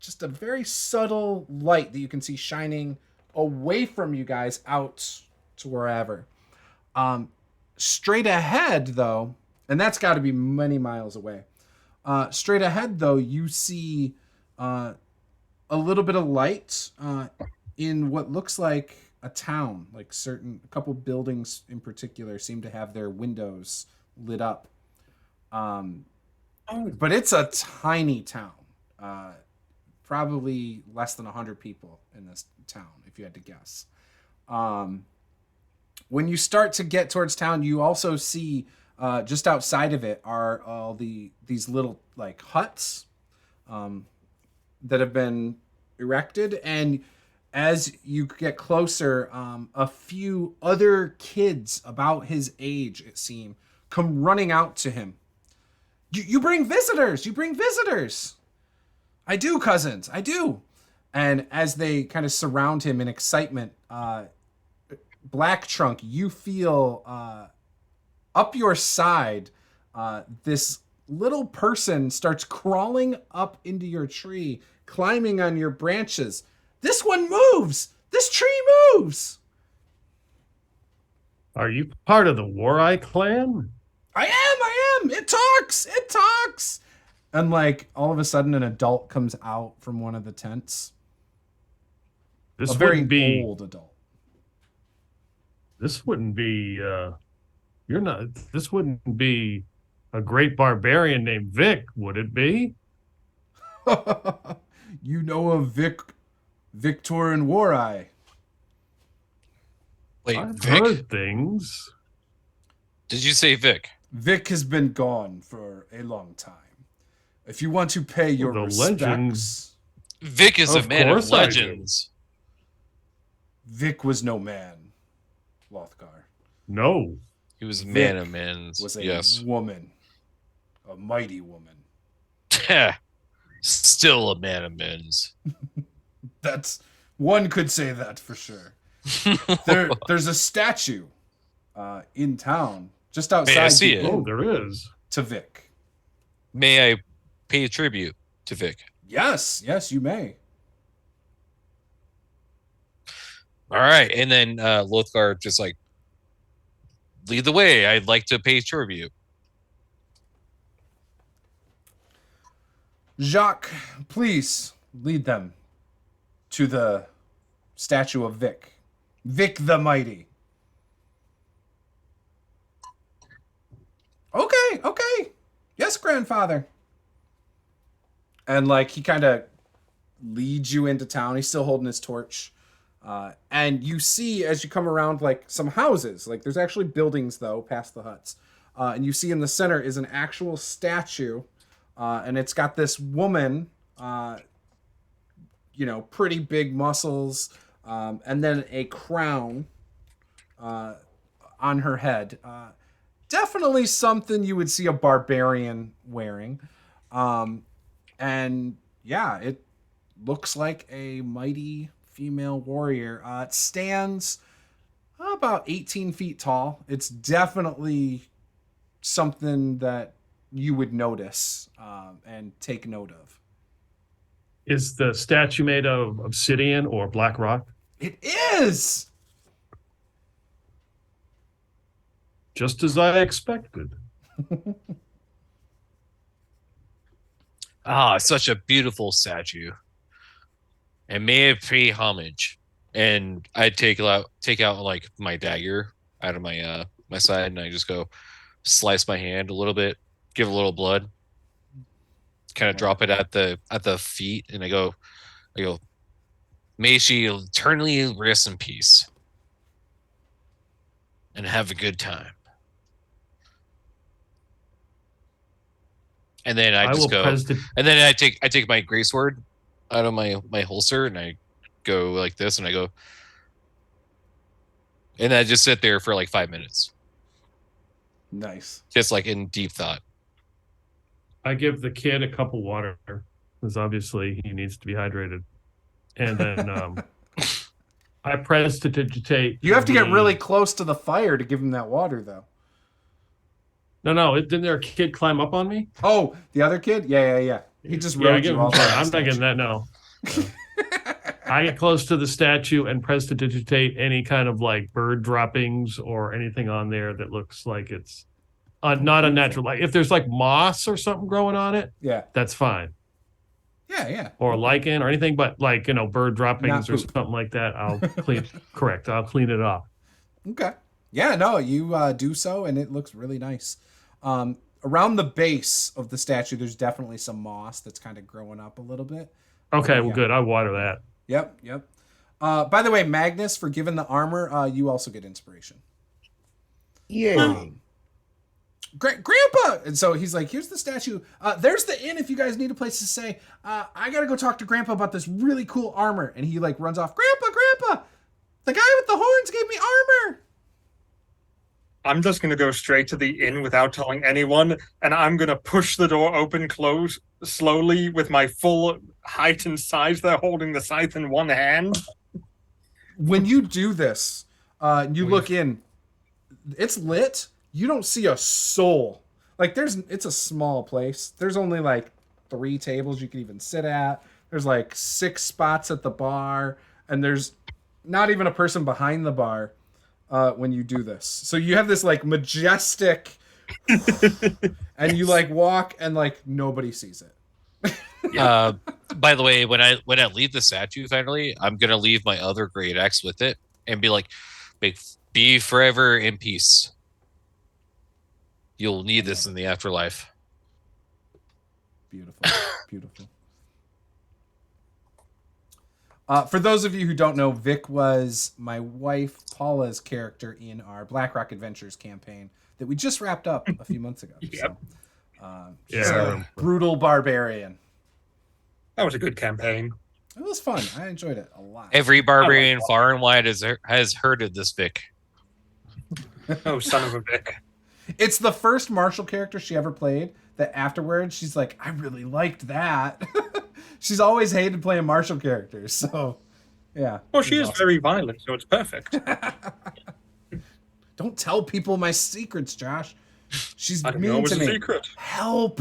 [SPEAKER 1] just a very subtle light that you can see shining away from you guys out to wherever. Straight ahead, though, and that's got to be many miles away. Straight ahead, though, you see a little bit of light in what looks like a town. Like a couple buildings in particular seem to have their windows lit up. But it's a tiny town. Probably less than 100 people in this town, if you had to guess. When you start to get towards town, you also see just outside of it are all these little like huts that have been erected, and as you get closer, a few other kids about his age, it seems, come running out to him. You bring visitors! You bring visitors! I do, cousins, I do. And as they kind of surround him in excitement, Black Trunk, you feel up your side, this little person starts crawling up into your tree, climbing on your branches. This one moves! This tree moves!
[SPEAKER 4] Are you part of the War-Eye clan?
[SPEAKER 1] I am! It talks! It talks! And like, all of a sudden, an adult comes out from one of the tents.
[SPEAKER 4] This
[SPEAKER 1] A very
[SPEAKER 4] wouldn't be.
[SPEAKER 1] old adult.
[SPEAKER 4] This wouldn't be. This wouldn't be a great barbarian named Vic, would it be?
[SPEAKER 1] You know of Vic Victor and War Eye.
[SPEAKER 5] Wait,
[SPEAKER 4] I've
[SPEAKER 5] Vic?
[SPEAKER 4] heard things.
[SPEAKER 5] Did you say Vic?
[SPEAKER 1] Vic has been gone for a long time. If you want to pay your
[SPEAKER 4] The
[SPEAKER 1] respects,
[SPEAKER 4] legend.
[SPEAKER 5] Vic is a
[SPEAKER 4] Of
[SPEAKER 5] man of
[SPEAKER 4] course I do.
[SPEAKER 5] legends.
[SPEAKER 1] Vic was no man, Lothgar.
[SPEAKER 4] No.
[SPEAKER 5] He was a
[SPEAKER 1] Vic
[SPEAKER 5] man of men's.
[SPEAKER 1] Was a
[SPEAKER 5] Yes.
[SPEAKER 1] woman, a mighty woman.
[SPEAKER 5] Still a man of men's.
[SPEAKER 1] That's one could say that for sure. There's a statue in town, just outside.
[SPEAKER 5] Hey, I see it.
[SPEAKER 4] Oh, there is.
[SPEAKER 1] To Vic.
[SPEAKER 5] May I pay tribute to Vic?
[SPEAKER 1] Yes, you may.
[SPEAKER 5] All right, and then Lothgar just like lead the way. I'd like to pay tribute.
[SPEAKER 1] Jacques, please lead them to the statue of Vic. Vic the Mighty. Okay. Yes, grandfather. And like he kind of leads you into town. He's still holding his torch. And you see as you come around like some houses. Like there's actually buildings though past the huts. And you see in the center is an actual statue. And it's got this woman, pretty big muscles, and then a crown on her head. Definitely something you would see a barbarian wearing. And yeah, it looks like a mighty female warrior. It stands about 18 feet tall. It's definitely something that you would notice and take note of.
[SPEAKER 4] Is the statue made of obsidian or black rock?
[SPEAKER 1] It is!
[SPEAKER 4] Just as I expected.
[SPEAKER 5] Such a beautiful statue. And may I pay homage. And I take out like my dagger out of my my side, and I just go slice my hand a little bit, give a little blood, kind of drop it at the feet, and I go, may she eternally rest in peace and have a good time. And then I just go, and then I take my greatsword out of my holster, and I go like this, and I go, and I just sit there for like 5 minutes,
[SPEAKER 1] Nice.
[SPEAKER 5] just like in deep thought.
[SPEAKER 4] I give the kid a cup of water because obviously he needs to be hydrated. And then I prestidigitate.
[SPEAKER 1] You have to get really close to the fire to give him that water, though.
[SPEAKER 4] No. Didn't there a kid climb up on me?
[SPEAKER 1] Oh, the other kid? Yeah. He just rode you off.
[SPEAKER 4] I'm not getting that, no. I get close to the statue and prestidigitate any kind of like bird droppings or anything on there that looks like it's not unnatural. Like if there's like moss or something growing on it,
[SPEAKER 1] Yeah.
[SPEAKER 4] that's fine.
[SPEAKER 1] Yeah.
[SPEAKER 4] Or lichen or anything, but like, bird droppings or
[SPEAKER 1] poop.
[SPEAKER 4] something like that, I'll clean. Correct. I'll clean it up.
[SPEAKER 1] Okay. Yeah, no, you do so, and it looks really nice. Around the base of the statue, there's definitely some moss that's kind of growing up a little bit.
[SPEAKER 4] Okay, well,
[SPEAKER 1] Yeah.
[SPEAKER 4] good. I'll water that.
[SPEAKER 1] Yep. By the way, Magnus, for giving the armor, you also get inspiration.
[SPEAKER 3] Yeah.
[SPEAKER 1] Grandpa! And so he's like, here's the statue. There's the inn if you guys need a place to stay. I gotta go talk to Grandpa about this really cool armor. And he like runs off. Grandpa! The guy with the horns gave me armor!
[SPEAKER 2] I'm just going to go straight to the inn without telling anyone, and I'm going to push the door open close slowly with my full height and size there, holding the scythe in one hand.
[SPEAKER 1] When you do this, you look in. It's lit. You don't see a soul. Like it's a small place. There's only like 3 tables you can even sit at. There's like 6 spots at the bar, and there's not even a person behind the bar. When you do this, so you have this like majestic, and you like walk and like nobody sees it.
[SPEAKER 5] By the way, when I leave the statue finally, I'm gonna leave my other great axe with it and be like, be forever in peace. You'll need this in the afterlife.
[SPEAKER 1] Beautiful. For those of you who don't know, Vic was my wife Paula's character in our Blackrock Adventures campaign that we just wrapped up a few months ago.
[SPEAKER 2] Yep.
[SPEAKER 1] She's
[SPEAKER 4] I
[SPEAKER 1] a
[SPEAKER 4] remember.
[SPEAKER 1] brutal barbarian.
[SPEAKER 2] That was a good campaign.
[SPEAKER 1] It was fun. I enjoyed it a lot.
[SPEAKER 5] Every barbarian far and wide has heard of this Vic.
[SPEAKER 2] Oh, son of a Vic.
[SPEAKER 1] It's the first martial character she ever played that afterwards she's like, I really liked that. She's always hated playing martial characters, so yeah.
[SPEAKER 2] Well, she
[SPEAKER 1] it
[SPEAKER 2] is
[SPEAKER 1] was
[SPEAKER 2] very violent, so it's perfect.
[SPEAKER 1] awesome. Don't tell people my secrets, Josh. She's
[SPEAKER 2] I didn't
[SPEAKER 1] mean
[SPEAKER 2] know it was
[SPEAKER 1] to
[SPEAKER 2] a
[SPEAKER 1] me.
[SPEAKER 2] secret.
[SPEAKER 1] Help.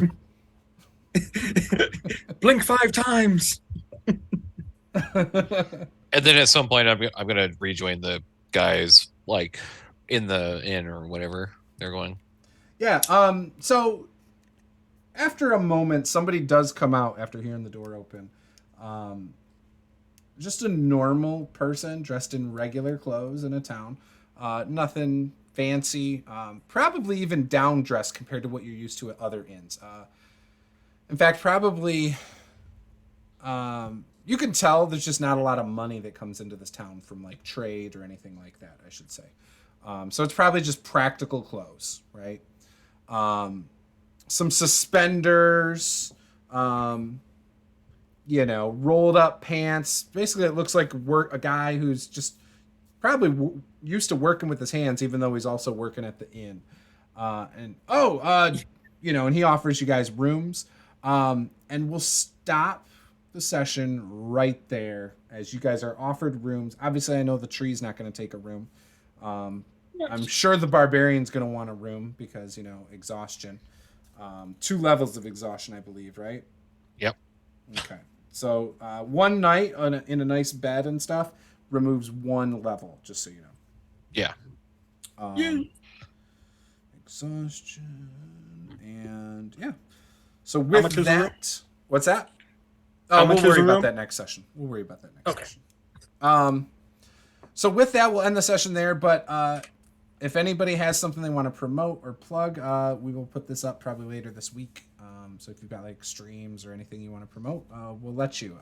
[SPEAKER 2] Blink 5 times.
[SPEAKER 5] And then at some point, I'm gonna rejoin the guys like in the inn or whatever they're going.
[SPEAKER 1] Yeah. So after a moment, somebody does come out after hearing the door open. Just a normal person dressed in regular clothes in a town. Nothing fancy. Probably even down dressed compared to what you're used to at other inns. In fact, probably. You can tell there's just not a lot of money that comes into this town from like trade or anything like that, I should say. So it's probably just practical clothes, right? Some suspenders, rolled up pants. Basically, it looks like a guy who's just probably used to working with his hands, even though he's also working at the inn. And he offers you guys rooms. And we'll stop the session right there as you guys are offered rooms. Obviously, I know the tree's not going to take a room. I'm sure the barbarian's going to want a room because, exhaustion. 2 levels of exhaustion, I believe, right?
[SPEAKER 5] Yep.
[SPEAKER 1] Okay. So one night in a nice bed and stuff removes 1 level, just so you know.
[SPEAKER 5] Yeah.
[SPEAKER 1] Exhaustion. And yeah. So with that, what's that? Oh, we'll worry about that next session. Session. So with that, we'll end the session there. But if anybody has something they want to promote or plug, we will put this up probably later this week. So if you've got like streams or anything you want to promote, we'll let you.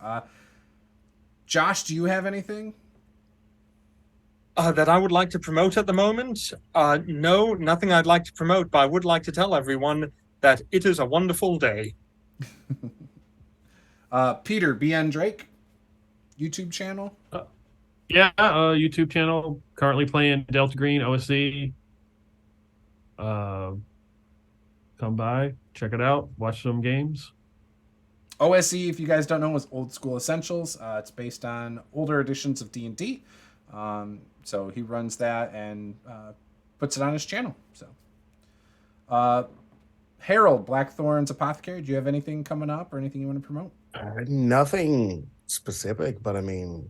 [SPEAKER 1] Josh, do you have anything?
[SPEAKER 2] That I would like to promote at the moment? No, nothing I'd like to promote, but I would like to tell everyone that it is a wonderful day.
[SPEAKER 1] Peter, BN Drake, YouTube channel?
[SPEAKER 4] YouTube channel. Currently playing Delta Green OSC. Come by, check it out, watch some games.
[SPEAKER 1] OSE, if you guys don't know, is Old School Essentials. It's based on older editions of D&D. So he runs that and puts it on his channel. So, Harold, Blackthorn's Apothecary, do you have anything coming up or anything you want to promote?
[SPEAKER 3] Nothing specific, but I mean,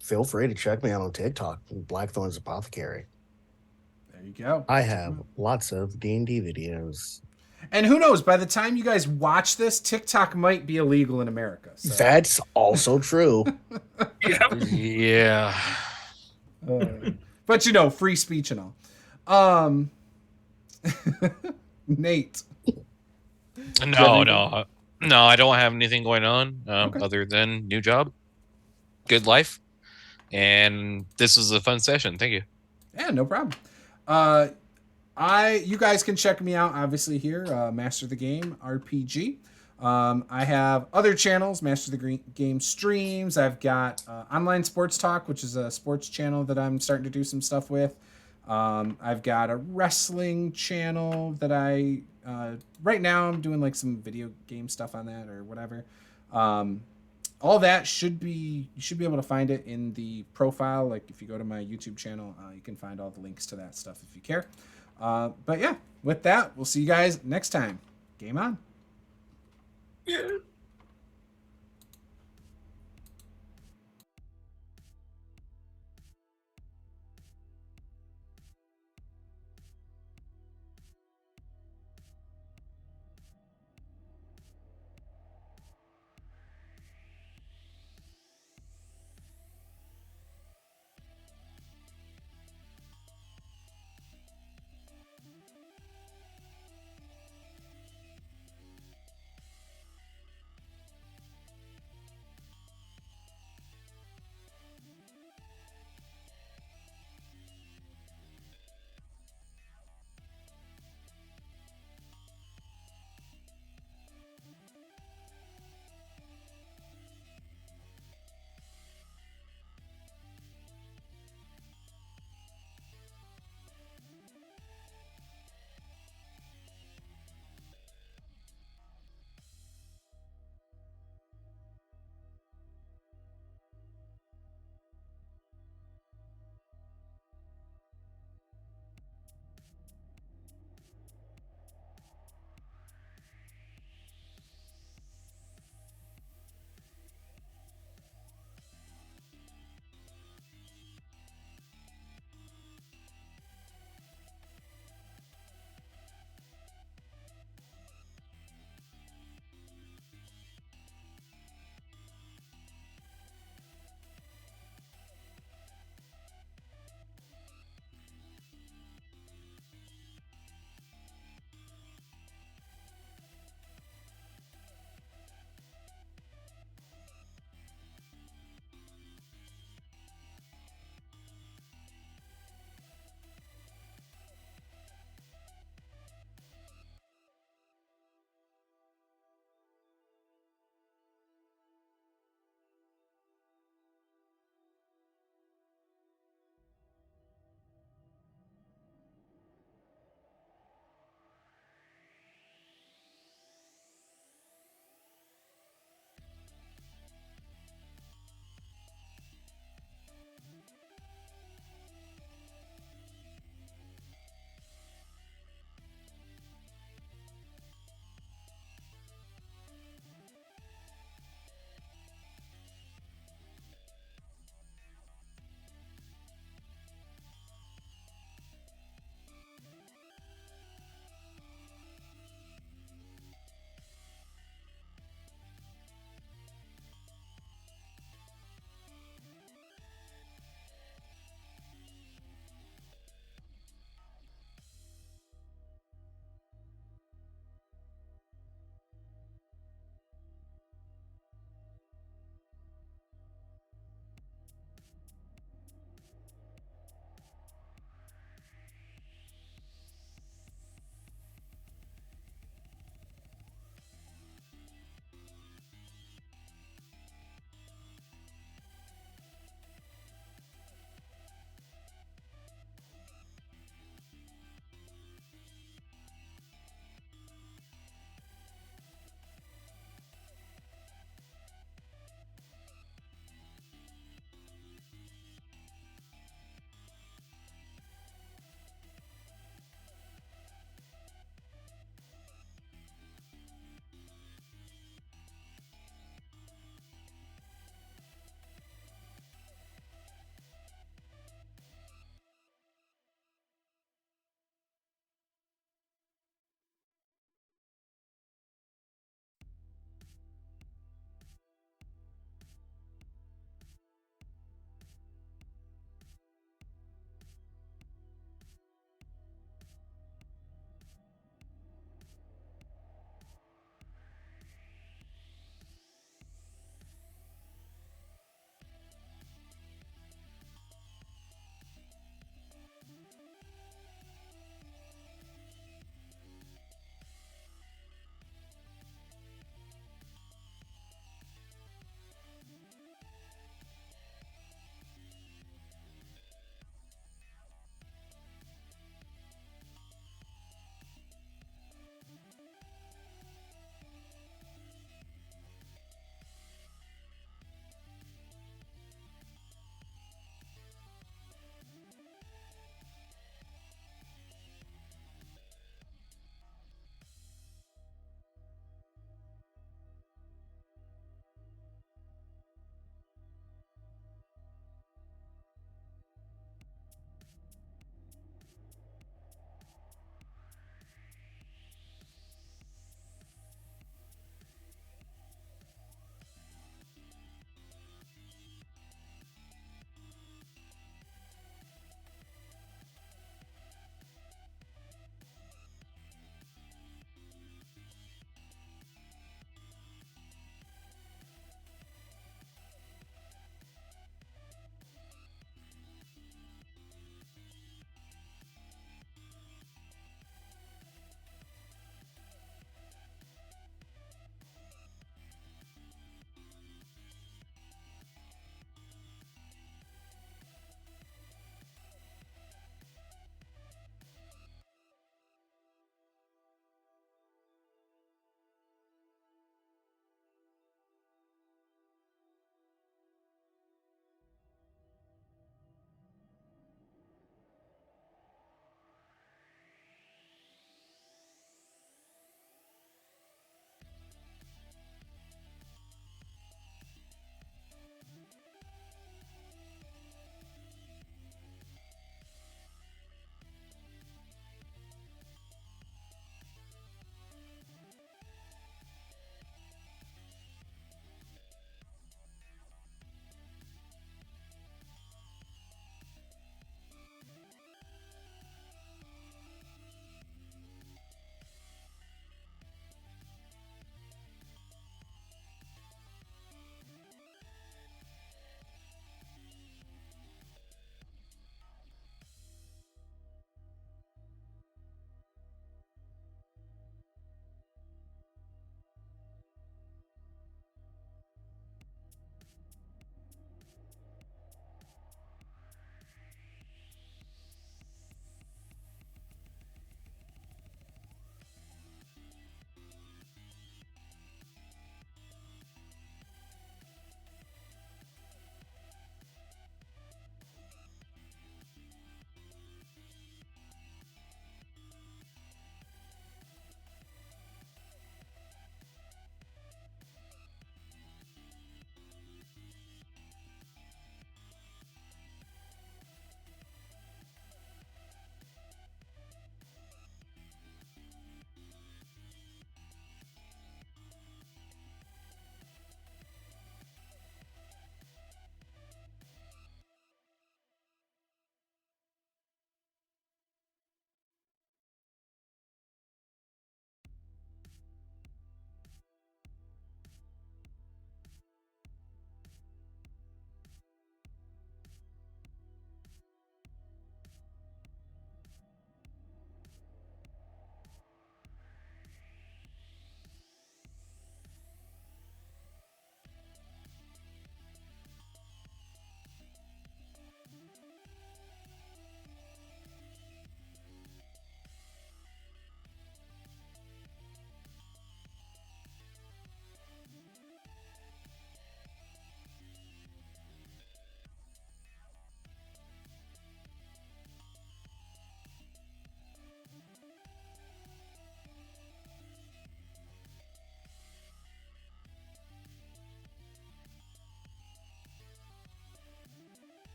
[SPEAKER 3] feel free to check me out on TikTok, Blackthorn's Apothecary.
[SPEAKER 1] There you go.
[SPEAKER 3] I have lots of D&D videos.
[SPEAKER 1] And who knows, by the time you guys watch this, TikTok might be illegal in America. So.
[SPEAKER 3] That's also true.
[SPEAKER 5] Yeah.
[SPEAKER 1] But free speech and all. Nate.
[SPEAKER 5] No, I don't have anything going on
[SPEAKER 1] Okay.
[SPEAKER 5] other than new job, good life, and this was a fun session. Thank you.
[SPEAKER 1] Yeah, no problem. You guys can check me out obviously here, Master the Game RPG. I have other channels, Master the Game streams. I've got Online Sports Talk, which is a sports channel that I'm starting to do some stuff with. I've got a wrestling channel that I right now I'm doing like some video game stuff on that or whatever. All that you should be able to find it in the profile. Like if you go to my YouTube channel, you can find all the links to that stuff if you care. But yeah, with that, we'll see you guys next time. Game on.
[SPEAKER 2] Yeah.